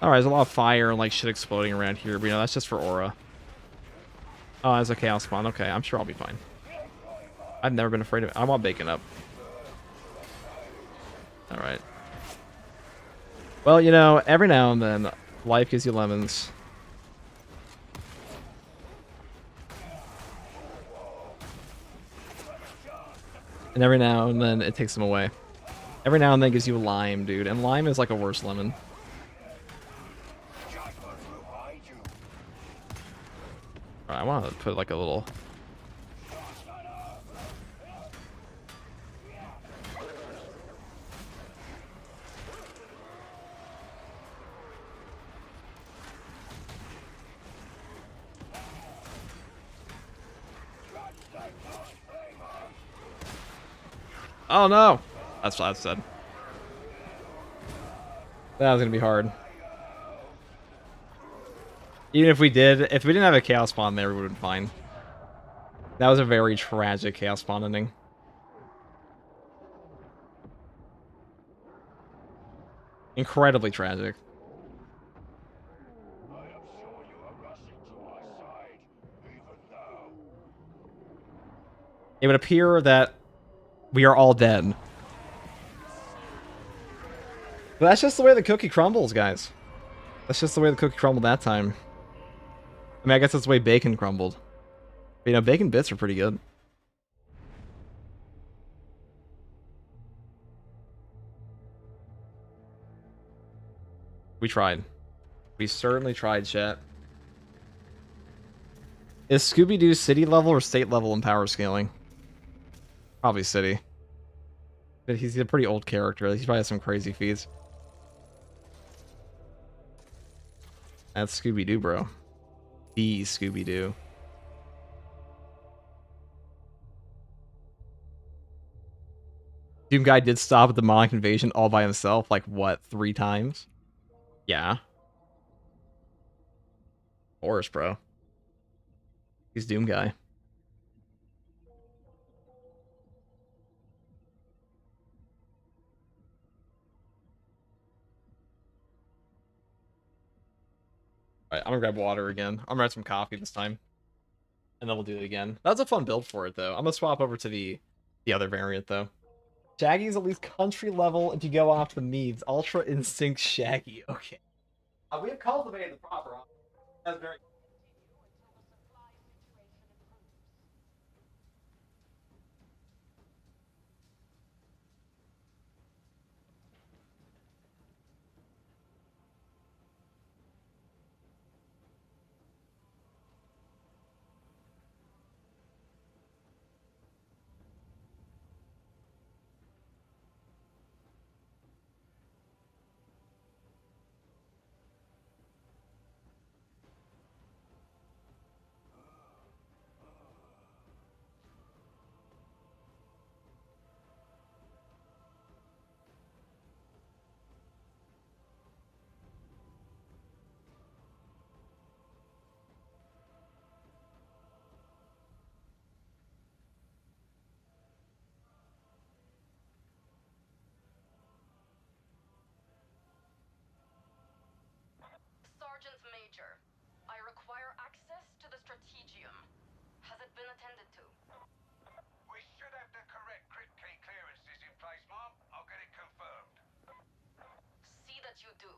Alright, there's a lot of fire and like shit exploding around here, but you know, that's just for aura. Oh, there's a chaos spawn. Okay, I'm sure I'll be fine. I've never been afraid of it. I want bacon up. Alright. Well, you know, every now and then, life gives you lemons. And every now and then, it takes them away. Every now and then gives you lime, dude. And lime is like a worse lemon. I want to put like a little... Oh no! That's what I said. That was gonna be hard. Even if we didn't have a chaos spawn there, we would have been fine. That was a very tragic chaos spawn ending. Incredibly tragic. I am sure you are rushing to my side, even now. It would appear that we are all dead. But that's just the way the cookie crumbles, guys. That's just the way the cookie crumbled that time. I mean, I guess that's the way bacon crumbled. But, you know, bacon bits are pretty good. We tried. We certainly tried, chat. Is Scooby-Doo city level or state level in power scaling? Probably city. But he's a pretty old character. He probably has some crazy feats. That's Scooby-Doo, bro. The Scooby-Doo. Doom Guy did stop at the demonic invasion all by himself, like, what, 3 times? Yeah. Of course, bro. He's Doom Guy. Alright, I'm gonna grab water again. I'm gonna have some coffee this time. And then we'll do it again. That's a fun build for it, though. I'm gonna swap over to the other variant, though. Shaggy's at least country level if you go off the meads. Ultra Instinct Shaggy. Okay. We have cultivated the proper. That's very... Sergeant Major, I require access to the Strategium. Has it been attended to? We should have the correct crit key clearances in place, Mom. I'll get it confirmed. See that you do.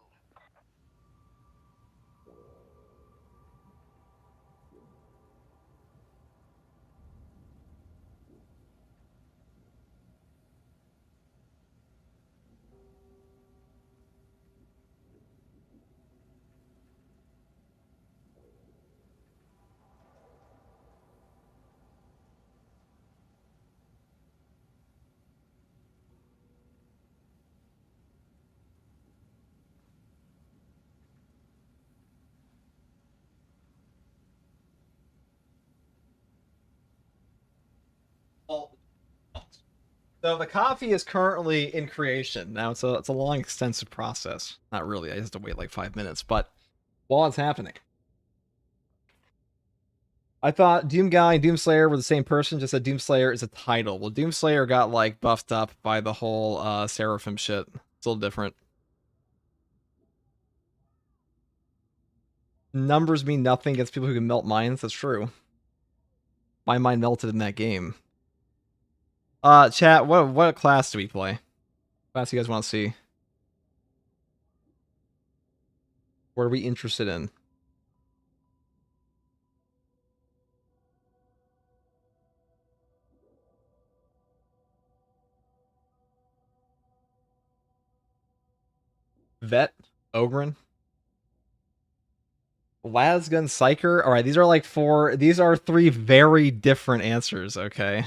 So the coffee is currently in creation. Now it's a long, extensive process. Not really. I just have to wait like 5 minutes. But while it's happening, I thought Doom Guy and Doomslayer were the same person. Just that Doomslayer is a title. Well, Doomslayer got like buffed up by the whole Seraphim shit. It's a little different. Numbers mean nothing against people who can melt minds. That's true. My mind melted in that game. Chat, what class do we play? What class do you guys want to see? What are we interested in? Vet? Ogryn? Lasgun Psyker? Alright, these are like these are 3 very different answers, okay?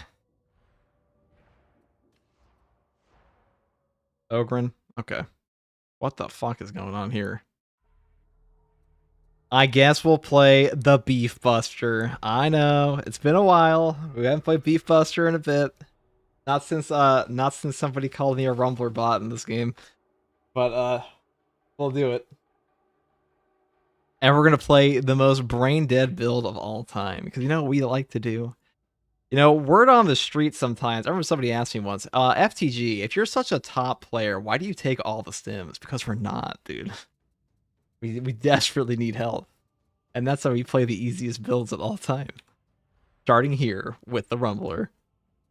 Ogryn? Okay. What the fuck is going on here? I guess we'll play the Beef Buster. I know, it's been a while. We haven't played Beef Buster in a bit. Not since somebody called me a Rumbler bot in this game. But we'll do it. And we're gonna play the most brain dead build of all time. Because you know what we like to do? You know, word on the street sometimes. I remember somebody asked me once, FTG, if you're such a top player, why do you take all the stims? Because we're not, dude. We desperately need help. And that's how we play the easiest builds at all time. Starting here with the Rumbler.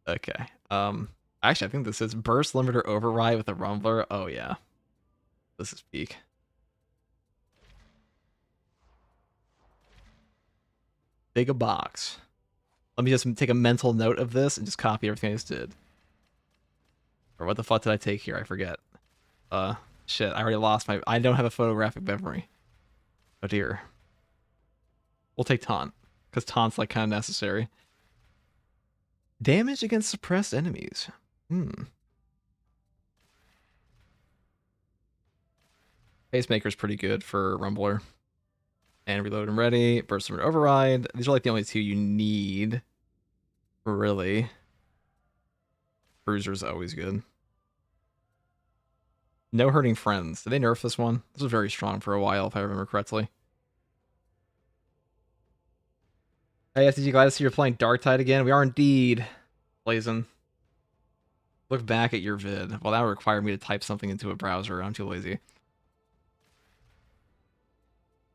Okay. Actually, I think this is Burst Limiter Override with a Rumbler. Oh, yeah. This is peak. Big a box. Let me just take a mental note of this and just copy everything I just did. Or what the fuck did I take here? I forget. Shit, I already lost my... I don't have a photographic memory. Oh dear. We'll take Taunt, because Taunt's like kind of necessary. Damage against suppressed enemies. Pacemaker's pretty good for Rumbler. And Reload and Ready, Burst and Override. These are like the only two you need. Really. Bruiser's always good. No Hurting Friends. Did they nerf this one? This was very strong for a while, if I remember correctly. Hey, FTG, glad to see you're playing Darktide again. We are indeed, Blazin. Look back at your vid. Well, that would require me to type something into a browser. I'm too lazy.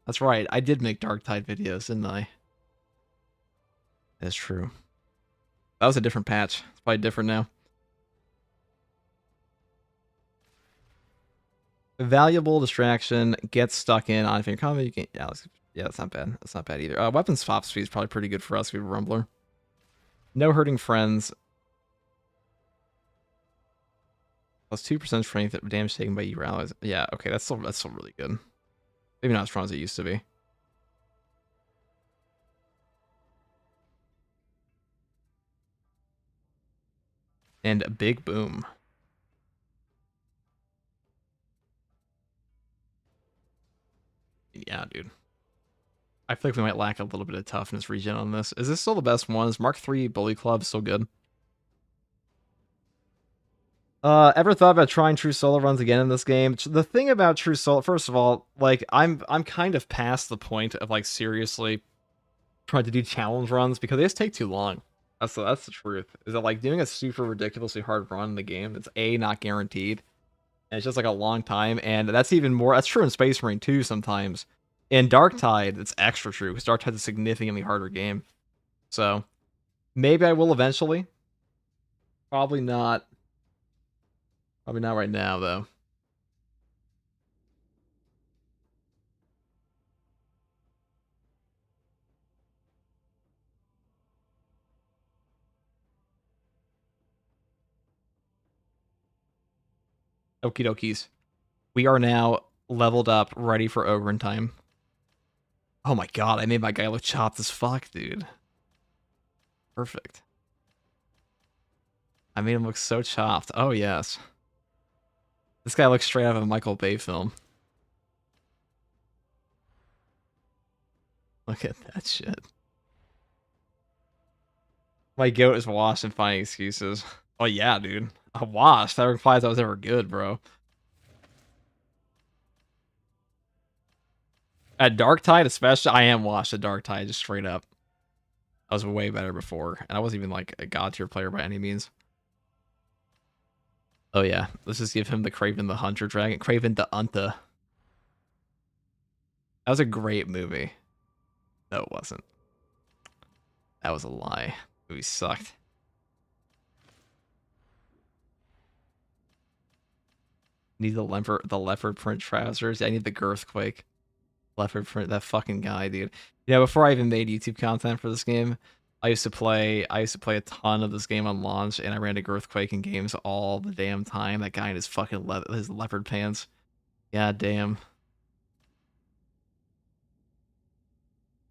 That's right. I did make Darktide videos, didn't I? That's true. That was a different patch. It's probably different now. Valuable distraction. Gets stuck in on finger combat. You can, yeah, that's not bad. That's not bad either. Weapon swap speed is probably pretty good for us. We have a Rumbler. No Hurting Friends. Plus 2% strength damage taken by your allies. Yeah, okay, that's still really good. Maybe not as strong as it used to be. And a Big Boom. Yeah, dude. I feel like we might lack a little bit of toughness regen on this. Is this still the best one? Is Mark III Bully Club still good? Ever thought about trying true solo runs again in this game? The thing about true solo, first of all, like I'm kind of past the point of like seriously trying to do challenge runs because they just take too long. That's the truth. Is that like doing a super ridiculously hard run in the game? It's not guaranteed, and it's just like a long time. And that's even more. That's true in Space Marine too sometimes. In Darktide, it's extra true because Darktide's a significantly harder game. So maybe I will eventually. Probably not. Probably not right now, though. Okie dokies. We are now leveled up, ready for Ogryn time. Oh my god, I made my guy look chopped as fuck, dude. Perfect. I made him look so chopped. Oh, yes. This guy looks straight out of a Michael Bay film. Look at that shit. My goat is washed and finding excuses. Oh yeah, dude. A wash? That implies I was ever good, bro. At Darktide, especially, I am washed at Darktide, just straight up. I was way better before, and I wasn't even like a god tier player by any means. Oh yeah, let's just give him the Kraven the Hunter Dragon. Kraven the Unta. That was a great movie. No, it wasn't. That was a lie. The movie sucked. Need the leopard print trousers. I need the Girthquake. Leopard print, that fucking guy, dude. Yeah, before I even made YouTube content for this game, I used to play a ton of this game on launch, and I ran to Girthquake in games all the damn time. That guy in his fucking his leopard pants. God damn.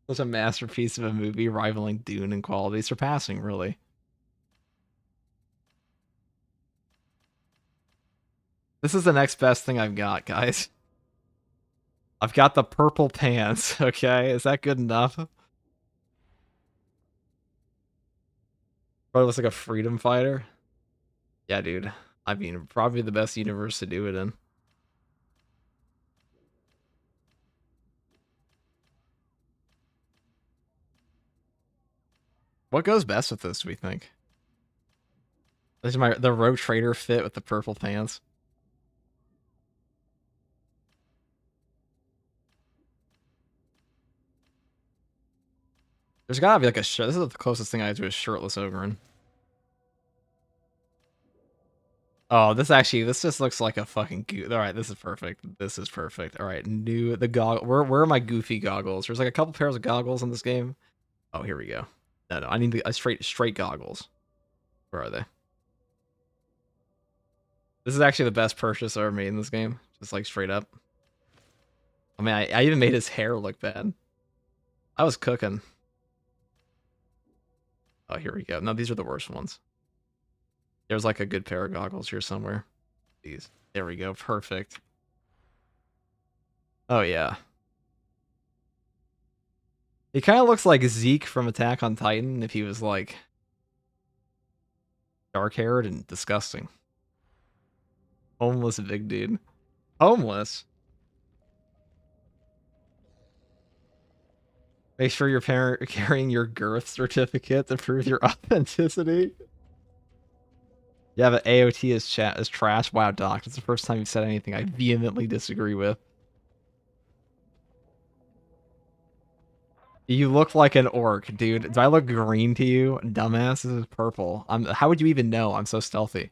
Such a masterpiece of a movie, rivaling Dune in quality, surpassing, really. This is the next best thing I've got, guys. I've got the purple pants, okay? Is that good enough? Probably looks like a freedom fighter. Yeah, dude. I mean, probably the best universe to do it in. What goes best with this, do we think? This is the Rogue Trader fit with the purple pants. There's gotta be like a shirt. This is the closest thing I have to a shirtless Ogryn. Oh, this just looks like a fucking Alright, this is perfect. This is perfect. Alright, the goggle. Where are my goofy goggles? There's like a couple pairs of goggles in this game. Oh, here we go. No, I need a straight goggles. Where are they? This is actually the best purchase I ever made in this game. Just like straight up. I mean, I even made his hair look bad. I was cooking. Oh, here we go. No, these are the worst ones. There's like a good pair of goggles here somewhere. These. There we go. Perfect. Oh, yeah. He kind of looks like Zeke from Attack on Titan if he was like dark-haired and disgusting. Homeless big dude. Homeless? Make sure you're carrying your girth certificate to prove your authenticity. Yeah, but AOT is trash. Wow, Doc, it's the first time you've said anything I vehemently disagree with. You look like an orc, dude. Do I look green to you? Dumbass, this is purple. How would you even know? I'm so stealthy.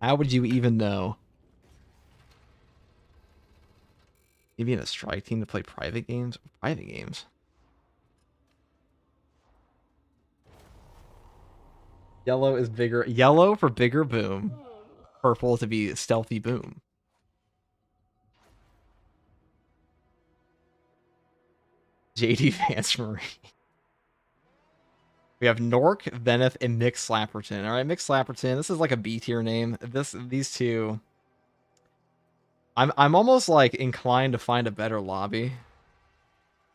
How would you even know? You be in a strike team to play private games? Private games? Yellow is bigger. Yellow for bigger boom. Purple to be stealthy boom. JD Vance Marine. We have Nork, Veneth, and Mick Slapperton. Alright, Mick Slapperton. This is like a B tier name. These two. I'm almost like inclined to find a better lobby.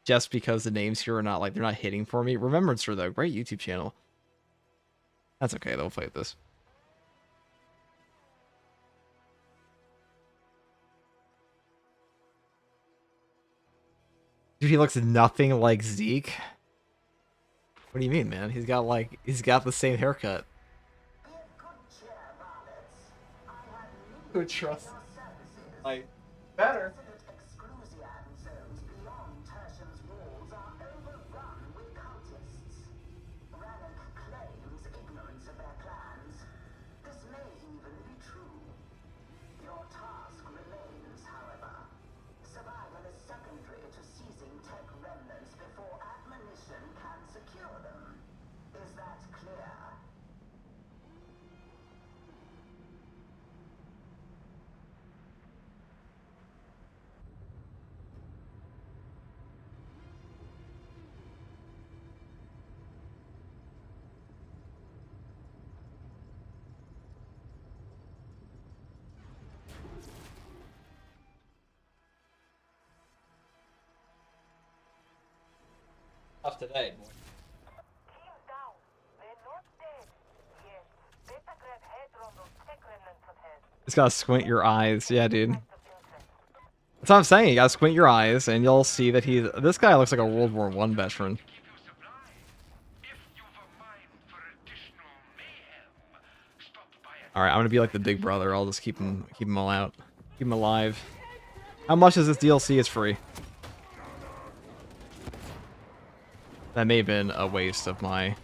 Just because the names here are not like they're not hitting for me. Remembrancer though, great YouTube channel. That's okay, they'll fight this. Dude, he looks nothing like Zeke. What do you mean, man? He's got the same haircut. Who trusts? Like, better. Tough today, boy. Just gotta squint your eyes, yeah, dude. That's what I'm saying. You gotta squint your eyes, and you'll see that this guy looks like a World War I veteran. All right, I'm gonna be like the big brother. I'll just keep him all out, keep him alive. How much is this DLC? It's free. That may have been a waste of my...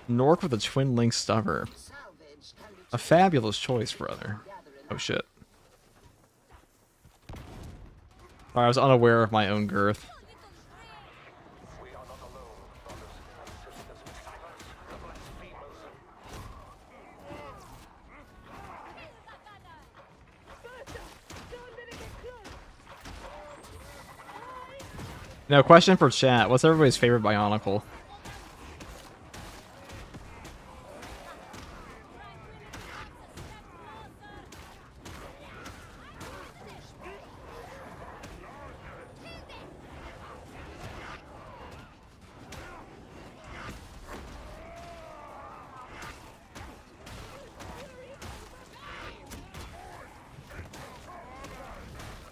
Nork with a twin link stubber. A fabulous choice, brother. Oh shit. Sorry, I was unaware of my own girth. Now, question for chat. What's everybody's favorite Bionicle?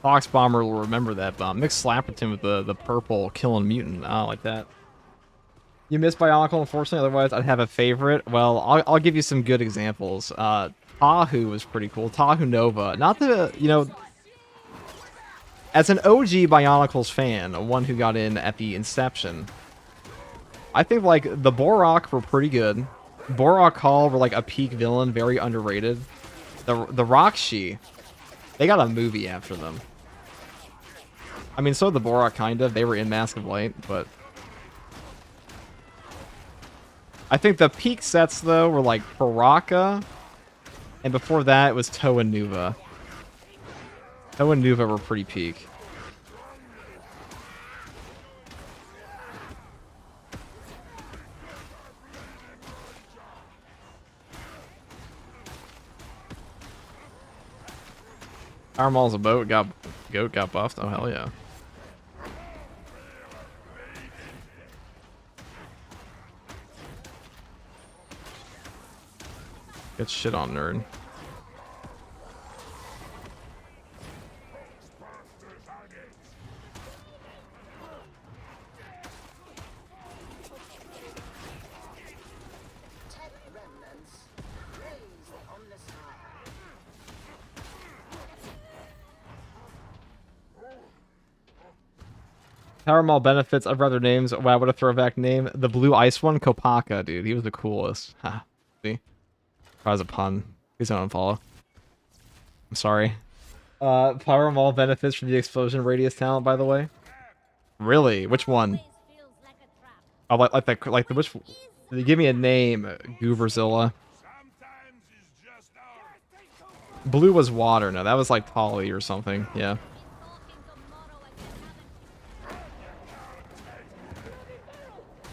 Fox Bomber will remember that bomb. Mix Slapperton with the purple killing mutant. I don't like that. You missed Bionicle, unfortunately. Otherwise, I'd have a favorite. Well, I'll give you some good examples. Tahu was pretty cool. Tahu Nova. Not the, you know, as an OG Bionicles fan, one who got in at the inception, I think, like, the Borak were pretty good. Borak Hall were, like, a peak villain, very underrated. The Rakshi, they got a movie after them. I mean, so did the Borak, kind of. They were in Mask of Light, but... I think the peak sets, though, were, like, Baraka, and before that, it was Toe and Nuva. Toe and Nuva were pretty peak. Power Mall's a boat. Goat got buffed. Oh, hell yeah. Good shit on, nerd. Tech remnants. Raise the Omnissiah. Power Mall benefits of other names. Wow, what a throwback name. The blue ice one, Kopaka, dude. He was the coolest. Ha. See? That was a pun. Please don't unfollow. I'm sorry. Power Mall benefits from the explosion radius talent, by the way. Really? Which one? Oh, like the which? Give me a name, Gooberzilla. Blue was water. No, that was like Polly or something. Yeah.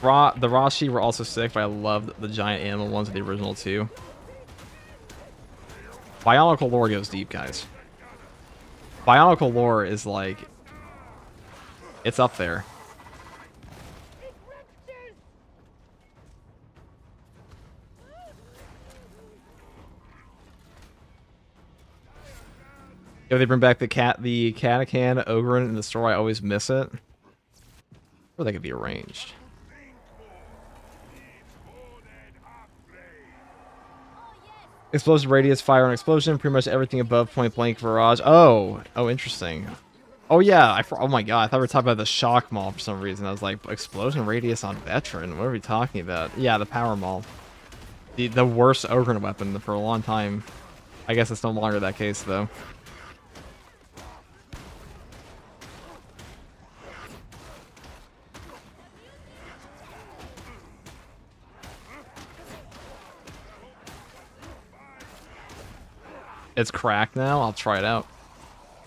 The Rashi were also sick, but I loved the giant animal ones of the original two. Bionicle lore goes deep, guys. Bionicle lore is like... it's up there. If they bring back the Catacan, Ogryn in the story, I always miss it. Or they could be arranged. Explosion radius, fire and explosion, pretty much everything above point blank barrage. Oh, interesting. Oh yeah, oh my god, I thought we were talking about the shock maul for some reason. I was like, explosion radius on veteran. What are we talking about? Yeah, the power maul, the worst Ogryn weapon for a long time. I guess it's no longer that case though. It's cracked now? I'll try it out.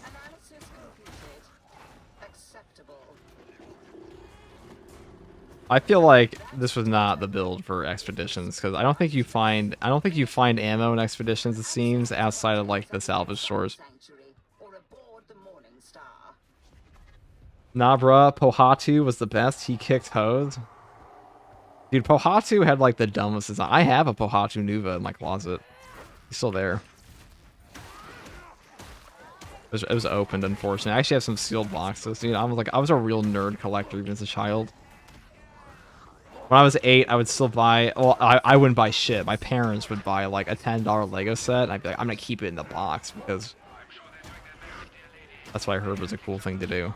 Analysis completed. Acceptable. I feel like this was not the build for expeditions because I don't think you find ammo in expeditions, it seems, outside of like the salvage stores. Sanctuary or aboard the Morning Star. Nabra, Pohatu was the best. He kicked hoes. Dude, Pohatu had like the dumbest design. I have a Pohatu Nuva in my closet. He's still there. It was opened, unfortunately. I actually have some sealed boxes. Dude, I was a real nerd collector even as a child. When I was 8, I would still buy... well, I wouldn't buy shit. My parents would buy like a $10 Lego set, and I'd be like, I'm gonna keep it in the box because that's what I heard was a cool thing to do.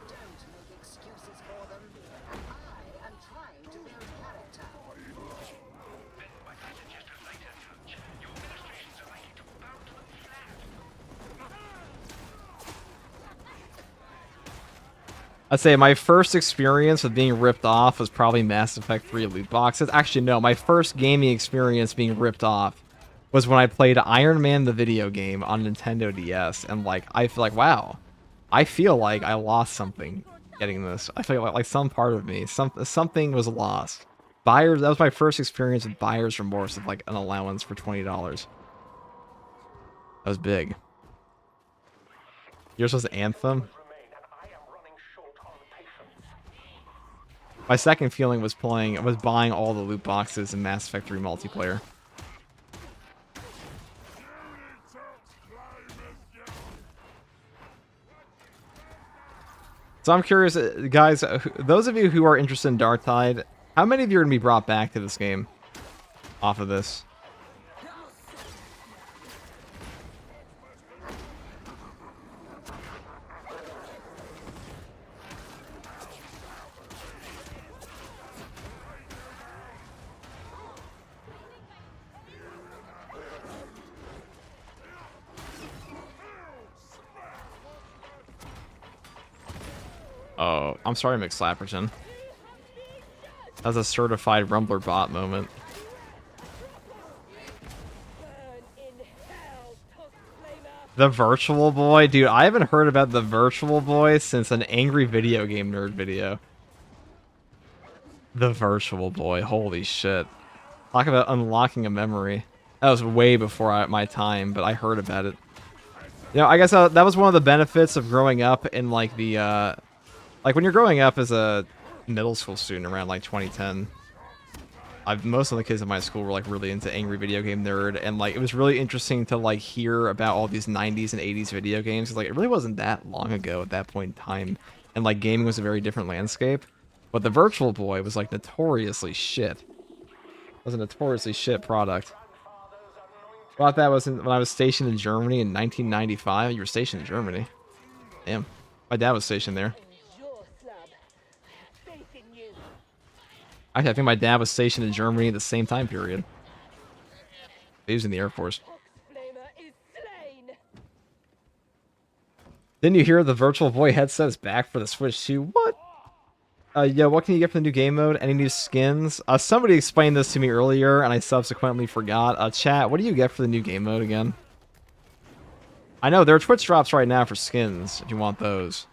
Don't make excuses for them. I am trying to build character. I'd say my first experience with being ripped off was probably Mass Effect 3 loot boxes. Actually, no, my first gaming experience being ripped off was when I played Iron Man the video game on Nintendo DS, and like I feel like, wow, I feel like I lost something getting this. I feel like some part of me, something was lost. That was my first experience with buyer's remorse of like an allowance for $20. That was big. Yours was Anthem. My second feeling was buying all the loot boxes in Mass Effect 3 multiplayer. So I'm curious, guys, those of you who are interested in Darktide, how many of you are going to be brought back to this game off of this? Oh, I'm sorry, McSlapperton. That's a certified Rumbler bot moment. The Virtual Boy? Dude, I haven't heard about the Virtual Boy since an Angry Video Game Nerd video. The Virtual Boy, holy shit. Talk about unlocking a memory. That was way before my time, but I heard about it. You know, I guess that was one of the benefits of growing up in, like, the, like, when you're growing up as a middle school student around, like, 2010, most of the kids in my school were, like, really into Angry Video Game Nerd, and, like, it was really interesting to, like, hear about all these 90s and 80s video games, because, like, it really wasn't that long ago at that point in time, and, like, gaming was a very different landscape, but the Virtual Boy was, like, notoriously shit. It was a notoriously shit product. Thought that was when I was stationed in Germany in 1995. You were stationed in Germany? Damn. My dad was stationed there. I think my dad was stationed in Germany at the same time period. He was in the Air Force. Didn't you hear the Virtual Boy headset is back for the Switch 2? What? Yeah, what can you get for the new game mode? Any new skins? Somebody explained this to me earlier, and I subsequently forgot. Chat, what do you get for the new game mode again? I know, there are Twitch drops right now for skins, if you want those.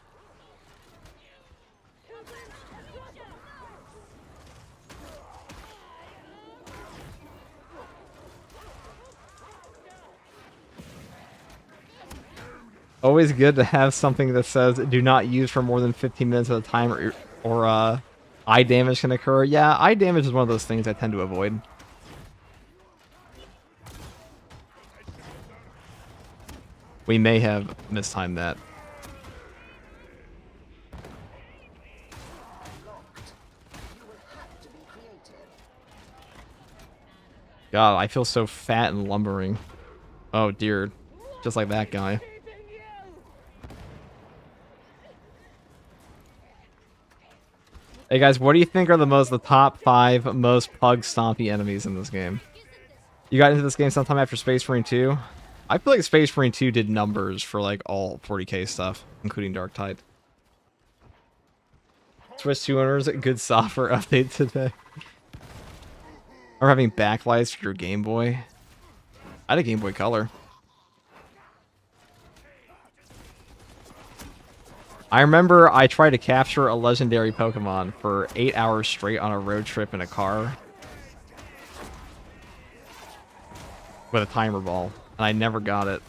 Always good to have something that says, do not use for more than 15 minutes at a time, or eye damage can occur. Yeah, eye damage is one of those things I tend to avoid. We may have mistimed that. God, I feel so fat and lumbering. Oh dear. Just like that guy. Hey guys, what do you think are the top 5 most pug stompy enemies in this game? You got into this game sometime after Space Marine 2? I feel like Space Marine 2 did numbers for like all 40k stuff, including Darktide. Switch 2 owners, good software update today. Or having backlights for your Game Boy. I had a Game Boy Color. I remember I tried to capture a legendary Pokemon for 8 hours straight on a road trip in a car. With a timer ball. And I never got it.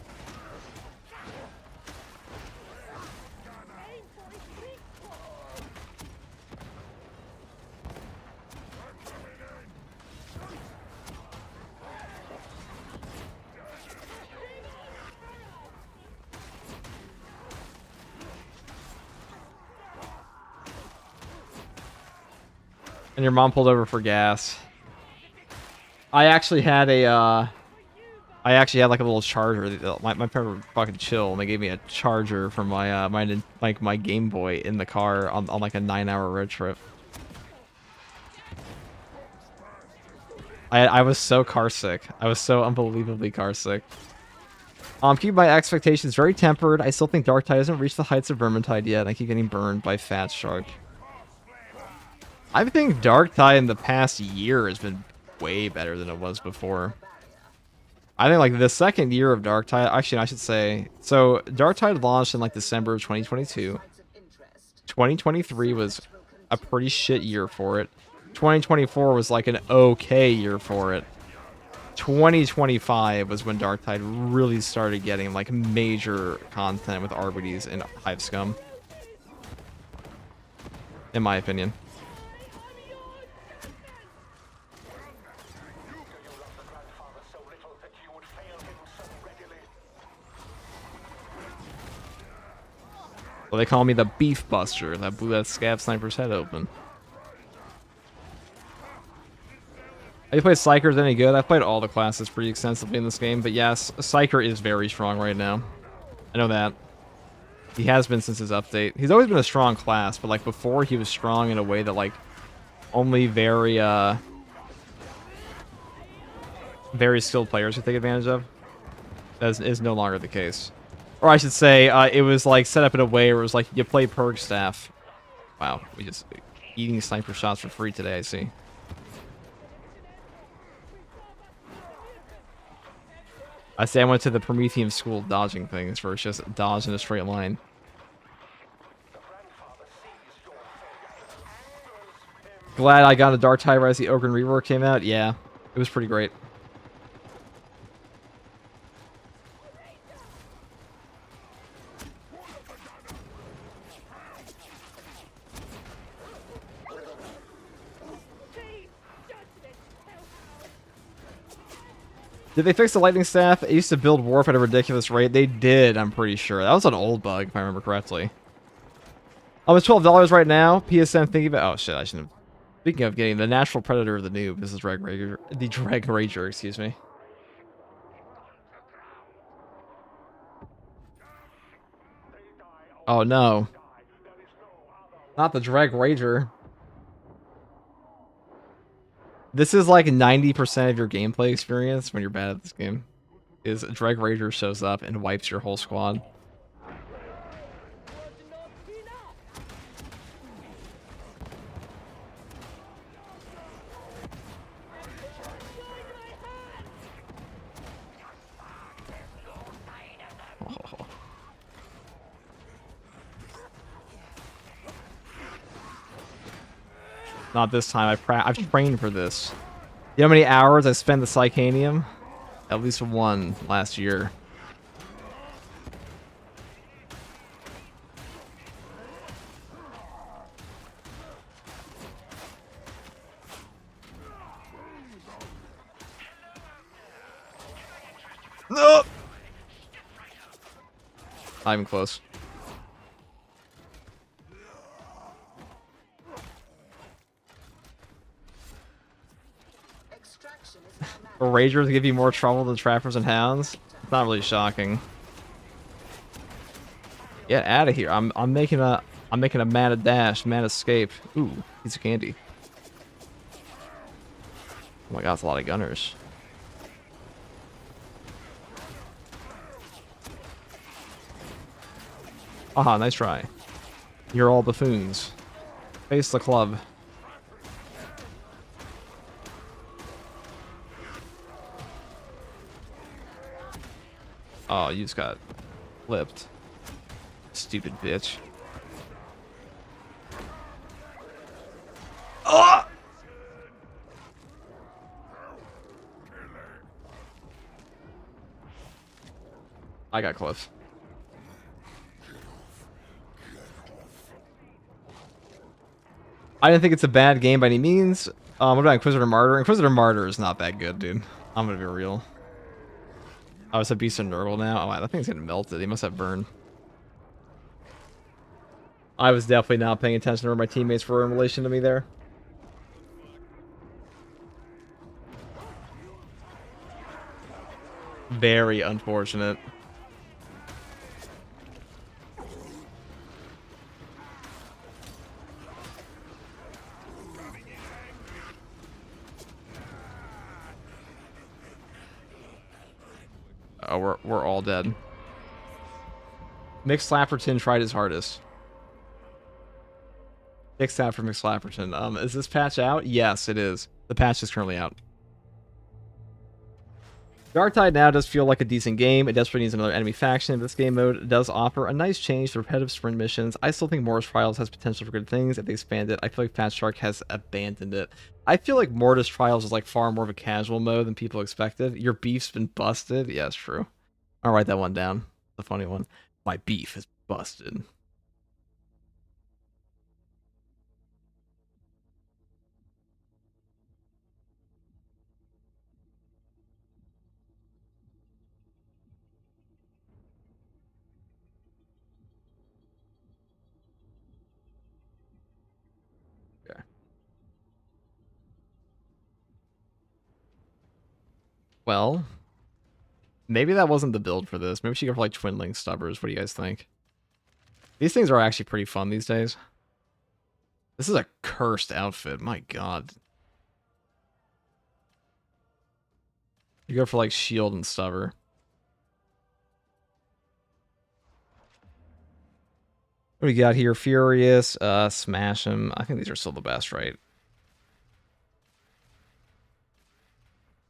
And your mom pulled over for gas. I actually had a, like a little charger. My parents were fucking chill, and they gave me a charger for my, my Game Boy in the car on like a 9-hour road trip. I was so car sick. I was so unbelievably car sick. Keep my expectations very tempered. I still think Darktide hasn't reached the heights of Vermintide yet, and I keep getting burned by Fat Shark. I think Darktide in the past year has been way better than it was before. I think like the second year of Darktide, actually I should say, so Darktide launched in like December of 2022. 2023 was a pretty shit year for it. 2024 was like an okay year for it. 2025 was when Darktide really started getting like major content with RBDs and Hive Scum. In my opinion. Well, they call me the Beef Buster. That blew that Scav Sniper's head open. Have you played Psyker's any good? I've played all the classes pretty extensively in this game, but yes, Psyker is very strong right now. I know that. He has been since his update. He's always been a strong class, but like before he was strong in a way that like only very skilled players could take advantage of. That is no longer the case. Or I should say, it was like set up in a way where it was like you play Perk Staff. Wow, we just eating sniper shots for free today, I see. I say I went to the Promethean school dodging things versus just dodge in a straight line. Glad I got a Dark Tide as the Ogryn rework came out. Yeah, it was pretty great. Did they fix the lightning staff? It used to build warp at a ridiculous rate. They did, I'm pretty sure. That was an old bug, if I remember correctly. Oh, it's $12 right now. PSN thinking about... Oh, shit, I shouldn't have... Speaking of getting the natural predator of the noob, this is Drag Rager, the Drag Rager, excuse me. Oh, no. Not the Drag Rager. This is like 90% of your gameplay experience when you're bad at this game. Is Drag Rager shows up and wipes your whole squad. Oh. Not this time. I've trained for this. You know how many hours I spent the Psychanium? At least one last year. No! Not even close. For Ragers to give you more trouble than Trappers and Hounds? It's not really shocking. Get out of here. I'm making a mana dash, mana escape. Ooh, piece of candy. Oh my god, that's a lot of gunners. Aha, nice try. You're all buffoons. Face the club. Oh, you just got flipped. Stupid bitch. Oh! I got Cliff. I didn't think it's a bad game by any means. What about Inquisitor Martyr? Inquisitor Martyr is not that good, dude. I'm gonna be real. Oh, it's a Beast of Nurgle now? Oh, that thing's getting melted. He must have burned. I was definitely not paying attention to where my teammates were in relation to me there. Very unfortunate. Oh, we're all dead. McSlapperton tried his hardest. Fixed that for McSlapperton. Is this patch out? Yes, it is. The patch is currently out. Darktide now does feel like a decent game. It desperately needs another enemy faction. This game mode does offer a nice change to repetitive sprint missions. I still think Mortis Trials has potential for good things if they expand it. I feel like Fat Shark has abandoned it. I feel like Mortis Trials is like far more of a casual mode than people expected. Your beef's been busted. Yeah, it's true. I'll write that one down. The funny one. My beef is busted. Well, maybe that wasn't the build for this. Maybe we should go for like Twinling Stubbers. What do you guys think? These things are actually pretty fun these days. This is a cursed outfit. My god. You go for like Shield and Stubber. What do we got here? Furious, Smash him. I think these are still the best, right?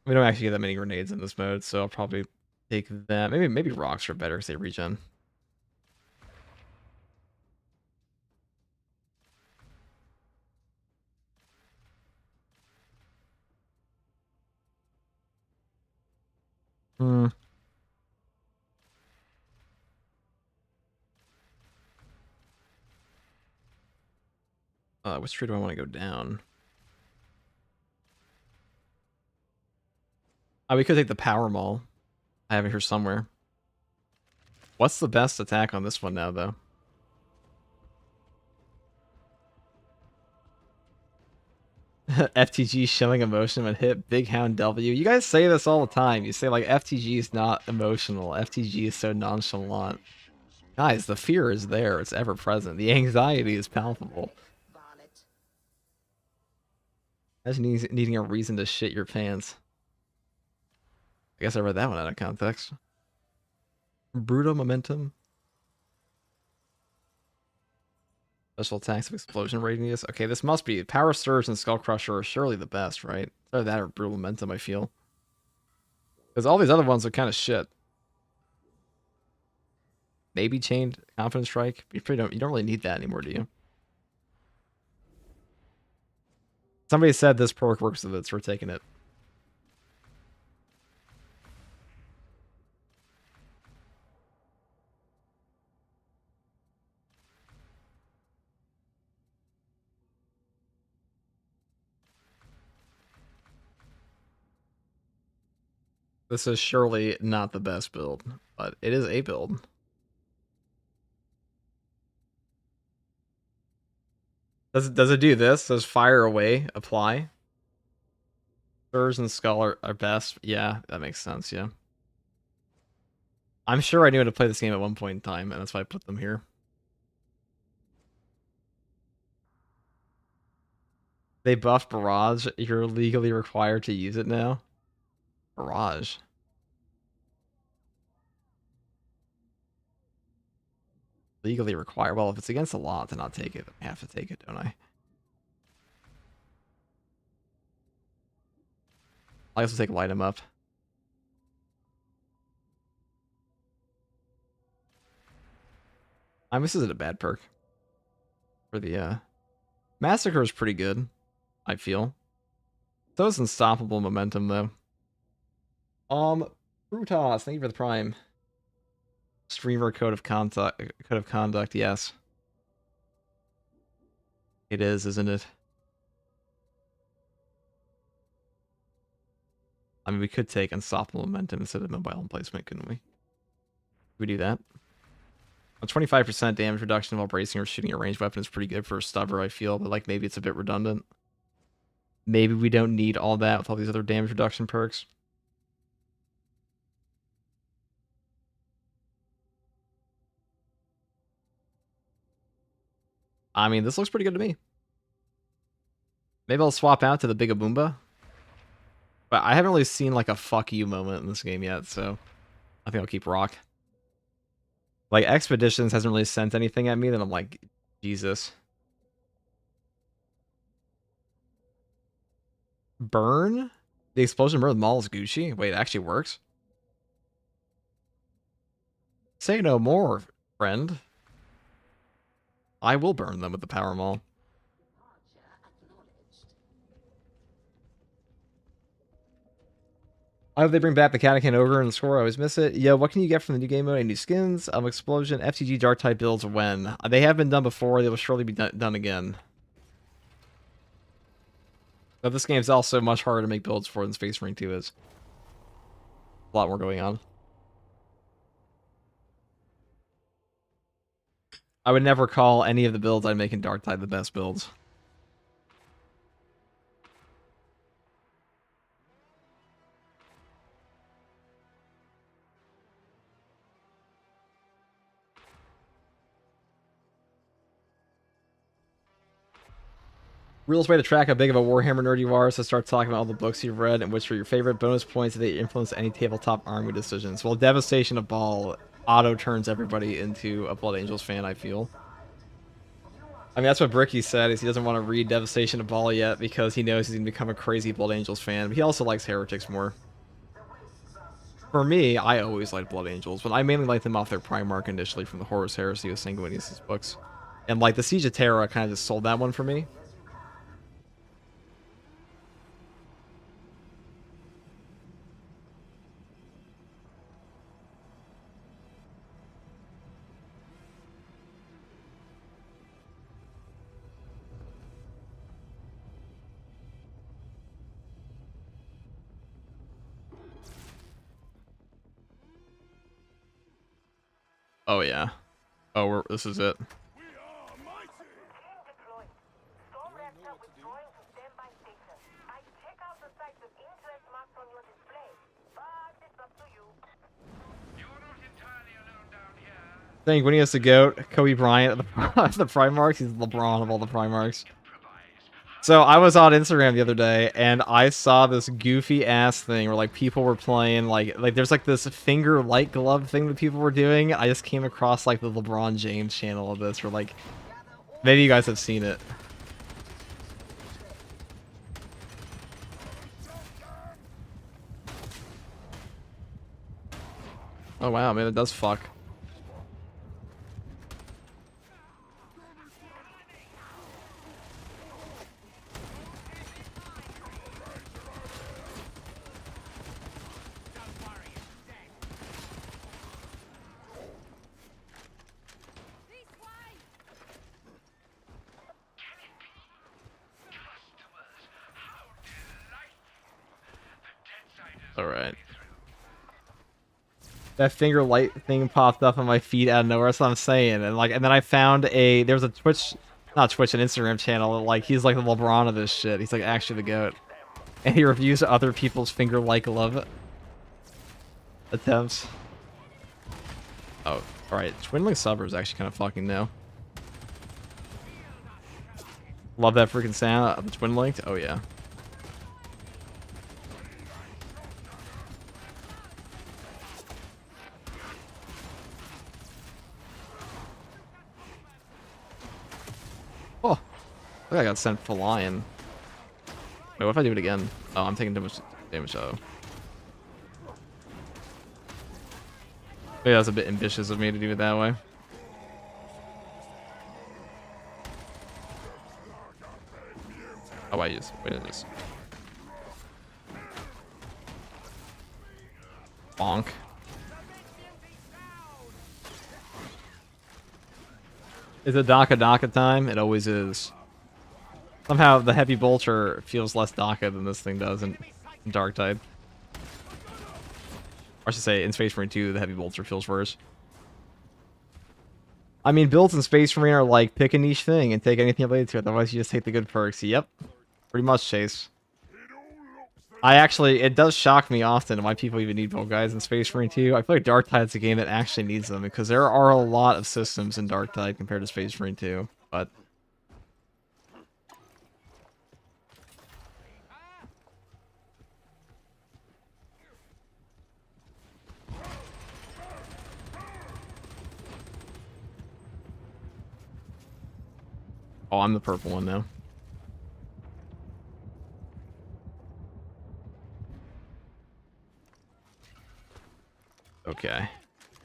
We don't actually get that many grenades in this mode, so I'll probably take that. Maybe rocks are better because they regen. Which tree do I want to go down? We could take the Power Maul. I have it here somewhere. What's the best attack on this one now, though? FTG showing emotion when hit Big Hound W. You guys say this all the time. You say, like, FTG is not emotional. FTG is so nonchalant. Guys, the fear is there. It's ever present. The anxiety is palpable. Imagine needing a reason to shit your pants. I guess I read that one out of context. Brutal momentum. Special attacks of explosion radius. Okay, this must be. Power Surge and Skull Crusher are surely the best, right? Either that or brutal momentum, I feel. Because all these other ones are kind of shit. Maybe Chained Confidence Strike. You don't really need that anymore, do you? Somebody said this perk works with it, so we're taking it. This is surely not the best build, but it is a build. Does it do this? Does Fire Away apply? Surge and Skull are best. Yeah, that makes sense, yeah. I'm sure I knew how to play this game at one point in time, and that's why I put them here. They buffed Barrage. You're legally required to use it now. Barrage. Legally required. Well, if it's against the law to not take it, I have to take it, don't I? I guess we'll take Light 'em Up. This isn't a bad perk. For the, Massacre is pretty good, I feel. So is Unstoppable Momentum, though. Brutas, thank you for the Prime. Streamer Code of Conduct, yes. It is, isn't it? I mean, we could take Unstoppable Momentum instead of Mobile Placement, couldn't we? Could we do that? A 25% damage reduction while bracing or shooting a ranged weapon is pretty good for a Stubber, I feel, but like maybe it's a bit redundant. Maybe we don't need all that with all these other damage reduction perks. I mean, this looks pretty good to me. Maybe I'll swap out to the Big Aboomba. But I haven't really seen like a fuck you moment in this game yet, so I think I'll keep Rock. Like, Expeditions hasn't really sent anything at me that I'm like, Jesus. Burn? The explosion burn with Maul is Gucci? Wait, it actually works? Say no more, friend. I will burn them with the Power Maul. I hope they bring back the Catachan Ogre and the score. I always miss it. Yo, what can you get from the new game mode? Any new skins? Explosion, FTG Dark type builds when? They have been done before. They will surely be done again. But this game's also much harder to make builds for than Space Marine 2 is. A lot more going on. I would never call any of the builds I make in Dark Tide the best builds. Realest way to track how big of a Warhammer nerd you are is to start talking about all the books you've read and which are your favorite. Bonus points if they influence any tabletop army decisions. Well, Devastation of Ball auto turns everybody into a Blood Angels fan, I feel. I mean, that's what Bricky said, is he doesn't want to read Devastation of Ball yet because he knows he's going to become a crazy Blood Angels fan. But he also likes Heretics more. For me, I always liked Blood Angels, but I mainly liked them off their Primarch initially from the Horus Heresy with Sanguinius' books. And like the Siege of Terra kind of just sold that one for me. Oh yeah. Oh, this is it. We are mighty. Deployed. Storm reactor withdrawing to standby station. I check out the sites of interest marked on your display, but it's up to you. You're not entirely alone down here. Think when he has the GOAT, Kobe Bryant of the Primarchs, he's LeBron of all the Primarchs. So I was on Instagram the other day and I saw this goofy ass thing where like people were playing like there's like this finger light glove thing that people were doing. I just came across like the LeBron James channel of this, where like maybe you guys have seen it. Oh wow, man, it does fuck. Alright. That finger light thing popped up on my feed out of nowhere, that's what I'm saying. And then I found there's a Twitch, not Twitch, an Instagram channel, like he's like the LeBron of this shit. He's like actually the GOAT. And he reviews other people's finger light glove attempts. Oh, alright. Twinling Subber is actually kind of fucking new. Love that freaking sound of the Twin Linked. Oh yeah. Oh, I think I got sent for lion. Wait, what if I do it again? Oh, I'm taking too much damage. Oh. Maybe that's a bit ambitious of me to do it that way. Oh, I just wait at this. Bonk. Is it Daka time? It always is. Somehow the Heavy Bolter feels less Daka than this thing does in Darktide. Or I should say, in Space Marine 2, the Heavy Bolter feels worse. I mean, builds in Space Marine are like, pick a niche thing and take anything related to it, otherwise you just take the good perks. Yep. Pretty much, Chase. It does shock me often why people even need build guides in Space Marine 2. I feel like Darktide's a game that actually needs them, because there are a lot of systems in Darktide compared to Space Marine 2, but... Oh, I'm the purple one now. Okay.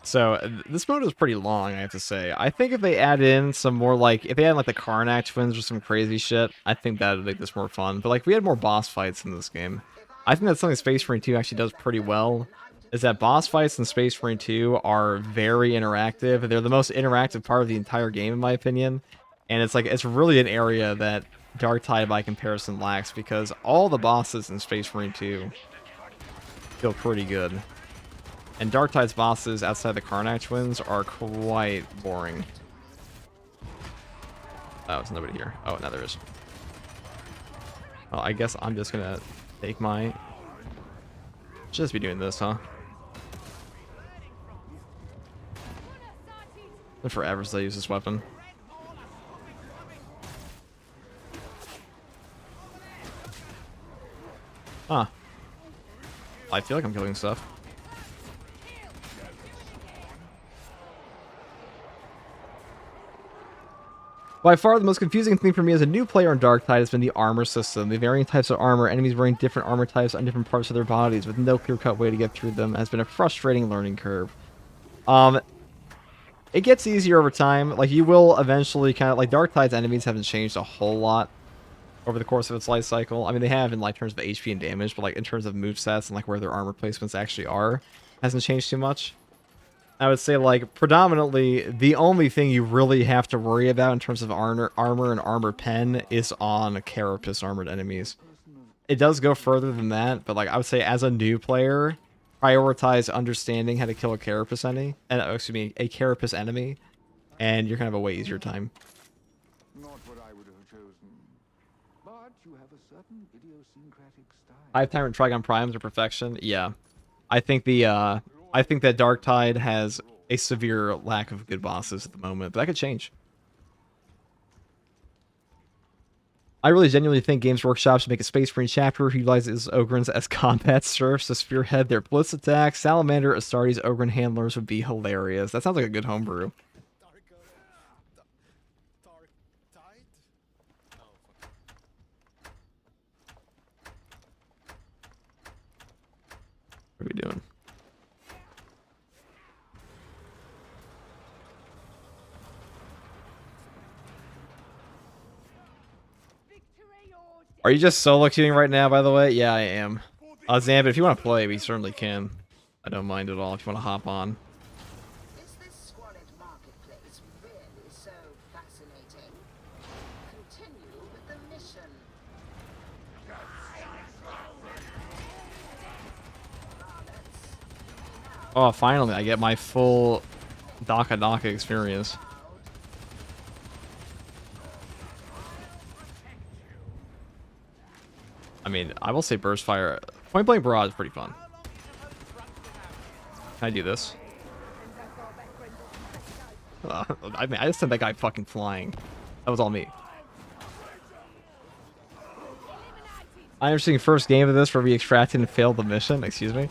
So, this mode is pretty long, I have to say. I think if they add in some more, like, if they add, like, the Karnak twins or some crazy shit, I think that would make this more fun. But, like, we had more boss fights in this game. I think that's something Space Marine 2 actually does pretty well, is that boss fights in Space Marine 2 are very interactive. They're the most interactive part of the entire game, in my opinion. And it's, like, it's really an area that Darktide, by comparison, lacks, because all the bosses in Space Marine 2 feel pretty good. And Darktide's bosses outside the Karnak twins are quite boring. Oh, there's nobody here. Oh, now there is. Well, I guess I'm just gonna take my... Just be doing this, huh? Been forever since I used this weapon. Huh. I feel like I'm killing stuff. By far, the most confusing thing for me as a new player in Darktide has been the armor system. The varying types of armor, enemies wearing different armor types on different parts of their bodies with no clear-cut way to get through them has been a frustrating learning curve. It gets easier over time. Like, you will eventually kind of... Like, Darktide's enemies haven't changed a whole lot over the course of its life cycle. I mean, they have in, like, terms of HP and damage, but, like, in terms of movesets and, like, where their armor placements actually are, hasn't changed too much. I would say, like, predominantly, the only thing you really have to worry about in terms of armor and armor pen is on carapace armored enemies. It does go further than that, but, like, I would say as a new player, prioritize understanding how to kill a carapace enemy, and a carapace enemy, and you're kind of a way easier time. Not what I would have chosen. But you have a certain idiosyncratic style. Hive Tyrant Trigon Primes are perfection. Yeah, I think that Darktide has a severe lack of good bosses at the moment, but that could change. I really genuinely think Games Workshop should make a Space Marine chapter who utilizes Ogrins as combat serfs to spearhead their blitz attacks. Salamander Astartes Ogryn handlers would be hilarious. That sounds like a good homebrew. What are we doing? Are you just solo queuing right now, by the way? Yeah, I am. Zambit, if you want to play, we certainly can. I don't mind at all if you want to hop on. Is this squalid marketplace really so fascinating? Continue with the mission. Oh, finally, I get my full Daka Daka experience. I mean, I will say Burst Fire. Point Blank Barrage is pretty fun. Can I do this? I mean, I just sent that guy fucking flying. That was all me. I'm seeing first game of this where we extracted and failed the mission. Excuse me.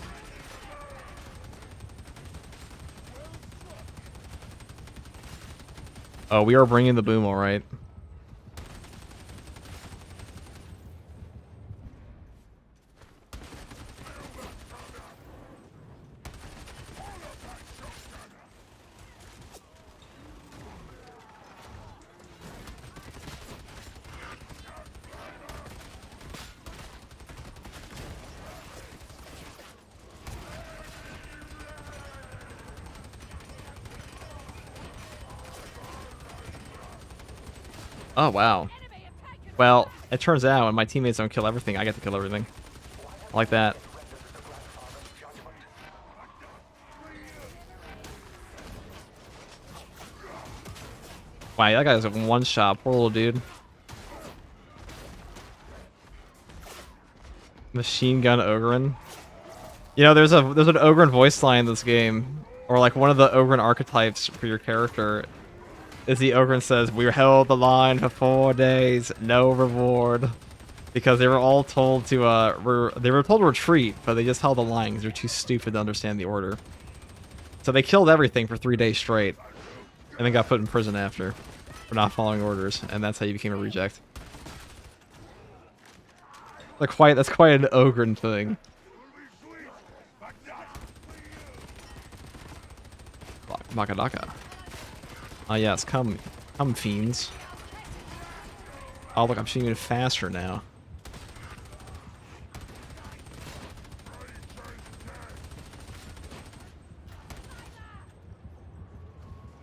Oh, we are bringing the boom, all right. Oh, wow. Well, it turns out when my teammates don't kill everything, I get to kill everything. I like that. Wow, that guy's a one-shot. Poor little dude. Machine Gun Ogryn. You know, there's an Ogryn voice line in this game, or like one of the Ogryn archetypes for your character. Is the Ogryn says, "We held the line for 4 days, no reward," because they were all told to they were told to retreat, but they just held the line because they're too stupid to understand the order. So they killed everything for 3 days straight, and then got put in prison after for not following orders, and that's how you became a reject. That's quite an Ogryn thing. Makadaka. Ah, yes, come fiends. Oh, look, I'm shooting even faster now.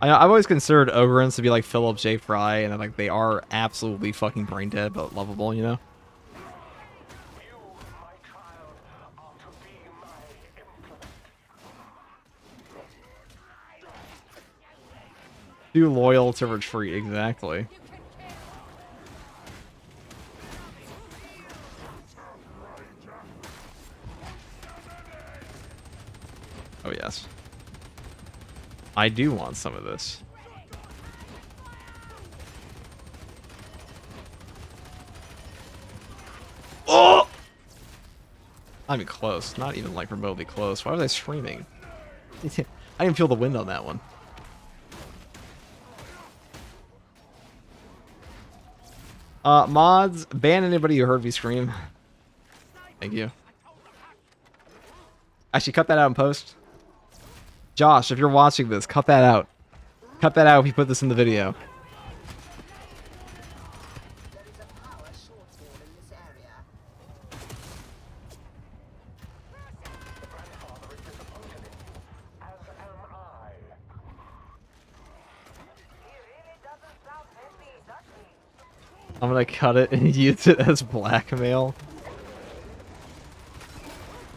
I've always considered Ogryns to be like Philip J. Fry, and like they are absolutely fucking brain dead, but lovable, you know? Too loyal to retreat, exactly. Oh yes. I do want some of this. Oh! Not even close. Not even like remotely close. Why was I screaming? I didn't feel the wind on that one. Mods, ban anybody who heard me scream. Thank you. Actually, cut that out in post. Josh, if you're watching this, cut that out. Cut that out if you put this in the video. There is a power shortfall in this area. I'm gonna cut it and use it as blackmail.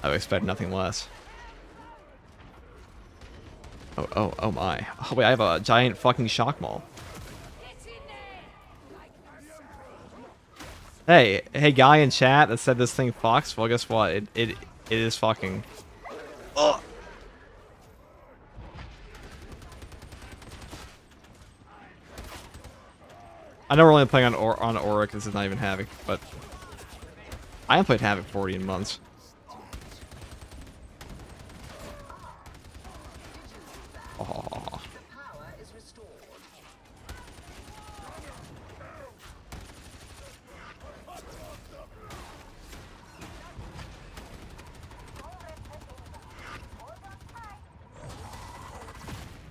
I would expect nothing less. Oh my. Oh wait, I have a giant fucking shock mall. Hey, guy in chat that said this thing fucks. Well, guess what? It is fucking. Ugh. I know we're only playing on Aura because it's not even Havoc, but I haven't played Havoc 40 in months. Oh. Power is restored.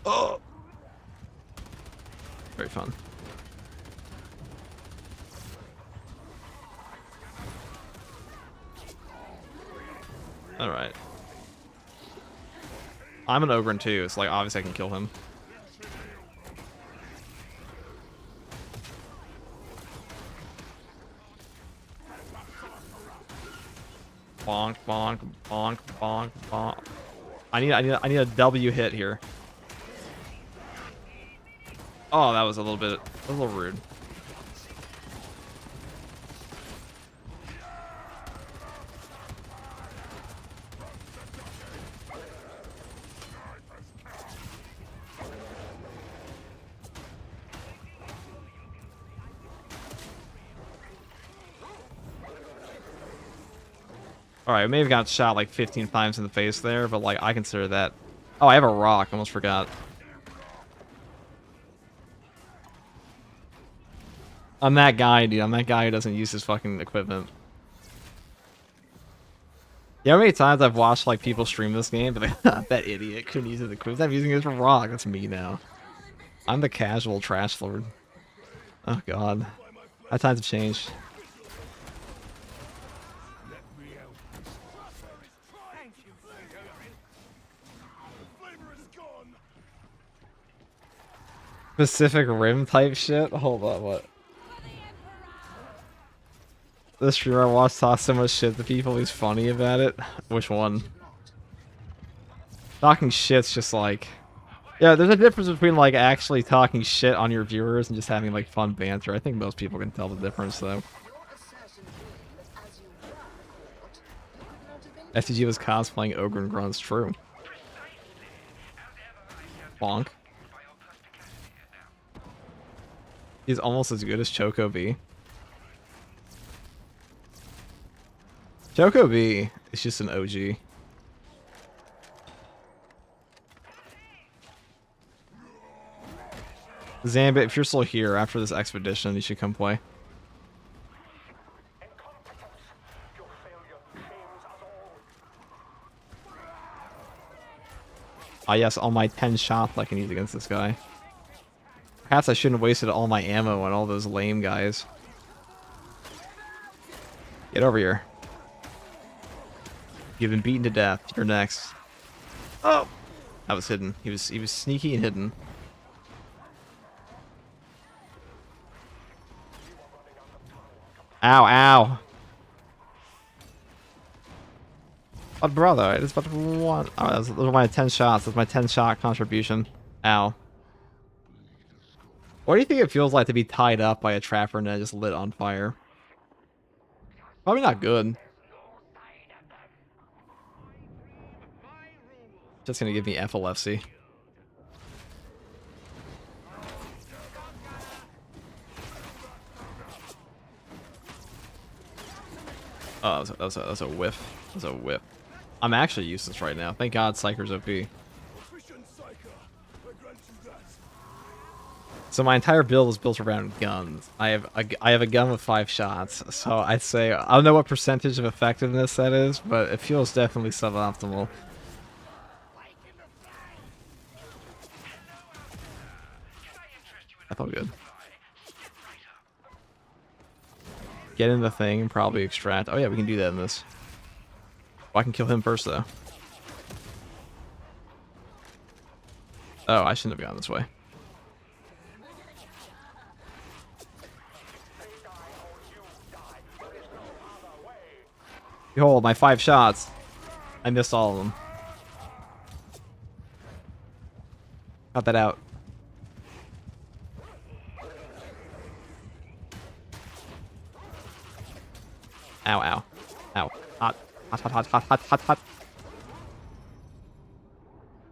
Oh. Very fun. Alright. I'm an Ogryn too, so like obviously I can kill him. Bonk, bonk, bonk, bonk, bonk. I need a W hit here. Oh, that was a little rude. Alright, I may have got shot like 15 times in the face there, but like I consider that. Oh, I have a rock, almost forgot. I'm that guy, dude. I'm that guy who doesn't use his fucking equipment. You know how many times I've watched like people stream this game, but like, that idiot couldn't use his equipment. I'm using it for rock. That's me now. I'm the casual trash lord. Oh god. How times have changed. Pacific Rim type shit? Hold on, what? The streamer I watched talk so much shit to people, he's funny about it. Which one? Talking shit's just like... Yeah, there's a difference between like actually talking shit on your viewers and just having like fun banter. I think most people can tell the difference though. STG was cosplaying Ogryn Grunts, true. Bonk. He's almost as good as Choco B. Choco B is just an OG. Zambit, if you're still here after this expedition, you should come play. Ah yes, all my 10 shots I can use against this guy. Perhaps I shouldn't have wasted all my ammo on all those lame guys. Get over here. You've been beaten to death. You're next. Oh! That was hidden. He was sneaky and hidden. Ow, ow. But brother, it is but one. Oh, those are my 10 shots. That's my 10 shot contribution. Ow. What do you think it feels like to be tied up by a trapper and then just lit on fire? Probably not good. Just gonna give me epilepsy. Oh, that was a whiff. That was a whip. I'm actually useless right now. Thank God Psyker's OP. Efficient Psyker. I grant you that. So my entire build is built around guns. I have a gun with 5 shots. So I'd say I don't know what percentage of effectiveness that is, but it feels definitely suboptimal. I felt good. Get in the thing and probably extract. Oh yeah, we can do that in this. Oh, I can kill him first though. Oh, I shouldn't have gone this way. Behold, my 5 shots. I missed all of them. Cut that out. Ow, ow. Ow. Hot. Hot, hot, hot, hot, hot, hot, hot.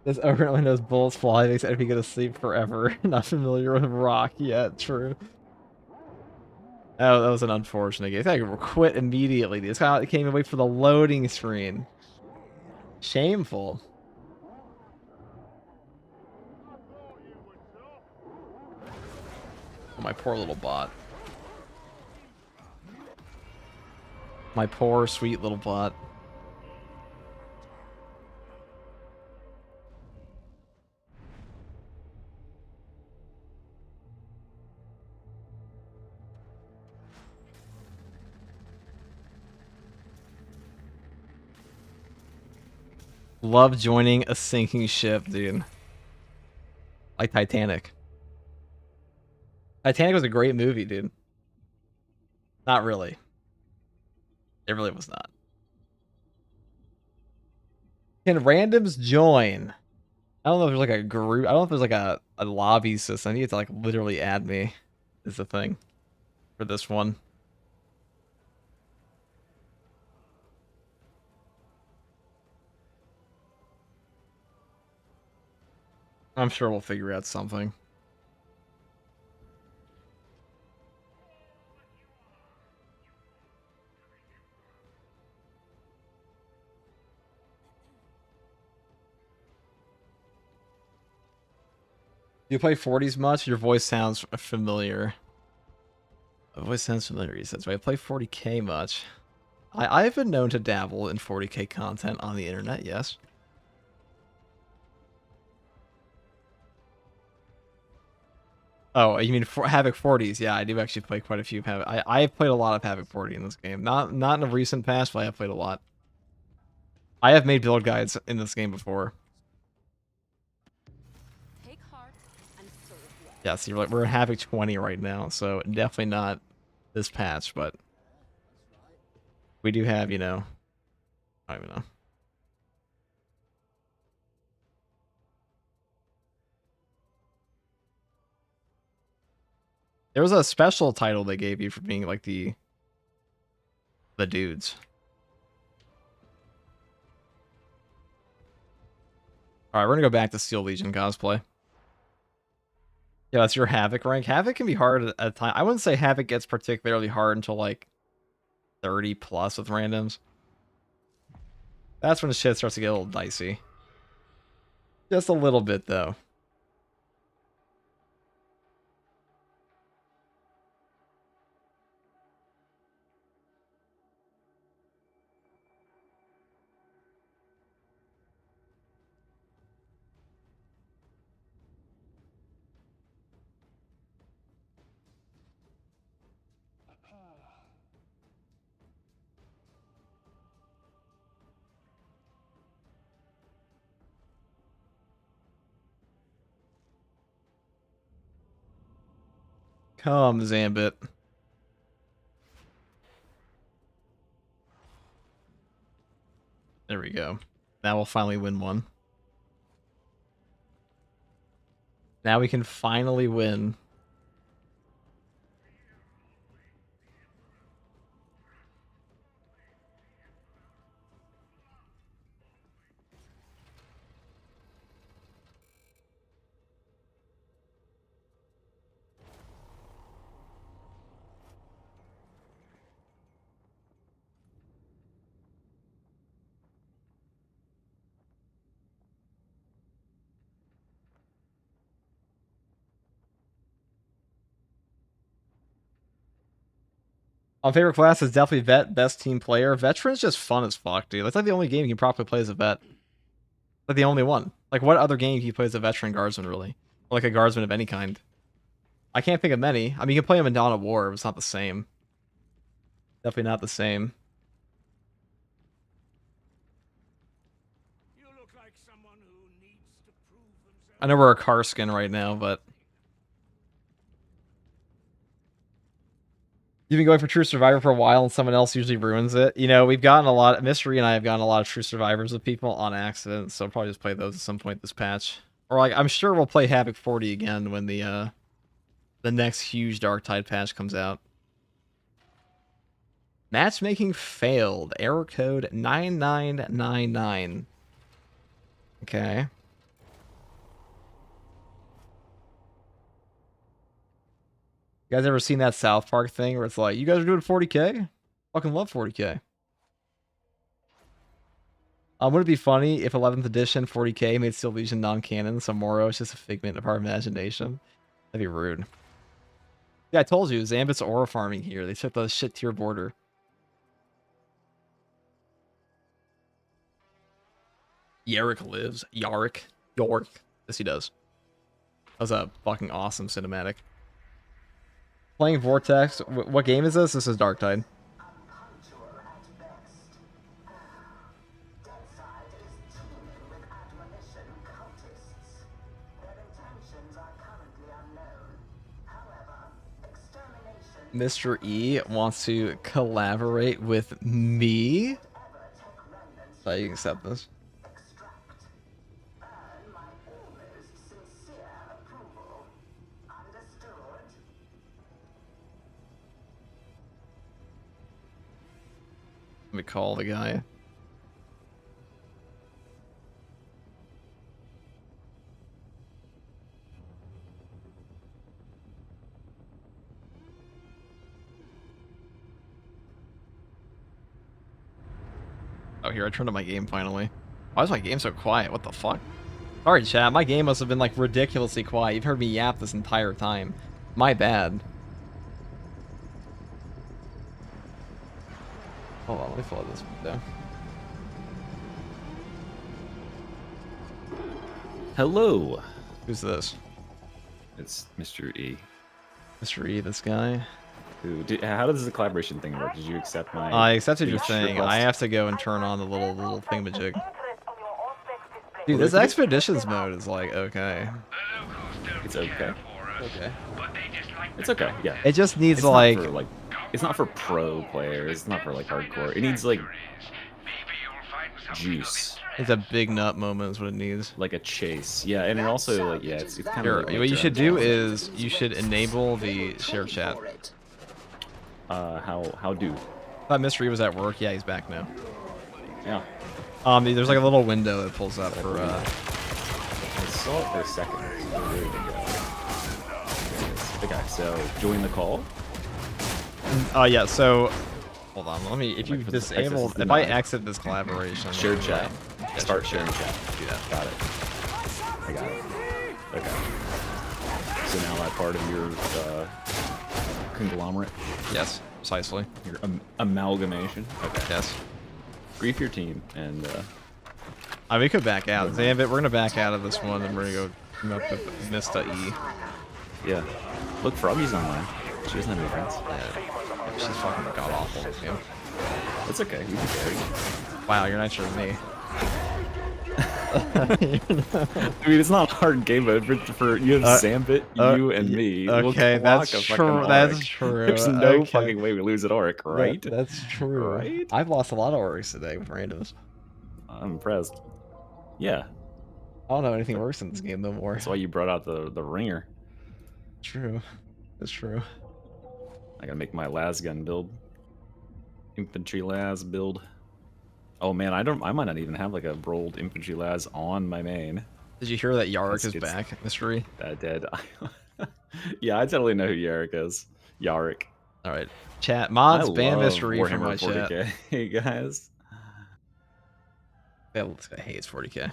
This Ogryn knows bullets fly, makes enemy go to sleep forever. Not familiar with rock yet, true. Oh, that was an unfortunate game. I could quit immediately. This guy came and wait for the loading screen. Shameful. Oh, my poor little bot. My poor, sweet little bot. Love joining a sinking ship, dude. Like Titanic. Titanic was a great movie, dude. Not really. It really was not. Can randoms join? I don't know if there's like a group. I don't know if there's like a lobby system. I need to like literally add me is the thing for this one. I'm sure we'll figure out something. Do you play 40s much? Your voice sounds familiar. My voice sounds familiar, he says. Do I play 40k much? I've been known to dabble in 40k content on the internet, yes. Oh, you mean Havoc 40s? Yeah, I do actually play quite a few Havoc. I have played a lot of Havoc 40 in this game. Not in the recent past, but I have played a lot. I have made build guides in this game before. Take heart and serve well. Yeah, see, we're in Havoc 20 right now, so definitely not this patch, but we do have, you know, I don't even know. There was a special title they gave you for being like the dudes. Alright, we're gonna go back to Steel Legion cosplay. Yeah, that's your Havoc rank. Havoc can be hard at a time. I wouldn't say Havoc gets particularly hard until like 30 plus with randoms. That's when the shit starts to get a little dicey. Just a little bit though. Come, Zambit. There we go. Now we'll finally win one. Now we can finally win. Favorite class is definitely vet, best team player. Veteran's just fun as fuck, dude. That's like the only game you can properly play as a vet. Like the only one. Like what other game can you play as a veteran guardsman really? Or like a guardsman of any kind? I can't think of many. I mean, you can play them in Dawn of War, but it's not the same. Definitely not the same. You look like someone who needs to prove themselves. I know we're a car skin right now, but you've been going for True Survivor for a while, and someone else usually ruins it. You know, we've gotten a lot. Mystery and I have gotten a lot of True Survivors with people on accident, so I'll probably just play those at some point this patch. Or like, I'm sure we'll play Havoc 40 again when the next huge Darktide patch comes out. Matchmaking failed. Error code 9999. Okay. You guys ever seen that South Park thing where it's like, you guys are doing 40k? Fucking love 40k. Would it be funny if 11th edition 40k made Steel Legion non-canon, so Moro is just a figment of our imagination? That'd be rude. Yeah, I told you, Zambit's aura farming here. They took the shit tier border. Yarick lives. Yarick. York. Yes, he does. That was a fucking awesome cinematic. Playing Vortex. What game is this? This is Darktide. Unpunctual at best. Deadside is teeming with admonition cultists. Their intentions are currently unknown. However, extermination Mr. E wants to collaborate with me? ever take remnants So you can accept this. extract. Earn my almost sincere approval. Understood? Let me call the guy. Oh, here, I turned on my game finally. Why is my game so quiet? What the fuck? Sorry, chat. My game must have been, like, ridiculously quiet. You've heard me yap this entire time. My bad. Hold on, let me follow this window. Hello. Who's this? It's Mr. E. Mr. E, this guy? How does the collaboration thing work? Did you accept my... I accepted your speech thing. request? I have to go and turn on the little thingamajig. Interest on your Auspex display. Dude, this expeditions mode is like, okay. It's okay. Okay. It's okay, yeah. It just needs It's not like... for, like... It's not for pro players. It's not for, like, hardcore. It needs, like... juice. It's a big nut moment is what it needs. Like a chase. Yeah, and it also, like, yeah, it's kind Here, of... Like what you should do is, you should enable the share chat. How do? I thought Mystery was at work. Yeah, he's back now. Yeah. There's like a little window that pulls up for, I saw it for a second. So where did it go? Okay, so join the call. yeah, so... Hold on, let me... If you Like, disable... access is If I denied. exit this collaboration... Share chat. Yeah, Start share sharing chat. Do that. Got it. I got it. Okay. So now that part of your conglomerate, Yes, precisely. your amalgamation. Okay. Yes. Grief your team and I mean, we could back out. Zambit, we're gonna back out of this one and we're gonna go come up with Mista E. yeah. Look, Froggy's online. She doesn't have any friends. Yeah. She's fucking god awful in this game. It's okay. We can carry. Wow, you're nicer than me. I mean, it's not a hard game mode for you have Zambit, you and me. We'll Okay, clock that's a fucking true. That's Auric. true. There's no Okay. fucking way we lose at Auric, right? That's true. Right? I've lost a lot of Oryx today with randoms. I'm impressed. Yeah, I don't know anything works in this game no more. that's why you brought out the ringer. True. That's true. I gotta make my lasgun build. Infantry las build. Oh man, I might not even have like a rolled infantry las on my main. Did you hear that Yarick is It's- back, Mystery? That dead. Yeah, I totally know who Yarick is. Yarick. Alright. Chat. Mods, I ban love Mystery from my Warhammer chat. 40K, guys. Yeah, this guy hates 40k.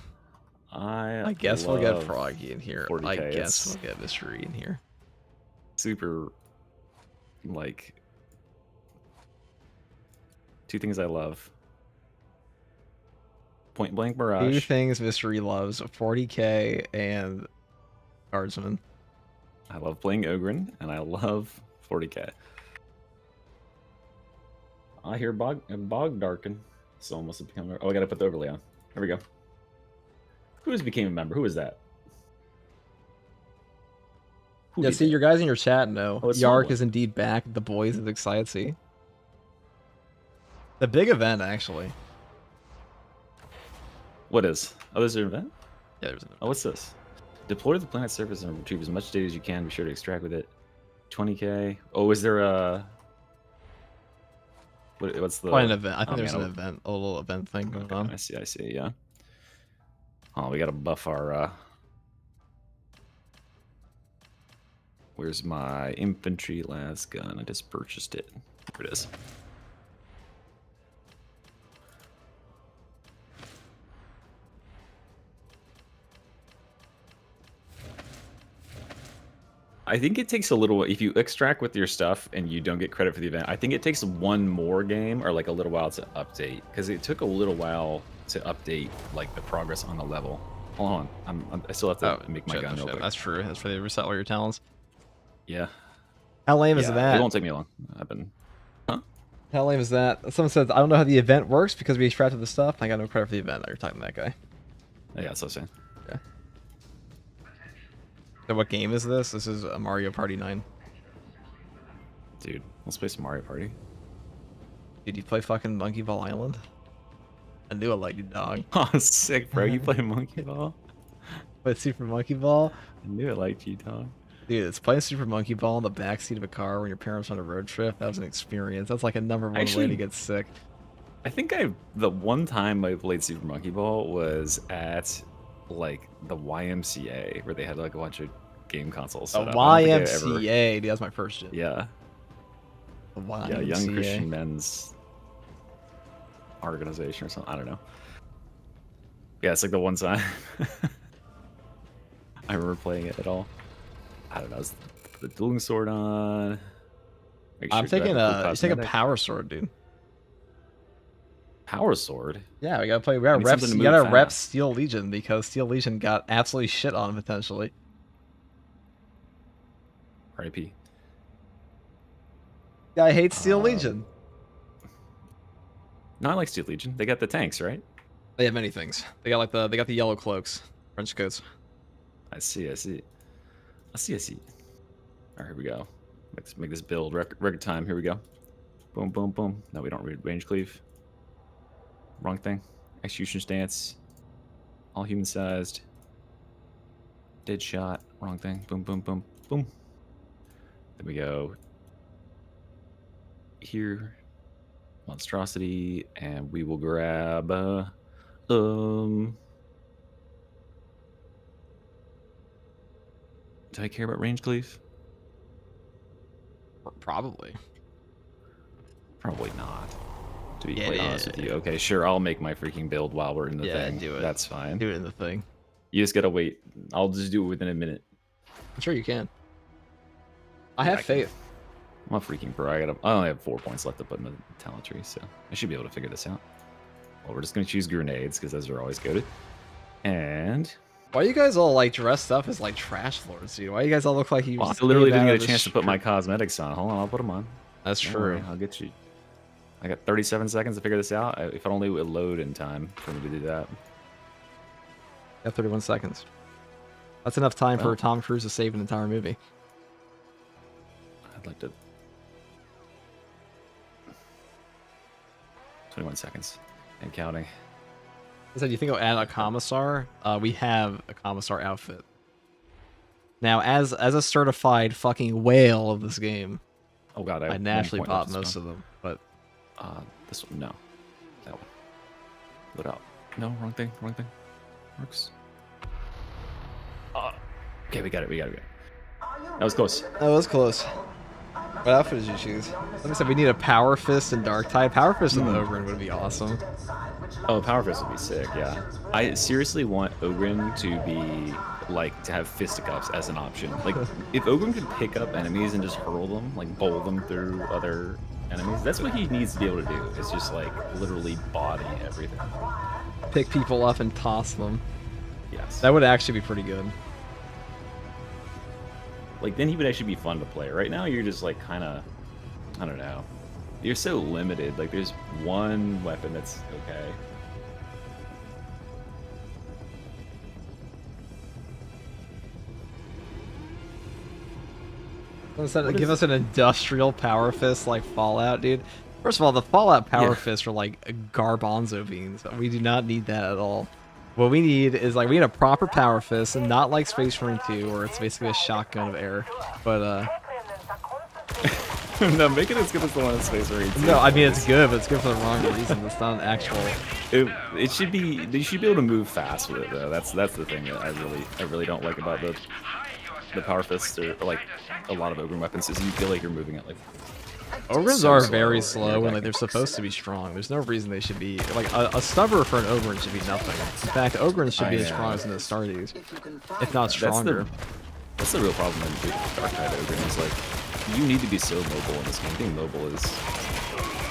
I guess we'll get love Froggy in here. 40K, I guess it's- we'll get Mystery in here. super like Two things I love. Point Blank Two Barrage. things Mystery loves: 40k and Guardsman. I love playing Ogryn, and I love 40k. I hear Bog Darken. Someone must have become. Oh, I gotta put the overlay on. There we go. Who just became a member? Who is that? Who Yeah, did see, that? your guys in your chat know. Oh, it's Yark someone. is indeed back. The boys is excited. See, the big event actually. What is? Oh, there's an event? Yeah, there's an event. Oh, what's this? Deploy to the planet's surface and retrieve as much data as you can. Be sure to extract with it. 20k. Oh, is there a... What's the... Quite an event. I think Oh, there's man, an event, a little event thing going okay, on. I see, yeah. Oh, we gotta buff our... Where's my infantry las gun? I just purchased it. Here it is. I think it takes a little, if you extract with your stuff and you don't get credit for the event, I think it takes one more game or like a little while to update, because it took a little while to update like the progress on the level. Hold on, I still have to make my gun real quick. That's true. That's where they reset all your talents. Yeah. How lame is Yeah, that? It won't take me long. I've been... How lame is that? Someone says, I don't know how the event works because we extracted the stuff. I got no credit for the event. You're talking to that guy. Yeah, that's what I'm saying. Yeah. So what game is this? This is a Mario Party 9. Dude, let's play some Mario Party. Did you play fucking Monkey Ball Island? I knew I liked you, dog. Oh, sick, bro. You play Monkey Ball? Play Super Monkey Ball? I knew I liked you, dog. Dude, it's playing Super Monkey Ball in the backseat of a car when your parents were on a road trip. That was an experience. That's like a #1 way to get sick. I think the one time I played Super Monkey Ball was at like the YMCA where they had like a bunch of game consoles. The set up. I don't think I YMCA, dude, that's my first gen. Yeah. The YMCA. Yeah, Young Christian Men's Organization or something. I don't know. Yeah, it's like the one time I remember playing it at all. I don't know. It's the dueling sword on. I'm taking you take a power sword, dude. Power sword. Yeah, we gotta rep. something to You gotta move rep fast. Steel Legion because Steel Legion got absolutely shit on potentially. RIP. Yeah, I hate Steel Legion. No, I like Steel Legion. They got the tanks, right? They have many things. They got like the yellow cloaks, French coats. I see. All right, here we go. Let's make this build record time. Here we go. Boom, boom, boom. No, we don't read range cleave. Wrong thing. Execution stance. All human sized. Dead shot. Wrong thing. Boom, boom, boom, boom. Then we go here. Monstrosity, and we will grab do I care about range cleave? Probably. Probably not. To be Yeah, quite yeah, honest with yeah. you. Okay, sure, I'll make my freaking build while we're in the Yeah, thing. do it. That's fine. Do it in the thing. You just gotta wait. I'll just do it within a minute. I'm sure you can. I have faith. I'm a freaking pro. I only have 4 points left to put in the talent tree, so I should be able to figure this out. Well, we're just gonna choose grenades because those are always good. And Why are you guys all like dressed up as like trash lords, dude? Why you guys all look like you? well, just I literally came didn't out get of a the chance to put my strip? cosmetics on. Hold on, I'll put them on. That's Don't true. worry, I'll get you. I got 37 seconds to figure this out. If only it would load in time for me to do that. Yeah, 31 seconds. That's enough time for Well. Tom Cruise to save an entire movie. I'd like to. 21 seconds and counting. I said, you think I'll add a commissar? We have a commissar outfit. Now, as a certified fucking whale of this game, Oh god, I naturally bought most of them, but this one, no. That one. Loadout. No, wrong thing. Works. Okay, we got it. That was close. that was close. What outfit did you choose? Like I said, we need a Power Fist and Dark Tide. Power Fist and Ogryn would be awesome. Oh, Power Fist would be sick, yeah. I seriously want Ogryn to be like to have fisticuffs as an option. Like if Ogryn could pick up enemies and just hurl them, like bowl them through other enemies, that's what he needs to be able to do. It's just like literally body everything. Pick people up and toss them. Yes. That would actually be pretty good. Like then he would actually be fun to play. Right now you're just like kind of, I don't know. You're so limited. Like there's one weapon that's okay. Give us an industrial power fist like Fallout, dude. First of all, the Fallout power fists are like garbanzo beans. We do not need that at all. What we need is we need a proper power fist, and not like Space Marine 2, where it's basically a shotgun of air. But no, make it as good as the one in Space Marine 2. No, I mean it's good, but it's good for the wrong reason. It's not an actual. It should be. You should be able to move fast with it though. That's the thing that I really don't like about the power fists or like a lot of Ogryn weapons is you feel like you're moving at like. Ogryns are very slow when they're supposed to be strong. There's no reason they should be a stubber for an Ogryn should be nothing. In fact, Ogryns should be as strong as an Astartes, if not stronger. That's the real problem with Darktide Ogryn is like you need to be so mobile in this game. Being mobile is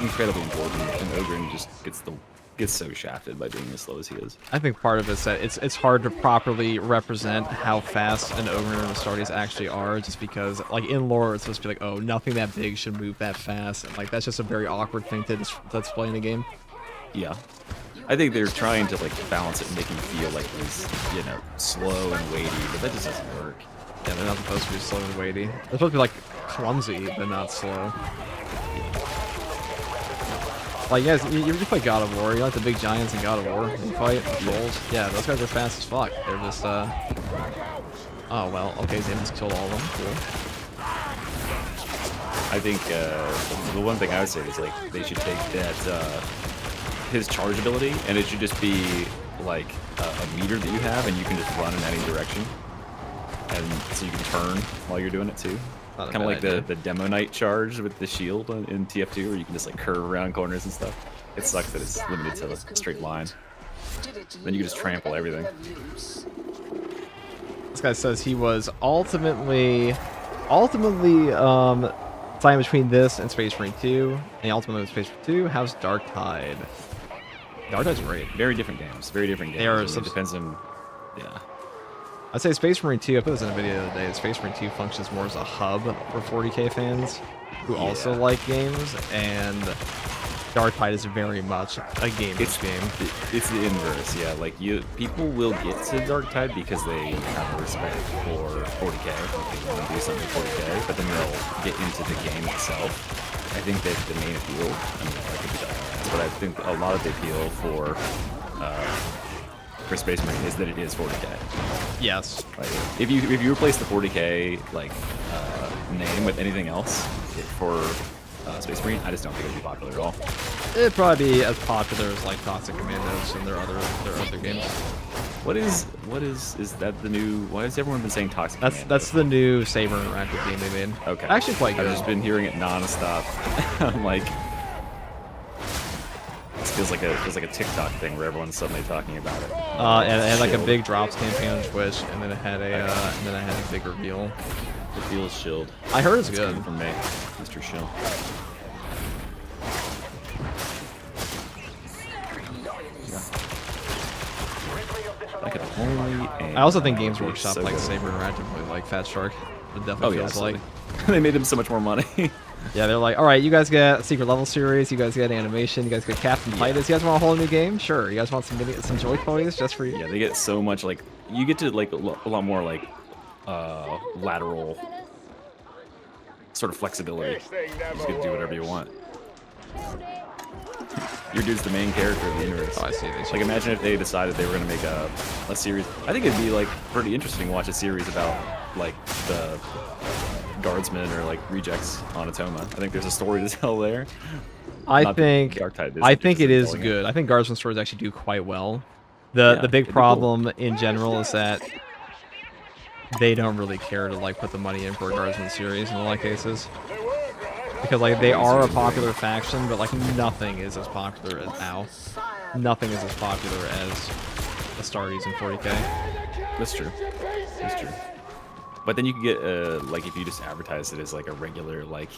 incredibly important, and Ogryn just gets so shafted by being as slow as he is. I think part of it is that it's hard to properly represent how fast an Ogryn and Astartes actually are, just because in lore it's supposed to be oh, nothing that big should move that fast, and that's just a very awkward thing to display in the game. Yeah. I think they're trying to balance it and make him feel like he's, slow and weighty, but that just doesn't work. Yeah, they're not supposed to be slow and weighty. They're supposed to be clumsy, but not slow. You guys, you play God of War, you like the big giants in God of War, you fight trolls. Yeah, those guys are fast as fuck. They're just, oh, well, okay, Zane just killed all of them, cool. I think, the one thing I would say is, they should take that, his charge ability, and it should just be, a meter that you have, and you can just run in any direction. And so you can turn while you're doing it, too. Kind of like the Demo Knight charge with the shield in TF2, where you can just curve around corners and stuff. It sucks that it's limited to a straight line. Then you can just trample everything. This guy says he was ultimately signed between this and Space Marine 2, and he ultimately was Space Marine 2. How's Darktide? Darktide's great. Very different games. Very different games. It depends on, yeah. I'd say Space Marine 2, I put this in a video the other day, Space Marine 2 functions more as a hub for 40k fans who also like games, and Darktide is very much a gamer's game. It's the inverse, yeah. People will get to Darktide because they have a respect for 40k, they want to do something 40k, but then they'll get into the game itself. I think that the main appeal, but I think a lot of the appeal for Space Marine is that it is 40k. Yes. If you replace the 40k name with anything else for Space Marine, I just don't think it'd be popular at all. It'd probably be as popular as Toxic Commandos and their other games. What is that the new? Why has everyone been saying Toxic Commandos? That's the new Saber interactive game they made. Okay. Actually quite good. I've just been hearing it nonstop. I'm like, it feels like a TikTok thing where everyone's suddenly talking about it. And it had a big drops campaign on Twitch, and then it had a big reveal. It feels shilled. I heard it's good. From me, Mr. Shill. I also think Games Workshop Saber interactively like Fat Shark. It definitely feels like. They made him so much more money. Yeah, they're like, all right, you guys get a secret level series, you guys get animation, you guys get Captain Titus. You guys want a whole new game? Sure. You guys want some Joy Toys just for you? Yeah, they get so much you get to a lot more lateral sort of flexibility. You just get to do whatever you want. Your dude's the main character of the universe. Oh, I see. Imagine if they decided they were going to make a series. I think it'd be pretty interesting to watch a series about the guardsmen or rejects on Atoma. I think there's a story to tell there. I think it is good. I think Guardsman stories actually do quite well. The big problem in general is that they don't really care to put the money in for a Guardsman series in a lot of cases. Because they are a popular faction, but nothing is as popular as now. Nothing is as popular as Astartes in 40k. That's true. It's true. But then you could get like if you just advertise it as like a regular like,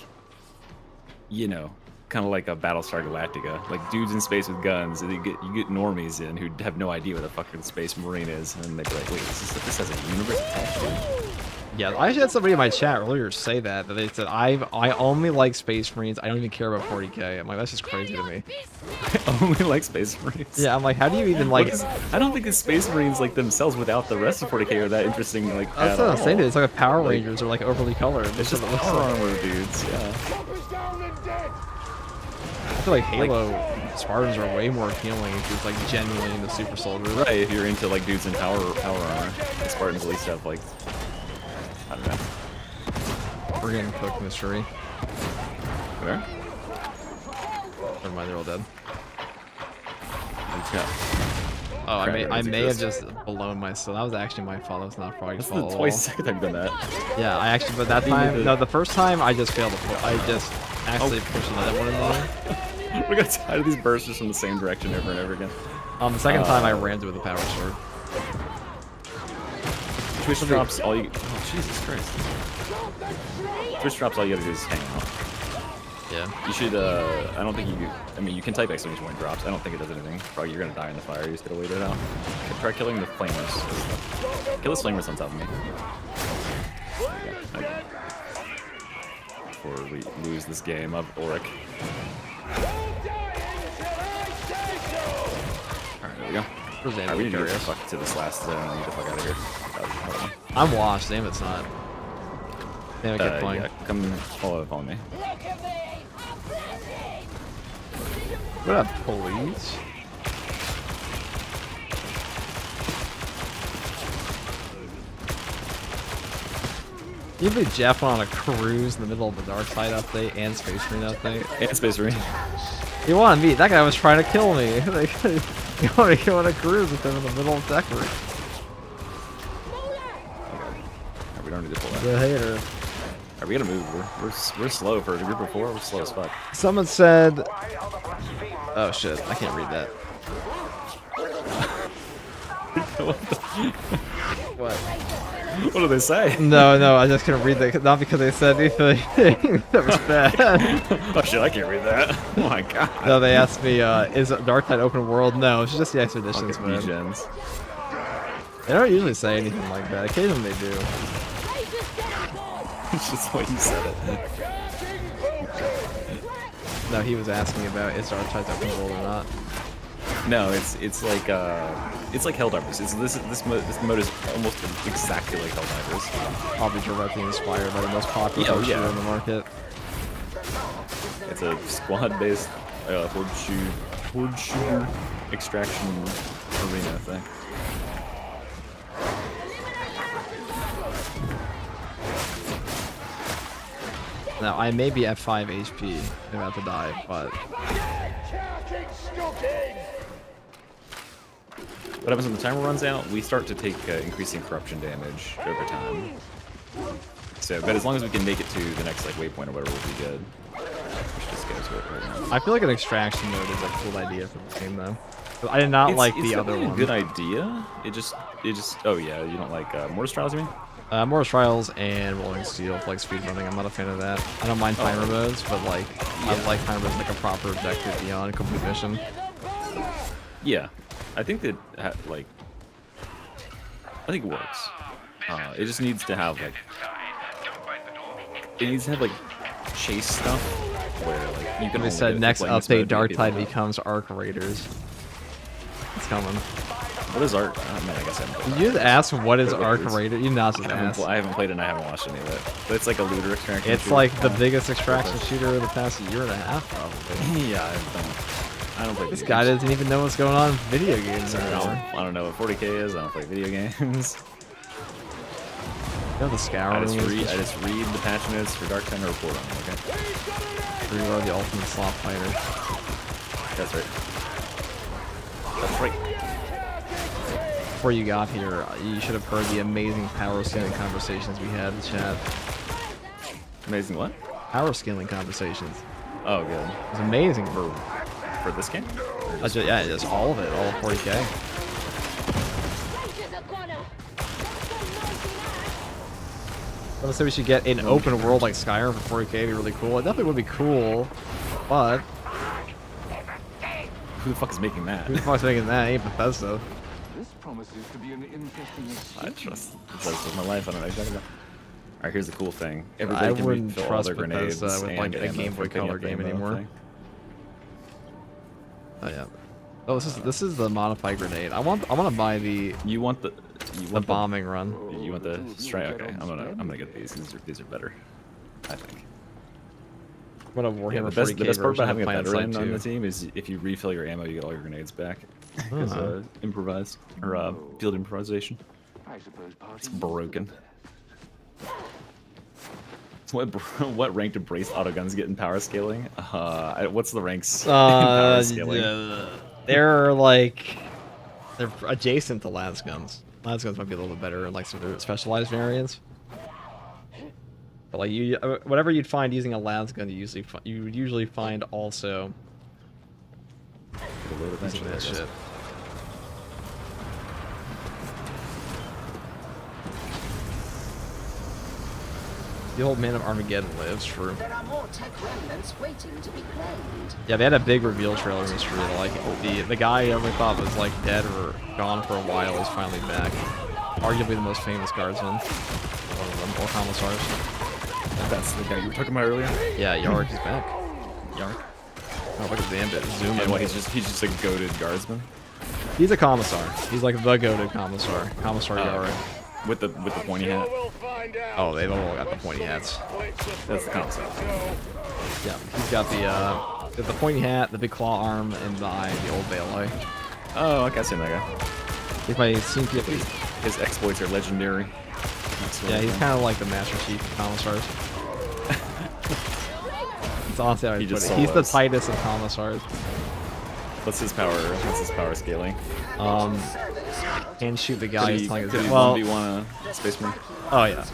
you know, kind of like a Battlestar Galactica, like dudes in space with guns, and you get normies in who have no idea what a fucking space marine is, and they'd be like, wait, this has a universe attached to it. Yeah, I actually had somebody in my chat earlier say that they said I only like Space Marines. I don't even care about 40k. I'm like, that's just crazy to me. I only like Space Marines. Yeah, I'm like, how do you even like? I don't think the Space Marines like themselves without the rest of 40k are that interesting. Like That's what I'm saying. It's like a Power Rangers or like overly colored. It's just power armor dudes. Yeah. I feel like Halo Spartans are way more appealing if you're like genuinely into super soldiers. Right. If you're into like dudes in power armor, the Spartans at least have like, I don't know. We're getting cooked in this tree. Where? Never mind, they're all dead. Yeah. Oh, I may have just blown myself. That was actually my fault. That was not Froggy's fault. That's twice the second time I've done that. Yeah, I actually, but that time, no, the first time I just failed to pull. I just actually pushed another one in there. We got tired of these bursts just in the same direction over and over again. The second time I rammed it with a power sword. Twitch drops all you. Oh Jesus Christ! Twitch drops all you gotta do is hang out. Yeah. You should. I don't think you. I mean, you can type exclamation point drops. I don't think it does anything. Probably you're gonna die in the fire. You just gotta wait it out. Try killing the flamers. Kill the flamers on top of me. Okay. Before we lose this game of Auric. Alright, there we go. Alright, we need to get the fuck to this last zone and get the fuck out of here. I'm washed, damn it's not. Damn it, get playing. Yeah, come follow up on me. What up, police? You believe Jeff went on a cruise in the middle of the Dark Side update and Space Marine update? And Space Marine. He wanted me. That guy was trying to kill me. He wanted to go on a cruise with him in the middle of Decker. We don't need to pull that. The hater. Are we gonna move? We're slow for a group of 4. We're slow as fuck. Someone said. Oh shit! I can't read that. What? What do they say? No, I just couldn't read that. Not because they said anything that was bad. Oh shit, I can't read that. Oh my god. No, they asked me, is Dark Tide open world? No, it's just the expeditions, man. Gens. They don't usually say anything like that. Occasionally they do. It's just the way you said it. No, he was asking about is Dark Tide open world or not. No, it's like Helldivers. This mode is almost exactly like Helldivers. Probably directly inspired by the most popular shooter in the market. It's a squad-based horde shooter extraction arena thing. Now I may be at 5 HP and about to die, but what happens when the timer runs out? We start to take increasing corruption damage over time. So, but as long as we can make it to the next like waypoint or whatever, we'll be good. We should just go to it right now. I feel like an extraction mode is a cool idea for the game though. But I did not like the other one. It's a good idea. It just. Oh yeah, you don't like Mortis Trials, you mean? Mortis Trials and Rolling Steel for like speedrunning. I'm not a fan of that. I don't mind timer modes, but like I like timer modes like a proper objective beyond complete mission. Yeah, I think that like I think it works. It just needs to have like chase stuff where like you can. They said next update Dark Tide becomes Arc Raiders. It's coming. What is Arc? I guess I haven't played. You just ask what is Arc Raider? You not just ask. I haven't played it and I haven't watched any of it. But it's like a looter extraction. It's shooter. like the biggest extraction shooter of the past year and a half, probably. Yeah, I don't play. This guy doesn't even know what's going on in video games anymore. I don't know what 40k is. I don't play video games. You know the scour. I just read the patch notes for Dark Tide and report on them. Okay. Reload the ultimate slot fighter. That's right. That's right. Before you got here, you should have heard the amazing power scaling conversations we had in chat. Amazing what? Power scaling conversations. Oh, good. It was amazing. For this game? Yeah, just all of it, all of 40k. Let's say we should get an open world like Skyrim for 40k. It'd be really cool. It definitely would be cool, but Who the fuck is making that? who the fuck's making that? Ain't Bethesda. This promises to be an interesting I escape. trust Bethesda with my life. I don't know what you're talking about. All right, here's the cool thing. I Everybody can wouldn't refill all trust their grenades Bethesda with like and a ammo Game for Boy picking Color up the game ammo anymore. thing. Oh yeah. Oh, this is the modified grenade. I want to buy the You want the bombing run. You want the strike? Okay, I'm gonna get these. These are better, I think. What a Yeah, Warhammer the 40k best part version about having of a Planet veteran Side on the 2. team is if you refill your ammo, you get all your grenades back. Because Uh-huh. improvised or field improvisation. I suppose It's party. broken. So what rank do brace autoguns get in power scaling? What's the ranks in power scaling? Yeah, they're adjacent to las guns. Las guns might be a little bit better in like some of their specialized variants. But like whatever you'd find using a las gun, you would usually find also Get a load using eventually, I that guess. shit. The old man of Armageddon lives, true. There are more tech remnants waiting to be claimed. Yeah, they had a big reveal trailer in this trailer. Like the guy I ever thought was like dead or gone for a while is finally back. Arguably the most famous guardsman. One of them, or commissars. That's the guy you were talking about earlier. Yeah, Yark is back. Yark. Oh, look at Zambit. Zoom And in. what? He's just a goated guardsman He's a commissar. He's like the goated commissar. Commissar Yark. with the pointy hat. Oh, they've all got the pointy hats. That's the commissar. Yeah, he's got the pointy hat, the big claw arm, and the eye, the old Bailey. Oh, okay, I've seen that guy. He's my sneaky. His exploits are legendary. Yeah, he's kind of like the Master Chief of commissars. It's honestly how I He put just it. He's the solos. tightest of commissars. What's his power? What's his power scaling? Can shoot the guy who's telling Could his he well. 1v1 a spaceman? Oh yeah,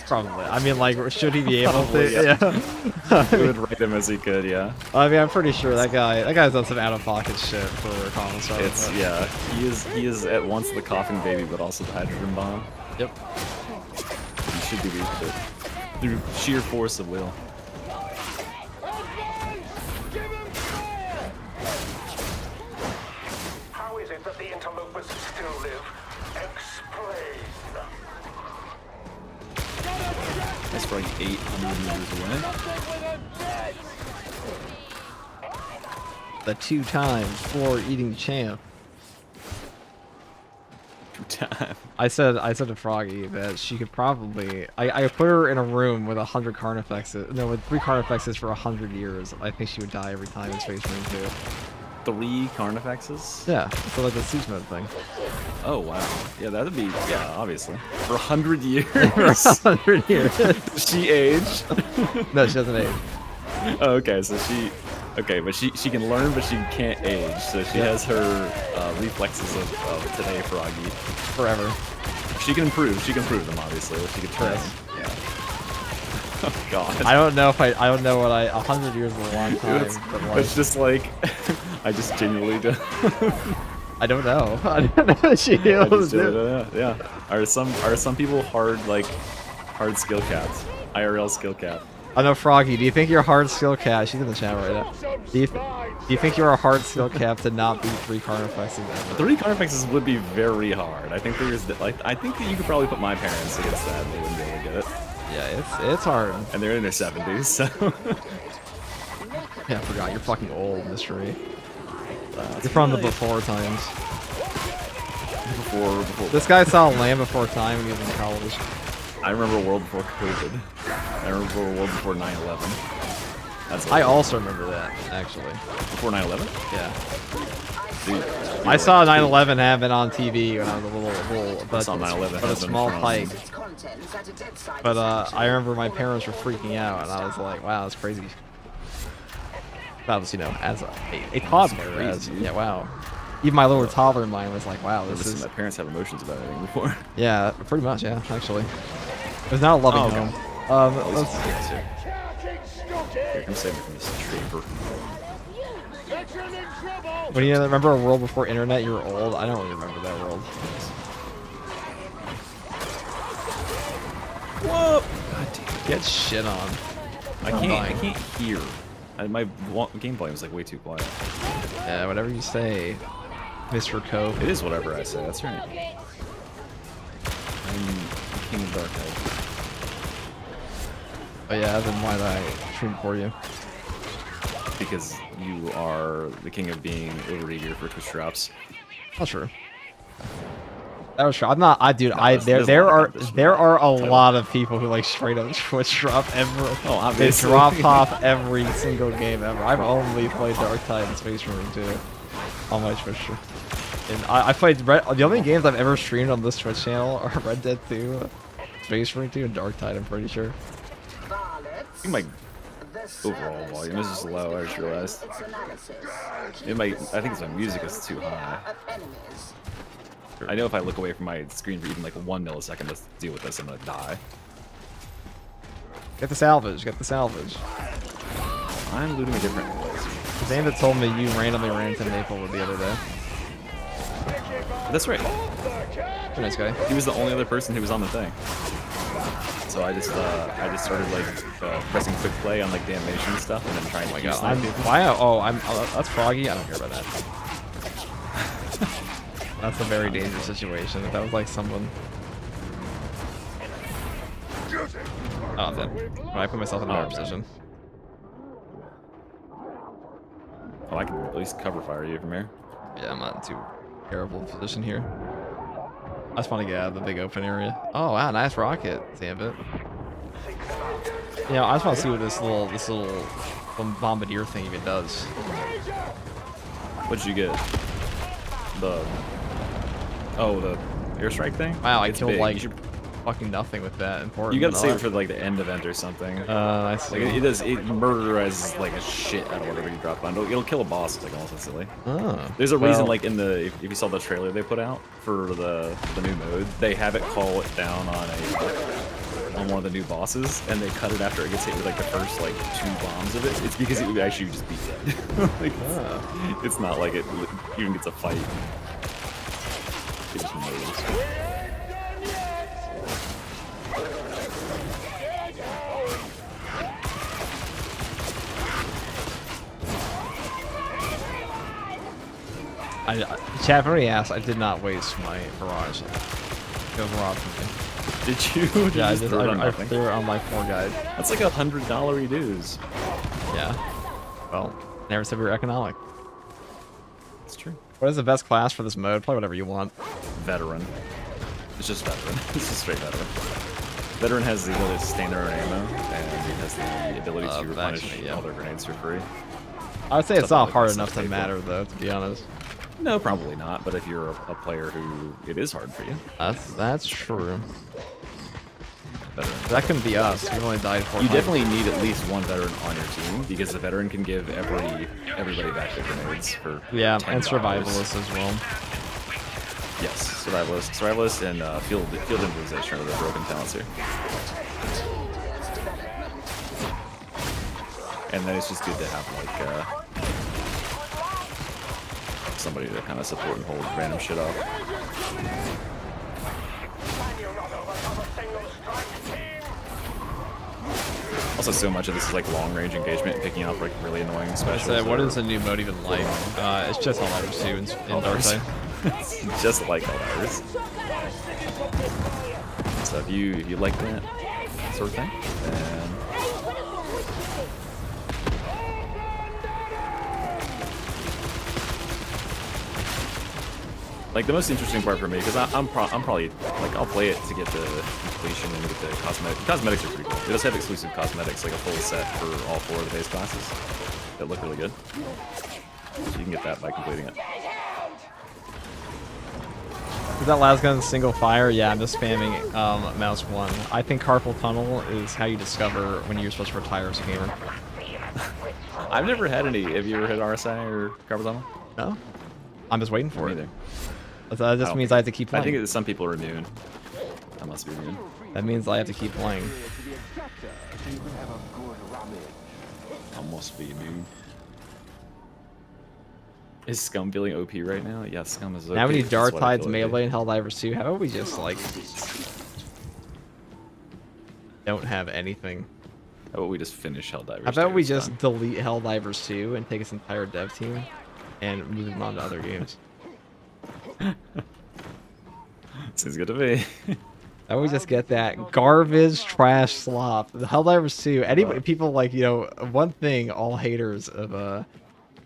probably. I mean, like, should he be able Probably, to? yeah. He would rate him as he could, yeah. I mean, I'm pretty sure that guy's done some out-of-pocket shit for a commissar. It's but- yeah. He is at once the coughing baby, but also the hydrogen bomb. Yep. He should be through sheer force of will. How is it that the interlopers still live? Explain. That's probably 800 meters away. The 2-time floor-eating champ. Time. I said to Froggy that she could probably. I put her in a room with 100 Carnifexes. No, with 3 Carnifexes for 100 years. I think she would die every time in Space Marine 2. 3 Carnifexes? Yeah, so like the siege mode thing. Oh wow. Yeah, that'd be obviously. For 100 years. For 100 years. Does she age? No, she doesn't age. Oh, okay, so but she can learn, but she can't age. So she has her reflexes of today, Froggy. Forever. She can improve. She can improve them, obviously. She can train. Yes. Yeah. Oh God. I don't know if I don't know what 100 years is a long time. It's, but like, it's just like I just genuinely do. I don't know. I don't know what she I able just to do. do. Yeah. Are some people hard skill caps? IRL skill cap. I know, Froggy. Do you think you're a hard skill cap? She's in the chat right now. Do you think you're a hard skill cap to not beat 3 Carnifexes ever? 3 Carnifexes would be very hard. I think I think that you could probably put my parents against that and they wouldn't be able to get it. Yeah, it's hard. And they're in their 70s, so. Yeah, I forgot. You're fucking old, Mystery. You're from the before times. Before. This guy saw Land Before Time when he was in college. I remember a world before COVID. I remember a world before 9/11. That's I also remember that, actually. before 9/11. Yeah. Dude, I saw 9/11 happen on TV when I was a little but, saw 9/11 but a happen small from- pike. Its contents at a dead side But establishment. I remember my parents were freaking out, and I was like, "Wow, that's crazy." That was, as a toddler. crazy, dude. Yeah, wow. Even my little toddler mind was like, "Wow, I've this seen is." my parents have emotions about anything before. Yeah, pretty much. Yeah, actually. It was not a loving Oh, okay. home. Let's, Here, come save me from this trooper. when you remember a world before internet, you were old. I don't really remember that world. Whoa! God Get shit on. I can't hear. My game volume is like way too quiet. Yeah, whatever you say, Mr. Cope. It is whatever I say. That's right. I'm the king of Dark Hive. Oh yeah, then why did I stream for you? Because you are the king of being over eager for Twitch drops. Not true. That was true. I'm not. Dude. There's There a lot are of competition there there. are a lot of people who like straight up Twitch drop ever. Oh, They obviously. drop off every single game ever. I've only played Dark Tide and Space Marine 2 on my Twitch stream. And I played the only games I've ever streamed on this Twitch channel are Red Dead 2, Space Marine 2, and Dark Tide. I'm pretty sure. I think my overall volume is just low. I just realized. I think it's my music is too high. I know if I look away from my screen for even like 1 millisecond to deal with this, I'm gonna die. Get the salvage. Get the salvage. I'm looting a different place. Xander told me you randomly ran into Maplewood the other day. That's right. You're a nice guy. He was the only other person who was on the thing. So I just started like pressing quick play on like the animation and stuff, and then trying to Oh my god. That's Froggy. I don't care about that. That's a very dangerous situation. If that was like someone. Oh, I'm dead. I put myself in a better position. Oh, I can at least cover fire you from here. Yeah, I'm not in too terrible position here. I just want to get out of the big open area. Oh wow, nice rocket, damn it. Yeah, I just want to see what this little bombardier thing even does. What did you get? The airstrike thing? Wow, I It's killed big. like You should- fucking nothing with that. Important. You gotta save it for like the end event or something. I see. Like it murderizes like a shit out of whatever you drop on. It'll kill a boss. It's like almost instantly. Oh, There's a reason, well, like in the if you saw the trailer they put out for the new mode, they have it call it down on one of the new bosses, and they cut it after it gets hit with like the first like 2 bombs of it. It's because it would actually just be dead. Like, it's not like it even gets a fight. It just moves. Chat already asked. I did not waste my barrage. It was robbed from me. Did you? Did Yeah, you just throw it on I nothing? threw it on my 4 guide. That's like $100 dues. Yeah. Well, never said we were economic. It's true. What is the best class for this mode? Play whatever you want. Veteran. It's just veteran. It's just straight veteran. Veteran has the ability to sustain their own ammo, and it has the ability to replenish actually, yeah. all their grenades for free. I would say it's Stuff not like hard this enough stuff to they matter, though, to be honest. No, probably not. But if you're a player who it is hard for you, That's true. veteran. That couldn't be us. We only died 4 You times. definitely need at least one veteran on your team because the veteran can give everybody back their grenades for Yeah, $10. and survivalists as well. Yes, survivalists, and field improvisation are the broken talents here. And then it's just good to have like somebody to kind of support and hold random shit up. Also, so much of this is like long-range engagement and picking up like really annoying specials. So what or- is the new mode even like? It's just Helldivers 2 in Darktide. It's just like Helldivers. So if you like that sort of thing, then like the most interesting part for me, because I'm probably like I'll play it to get the completion and get the cosmetics. Cosmetics are pretty cool. It does have exclusive cosmetics, like a full set for all 4 of the base classes that look really good. So you can get that by completing it. Is that last gun single fire? Yeah, I'm just spamming mouse 1. I think carpal tunnel is how you discover when you're supposed to retire as a gamer. I've never had any. Have you ever had RSI or carpal tunnel? No? I'm just waiting for Me it. neither. That just means I have to keep I playing. think some people are immune. I must be immune. That means I have to keep playing. I must be immune. Is Scum feeling OP right now? Yeah, Scum is OP. How many That's what I Darktides, feel like. Melee, and Helldivers 2? How about we just like... don't have anything. How about we just finish Helldivers? How about we It's just done. delete Helldivers 2 and take its entire dev team and move them on to other games? Seems good to me. How about we just get that garbage trash slop? The Helldivers 2. Anybody, people like, you know, one thing all haters of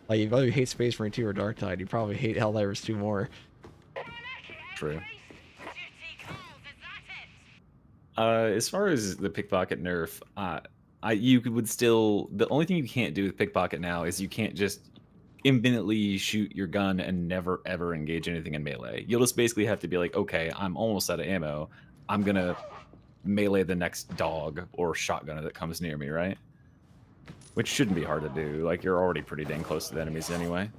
like, if you hate Space Marine 2 or Dark Tide, you probably hate Helldivers 2 more. True. As far as the pickpocket nerf, you would still, the only thing you can't do with pickpocket now is you can't just infinitely shoot your gun and never ever engage anything in melee. You'll just basically have to be like, okay, I'm almost out of ammo. I'm gonna melee the next dog or shotgunner that comes near me, right? Which shouldn't be hard to do. Like, you're already pretty dang close to the enemies anyway.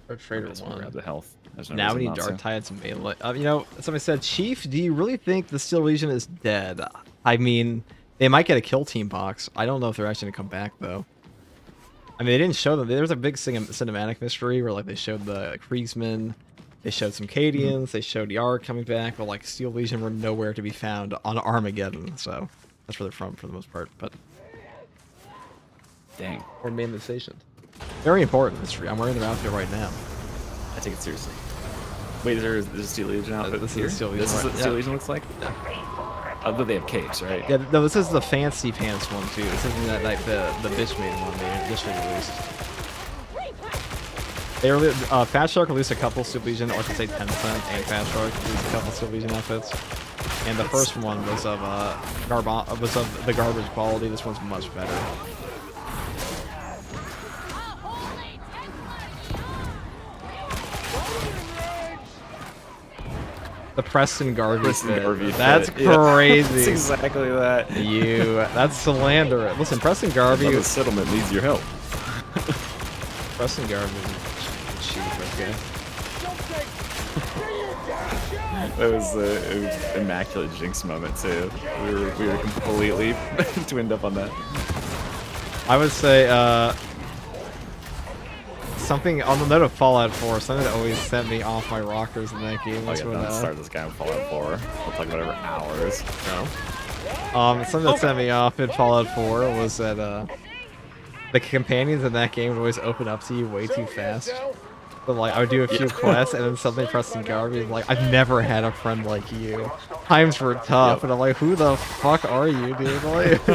Or Trader Just 1. grab the health. There's no Now reason we need not to. Dark Tides and melee. You know, somebody said, Chief, do you really think the Steel Legion is dead? I mean, they might get a kill team box. I don't know if they're actually gonna come back though. I mean, they didn't show them. There was a big cinematic mystery where like they showed the Kriegsmen, they showed some Cadians, they showed Yar coming back, but like Steel Legion were nowhere to be found on Armageddon. So that's where they're from for the most part. But Dang. or mainly stationed. Very important mystery. I'm wearing their outfit right now. I take it seriously. Wait, there's a Steel Legion outfit this is here? a Steel Legion, This is right, what Steel yeah. Legion looks like? Although they have capes, right? Yeah, no, this is the fancy pants one too. This isn't that like the bitch made one they initially released. They Fat Shark released a couple Steel Legion, or I should say Tencent and Fat Shark released a couple Steel Legion outfits. And the first one was of the garbage quality. This one's much better. The Preston Garvey fit. That's crazy. That's exactly that. That's slander. Listen, Preston Garvey. The settlement needs your help. Preston Garvey. Shoot, okay. That was an immaculate Jinx moment too. We were completely twinned up on that. I would say something on the note of Fallout 4. Something that always sent me off my rockers in that game. Oh yeah, don't start this guy in Fallout 4. We'll talk about it for hours. No. Something that sent me off in Fallout 4 was that the companions in that game would always open up to you way too fast. But like, I would do a few quests, and then suddenly Preston Garvey is like, I've never had a friend like you. Times were tough, Yep. and I'm like, who the fuck are you, dude? Like,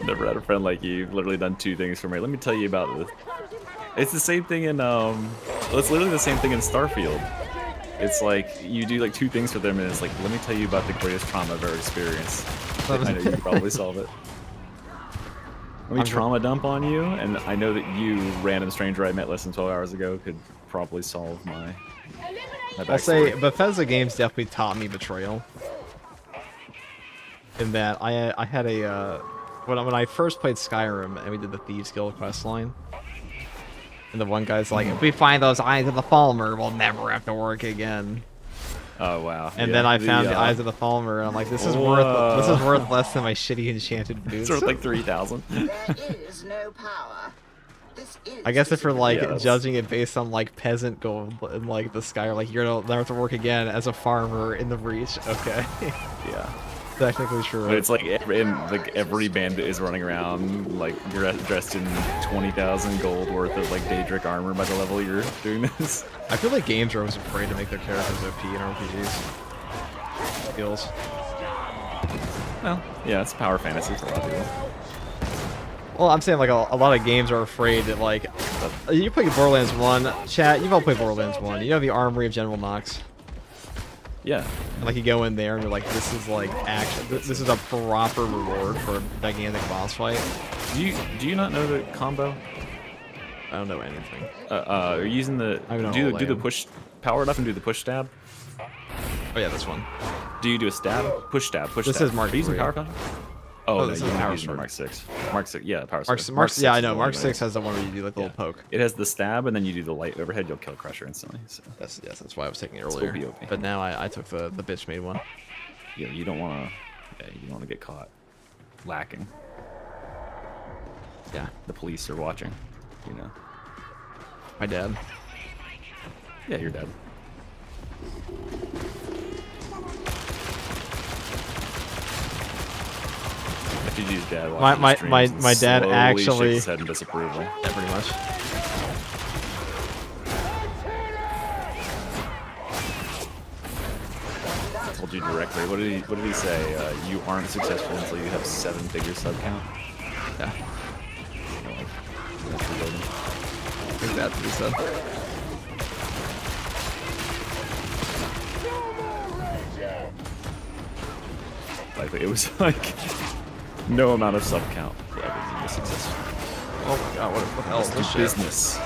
Never had a friend like you. You've literally done two things for me. Let me tell you about this. It's the same thing in it's literally the same thing in Starfield. It's like you do like two things for them, and it's like, let me tell you about the greatest trauma I've ever experienced. I know you can probably solve it. Let me trauma dump on you, and I know that you, random stranger I met less than 12 hours ago, could probably solve my I'll say backstory. Bethesda games definitely taught me betrayal. In that I had a when I first played Skyrim and we did the Thieves Guild quest line, and the one guy's like, if we find those Eyes of the Falmer, we'll never have to work again. Oh wow! And Yeah, then I found the Eyes of the Falmer, and I'm like, this is worth less than my shitty enchanted boots. It's worth like 3,000. There is no power. This is I guess if you're like Yeah, judging it based on like peasant gold in like the sky, or like you're gonna never have to work again as a farmer in the Breach. Okay, Yeah. technically true. But it's like every bandit is running around like dressed in 20,000 gold worth of like Daedric armor by the level you're doing this. I feel like games are always afraid to make their characters OP in RPGs. Skills. Well, yeah, it's power fantasy for a lot of people. Well, I'm saying like a lot of games are afraid that like you play Borderlands 1, chat. You've all played Borderlands 1. You know the Armory of General Knox. Yeah. And like you go in there and you're like, this is like action. This is a proper reward for a gigantic boss fight. Do you not know the combo? I don't know anything. Are you using the I know do all the I am. push power it up and do the push stab? Oh yeah, this one. Do you do a stab? Push stab. Push This stab. is Mark Are you using III. power control? Oh, no, this you're is Power using Sword. Mark 6. Mark 6, yeah, power Mark, sword. Mark, yeah, I is know. the Mark one 6 that- has the one where you do like the yeah. little poke. It has the stab, and then you do the light overhead. You'll kill Crusher instantly. So Yes, that's why I was taking it It's earlier. OP. But now I took the bitch made one. yeah, you don't want to. Yeah, you don't want to get caught lacking. Yeah, The police are watching. You know. my dad. Yeah, you're dead. FGG's dad My- watching my- the streams my- and my dad slowly actually- shakes his head in disapproval. Yeah, pretty much. I told you directly. What did he say? You aren't successful until you have 7-figure sub count. Yeah, That's reloading. I think that's what he said. Like it was like no amount of sub count for everything was successful. Oh my god, what the hell is this shit? Business.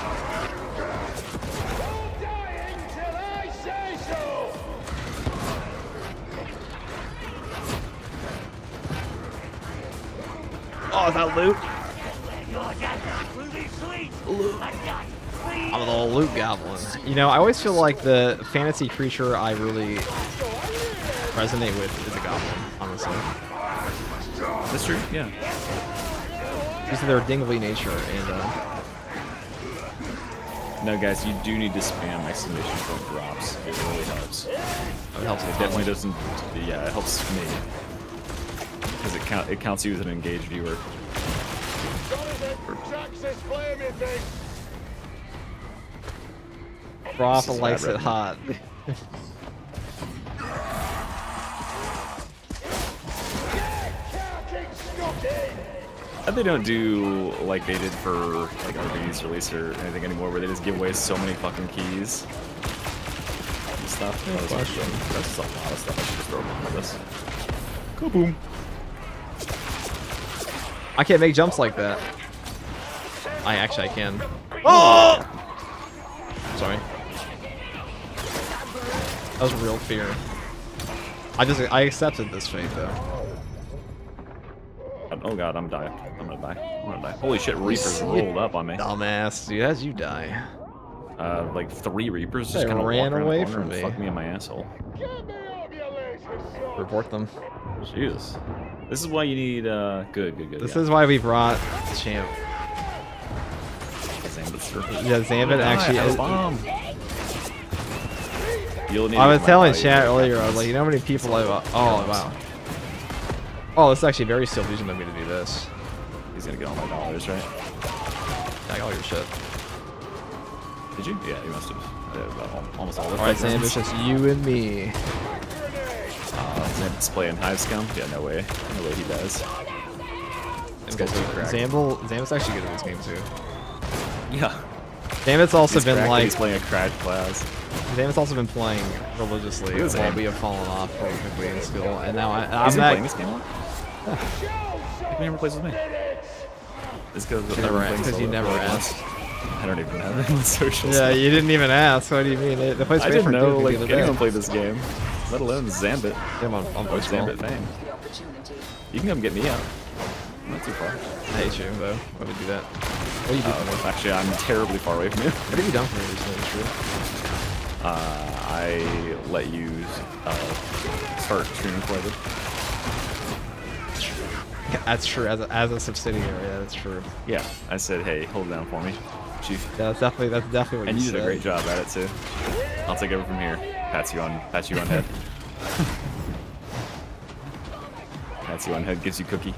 Oh, is that loot? I'm a little loot goblin. You know, I always feel like the fantasy creature I really resonate with is a goblin, honestly. That's true. Yeah. Because of their dingly nature and No, guys, you do need to spam exclamation point drops. It really helps. it helps It me. definitely doesn't. Yeah, it helps me because it counts you as an engaged viewer. Broth This is likes bad it hot. And they don't do like they did for like RB's release or anything anymore, where they just give away so many fucking keys and stuff. That's just a lot of stuff. I should just throw them on this. Kaboom! I can't make jumps like that. I can. Oh! Sorry. That was real fear. I accepted this fate though. Oh god, I'm gonna die. Holy shit, Reapers rolled up on me. Dumbass, dude, as you die. Like 3 Reapers They just kind of ran walked around away the corner from and me. fucked me in my asshole. Report them. Jesus. This is why you need good. This is why we brought the champ. Yeah, Zambit actually is. Bomb. You'll need I was my telling body chat to earlier, I get was like, you know how many people I. Oh, wow. Oh, it's actually very still vision of me to do this. He's gonna get all my dollars, right? Tag all your shit. Did you? Yeah, you must have. Almost all the Alright, fucking Zambit, it's just you and me. Zambit's playing Hive Scum? Yeah, no way. No way he does. Zambit's actually good at this game too. Yeah. Zambit's also He's been cracked, like. he's playing a crash class. Zambit's also been playing religiously Look at while Zambit. we have fallen off really quickly in skill, and now I'm He's been at. playing this game a lot? He never plays with me. This goes Because you never asked. I don't even have anyone social. Yeah, you didn't even ask. What do you mean? The place I didn't know like the other anyone day. played this game, let alone Zambit. Yeah, I'm Oh, voice Zambit fame. You can come get me out. Not too far. I hate you though. Why would you do that? What have you done for me? Actually, I'm terribly far away from you. What have you done for me recently? True. I let you start streaming for it. That's true. As a subsidiary, yeah, that's true. Yeah, I said, hey, hold it down for me, Chief. Yeah, that's definitely what And you you did said. a great job at it too. I'll take over from here. Pats you on head. Pats you on head, gives you cookie.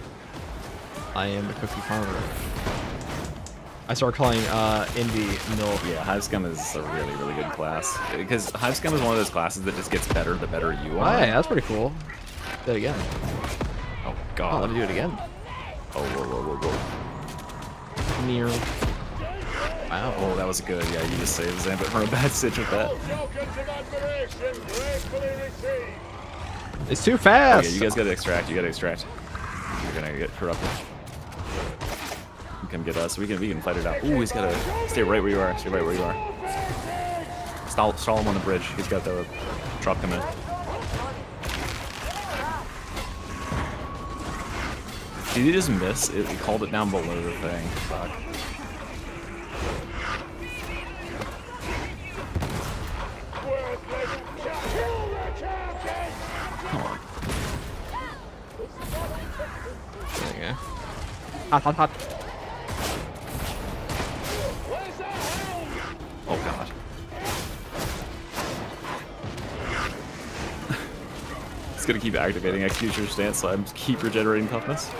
I am the cookie farmer. I start calling Indy milk. Yeah, Hive Scum is a really, really good class. Because Hive Scum is one of those classes that just gets better the better you are. Hey, that's pretty cool. Do it again. Oh Oh, god. let me do it again. Oh, whoa. Near. Wow. Oh, that was good. Yeah, you just saved Zambit from a bad stitch with that. It's too fast. Okay, you guys gotta extract. You're gonna get corrupted. You come get us. We can fight it out. Ooh, he's gotta stay right where you are. Stall him on the bridge. He's got the drop coming in. Did he just miss? He called it down below the thing. Fuck. Come on. There you go. Hot. Oh god. gonna keep activating Executioner Stance, so I'm keep regenerating toughness.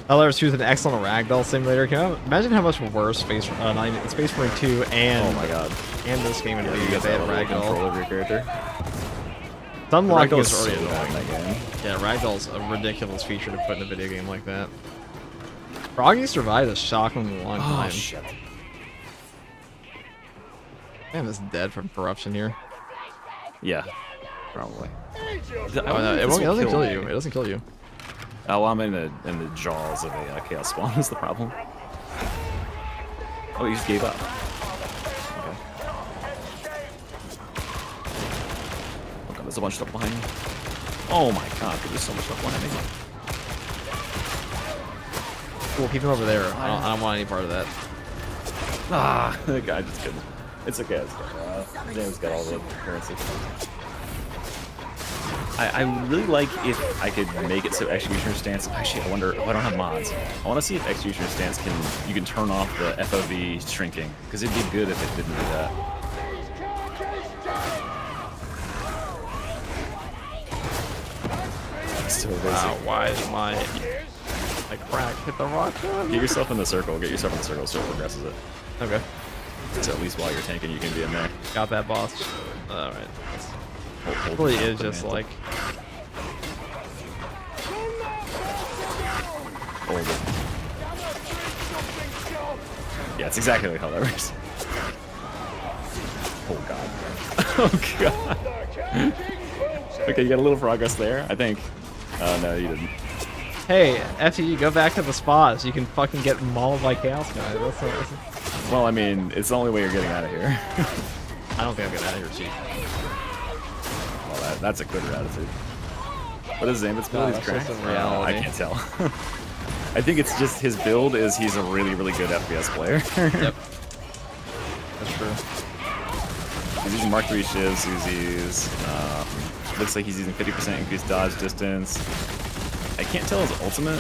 Others choose an excellent ragdoll simulator. Can you imagine how much worse Space Marine 2 and Oh my god. and this game would Yeah, be you if guys they had have a little control ragdoll? over your character. Some locking Ragdoll is is already so bad in annoying. that game. Yeah, ragdoll's a ridiculous feature to put in a video game like that. Froggy survived a shockingly long time. Oh shit. Man, this is dead from corruption here. Yeah, probably. Oh no, it doesn't kill you. It doesn't kill you. Oh, I'm in the jaws of a chaos spawn is the problem. Oh, he just gave up. Okay. Oh god, there's a bunch of stuff behind me. Oh my god, there's so much stuff behind me. Cool, keep him over there. I don't want any part of that. Ah, the guy just couldn't. It's okay. It's okay. James got all the currency. I really like if I could make it so Executioner Stance. Actually, I wonder if I don't have mods. I want to see if Executioner Stance you can turn off the FOV shrinking, because it'd be good if it didn't do that. So Wow, why is my crack hit the rock? get yourself in the circle. Get yourself in the circle so it progresses it. Okay, So at least while you're tanking, you can be in there. got that boss. All right. Hold Really the is just mantle. like Hold it. Yeah, it's exactly like how that works. Oh god. Oh god. Okay, you got a little progress there, I think. No, you didn't. hey, after you go back to the spa so you can fucking get mauled by Chaos Guy. Well, I mean, it's the only way you're getting out of here. I don't think I'm getting out of here, Chief. Well, that's a quitter attitude. What is Zambit's build? No, He's that's cracked? just a reality. I can't tell. I think it's just his build is he's a really, really good FPS player. Yep. That's true. He's using Mark III shivs, Uzis. Looks like he's using 50% increased dodge distance. I can't tell his ultimate.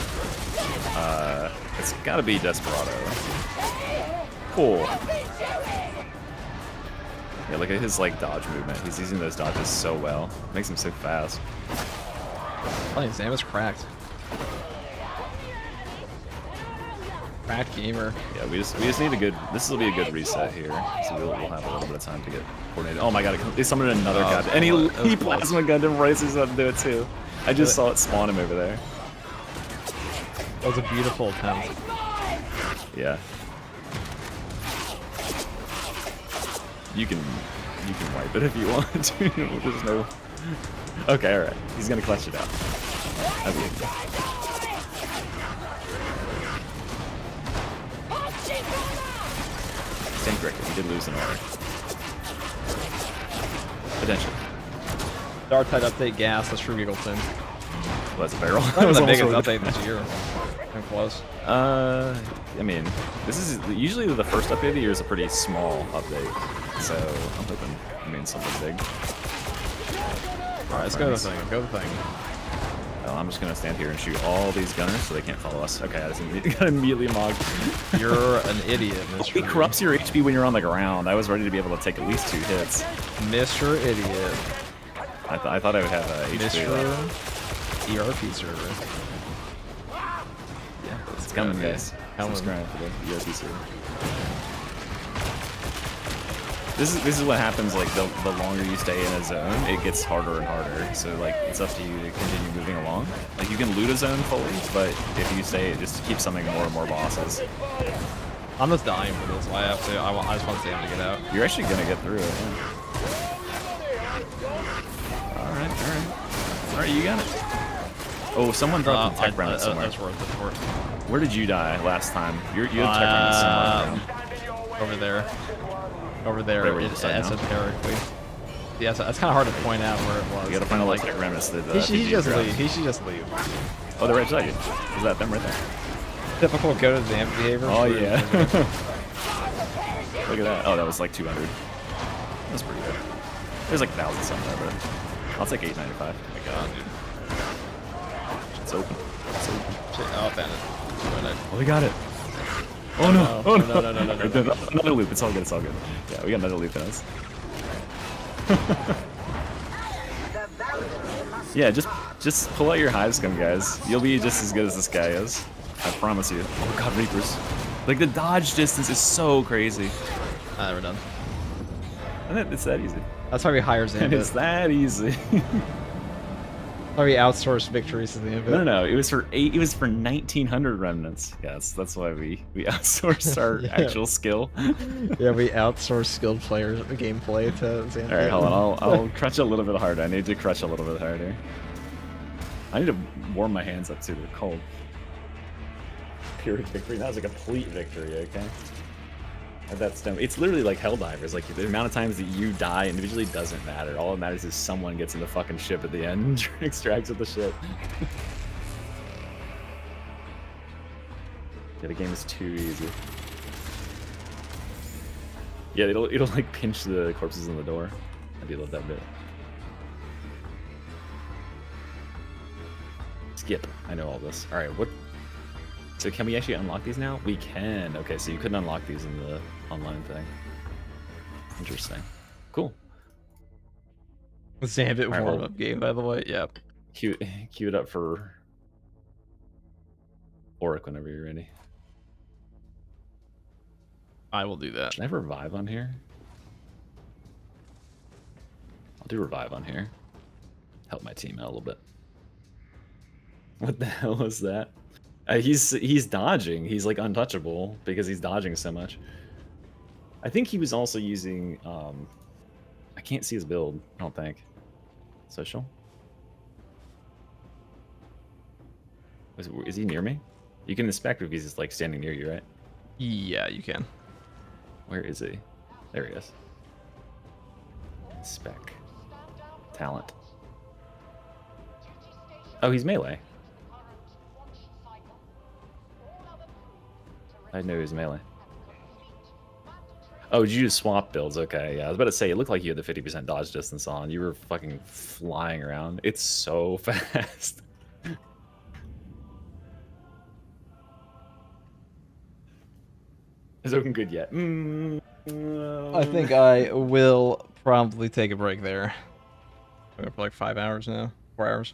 It's gotta be Desperado. Cool. Yeah, look at his like dodge movement. He's using those dodges so well. Makes him so fast. Playing Sam is cracked. Cracked gamer. Yeah, we just need a good. This will be a good reset here, so we'll have a little bit of time to get coordinated. Oh my god! They summoned another god, and he plasma gunned him right as he's about to do it too. I just saw it spawn him over there. That was a beautiful attempt. Yeah. You can wipe it if you want to. There's no. Okay, all right. He's gonna clutch it out. That'd be good. Stand corrected. He did lose an order. Potentially. Dark Tide update gas. That's True Giggleton. Well, that's a barrel. That was the almost biggest really update this year. I'm close. I mean, this is usually the first update of the year is a pretty small update, so I'm hoping it means something big. All right, let's go to the thing. Go to the thing. Well, I'm just gonna stand here and shoot all these gunners so they can't follow us. Okay, I just got immediately mogged. You're an idiot, Mr. It corrupts your HP when you're on the ground. I was ready to be able to take at least 2 hits. Mr. Idiot. I thought I would have a HP. Mr. ERP server. Yeah, it's coming, Okay. guys. Coming. Subscribe for the ERP server. This is what happens. Like the longer you stay in a zone, it gets harder and harder. So like it's up to you to continue moving along. Like you can loot a zone fully, but if you stay, it just keeps summoning more and more bosses. I'm just dying for this. I have to. I just want Sam to get out. You're actually gonna get through it. Yeah. All right, you got it. Oh, someone dropped the tech round somewhere. That's worth it for it. Where did you die last time? You had tech round somewhere. Over there. Over there, Right where you said now? esoterically. Yeah, so that's kind of hard to point out where it was. You gotta find a like tech remnants that he should just leave. He should just leave. Oh, they're right beside you. Is that them right there? Typical go to Zam behavior. Oh yeah. Look at that. Oh, that was like 200. That's pretty good. There's like thousands something there, but I'll take 895. Oh my god, dude. It's open. It's open. Shit, oh, Bennett. Oh, we got it. Oh no! Oh, Oh no, no! no. Another loop. It's all good. It's all good. Yeah, we got another loop in us. Yeah, just pull out your hive scum, guys. You'll be just as good as this guy is. I promise you. Oh god, Reapers. Like, the dodge distance is so crazy. Ah, we're done. And it's that easy. That's why we hire And Zambit. it's that easy. Why we outsource victories to the Zambit. No. It was for 1900 remnants. Yes, that's why we outsourced our Yeah. actual skill. Yeah, we outsource skilled players gameplay to Zambit. All right, hold on. I'll crutch a little bit harder. I need to crutch a little bit harder. I need to warm my hands up too. They're cold. Pure victory. That was a complete victory. Okay. That's dumb. It's literally like Helldivers. Like, the amount of times that you die individually doesn't matter. All that matters is someone gets in the fucking ship at the end and extracts with the ship. Yeah, the game is too easy. Yeah, it'll like pinch the corpses in the door. I do love that bit. Skip. I know all this. All right, what? So can we actually unlock these now? We can. Okay, so you couldn't unlock these in the online thing. Interesting. Cool. Zambit Alright, warm well- up game, by the way. Yep. Cue it up for Auric whenever you're ready. I will do that. Can I have revive on here? I'll do revive on here. Help my team out a little bit. What the hell was that? He's dodging. He's like untouchable because he's dodging so much. I think he was also using I can't see his build, I don't think. Social? Is he near me? You can inspect if he's just like standing near you, right? Yeah, you can. Where is he? There he is. Spec. Talent. Oh, he's melee. I didn't know he was melee. Oh, did you just swap builds? Okay, yeah. I was about to say, it looked like you had the 50% dodge distance on. You were fucking flying around. It's so fast. Is Ogryn good yet? I think I will probably take a break there. We're up for like 5 hours now. 4 hours.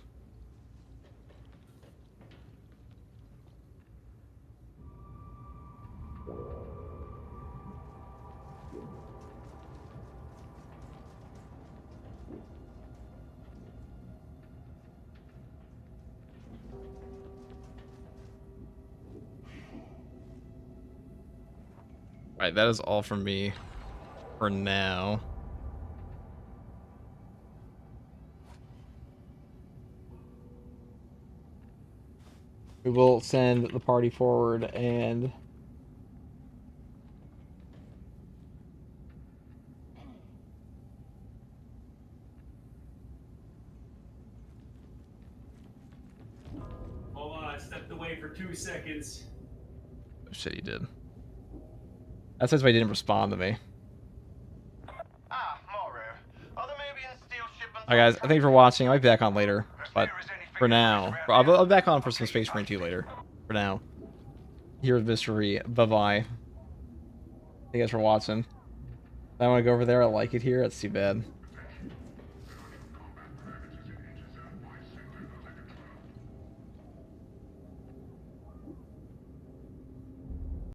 Alright, that is all from me for now. We will send the party forward and Hold on, I stepped away for 2 seconds. oh, shit, he did. That says why he didn't respond to me. Alright guys, thank you for watching. I'll be back on later, but for now, I'll be back on for some Space Marine 2 later. For now, here's Mystery. Bye-bye. Thank you guys for watching. I want to go over there. I like it here. That's too bad.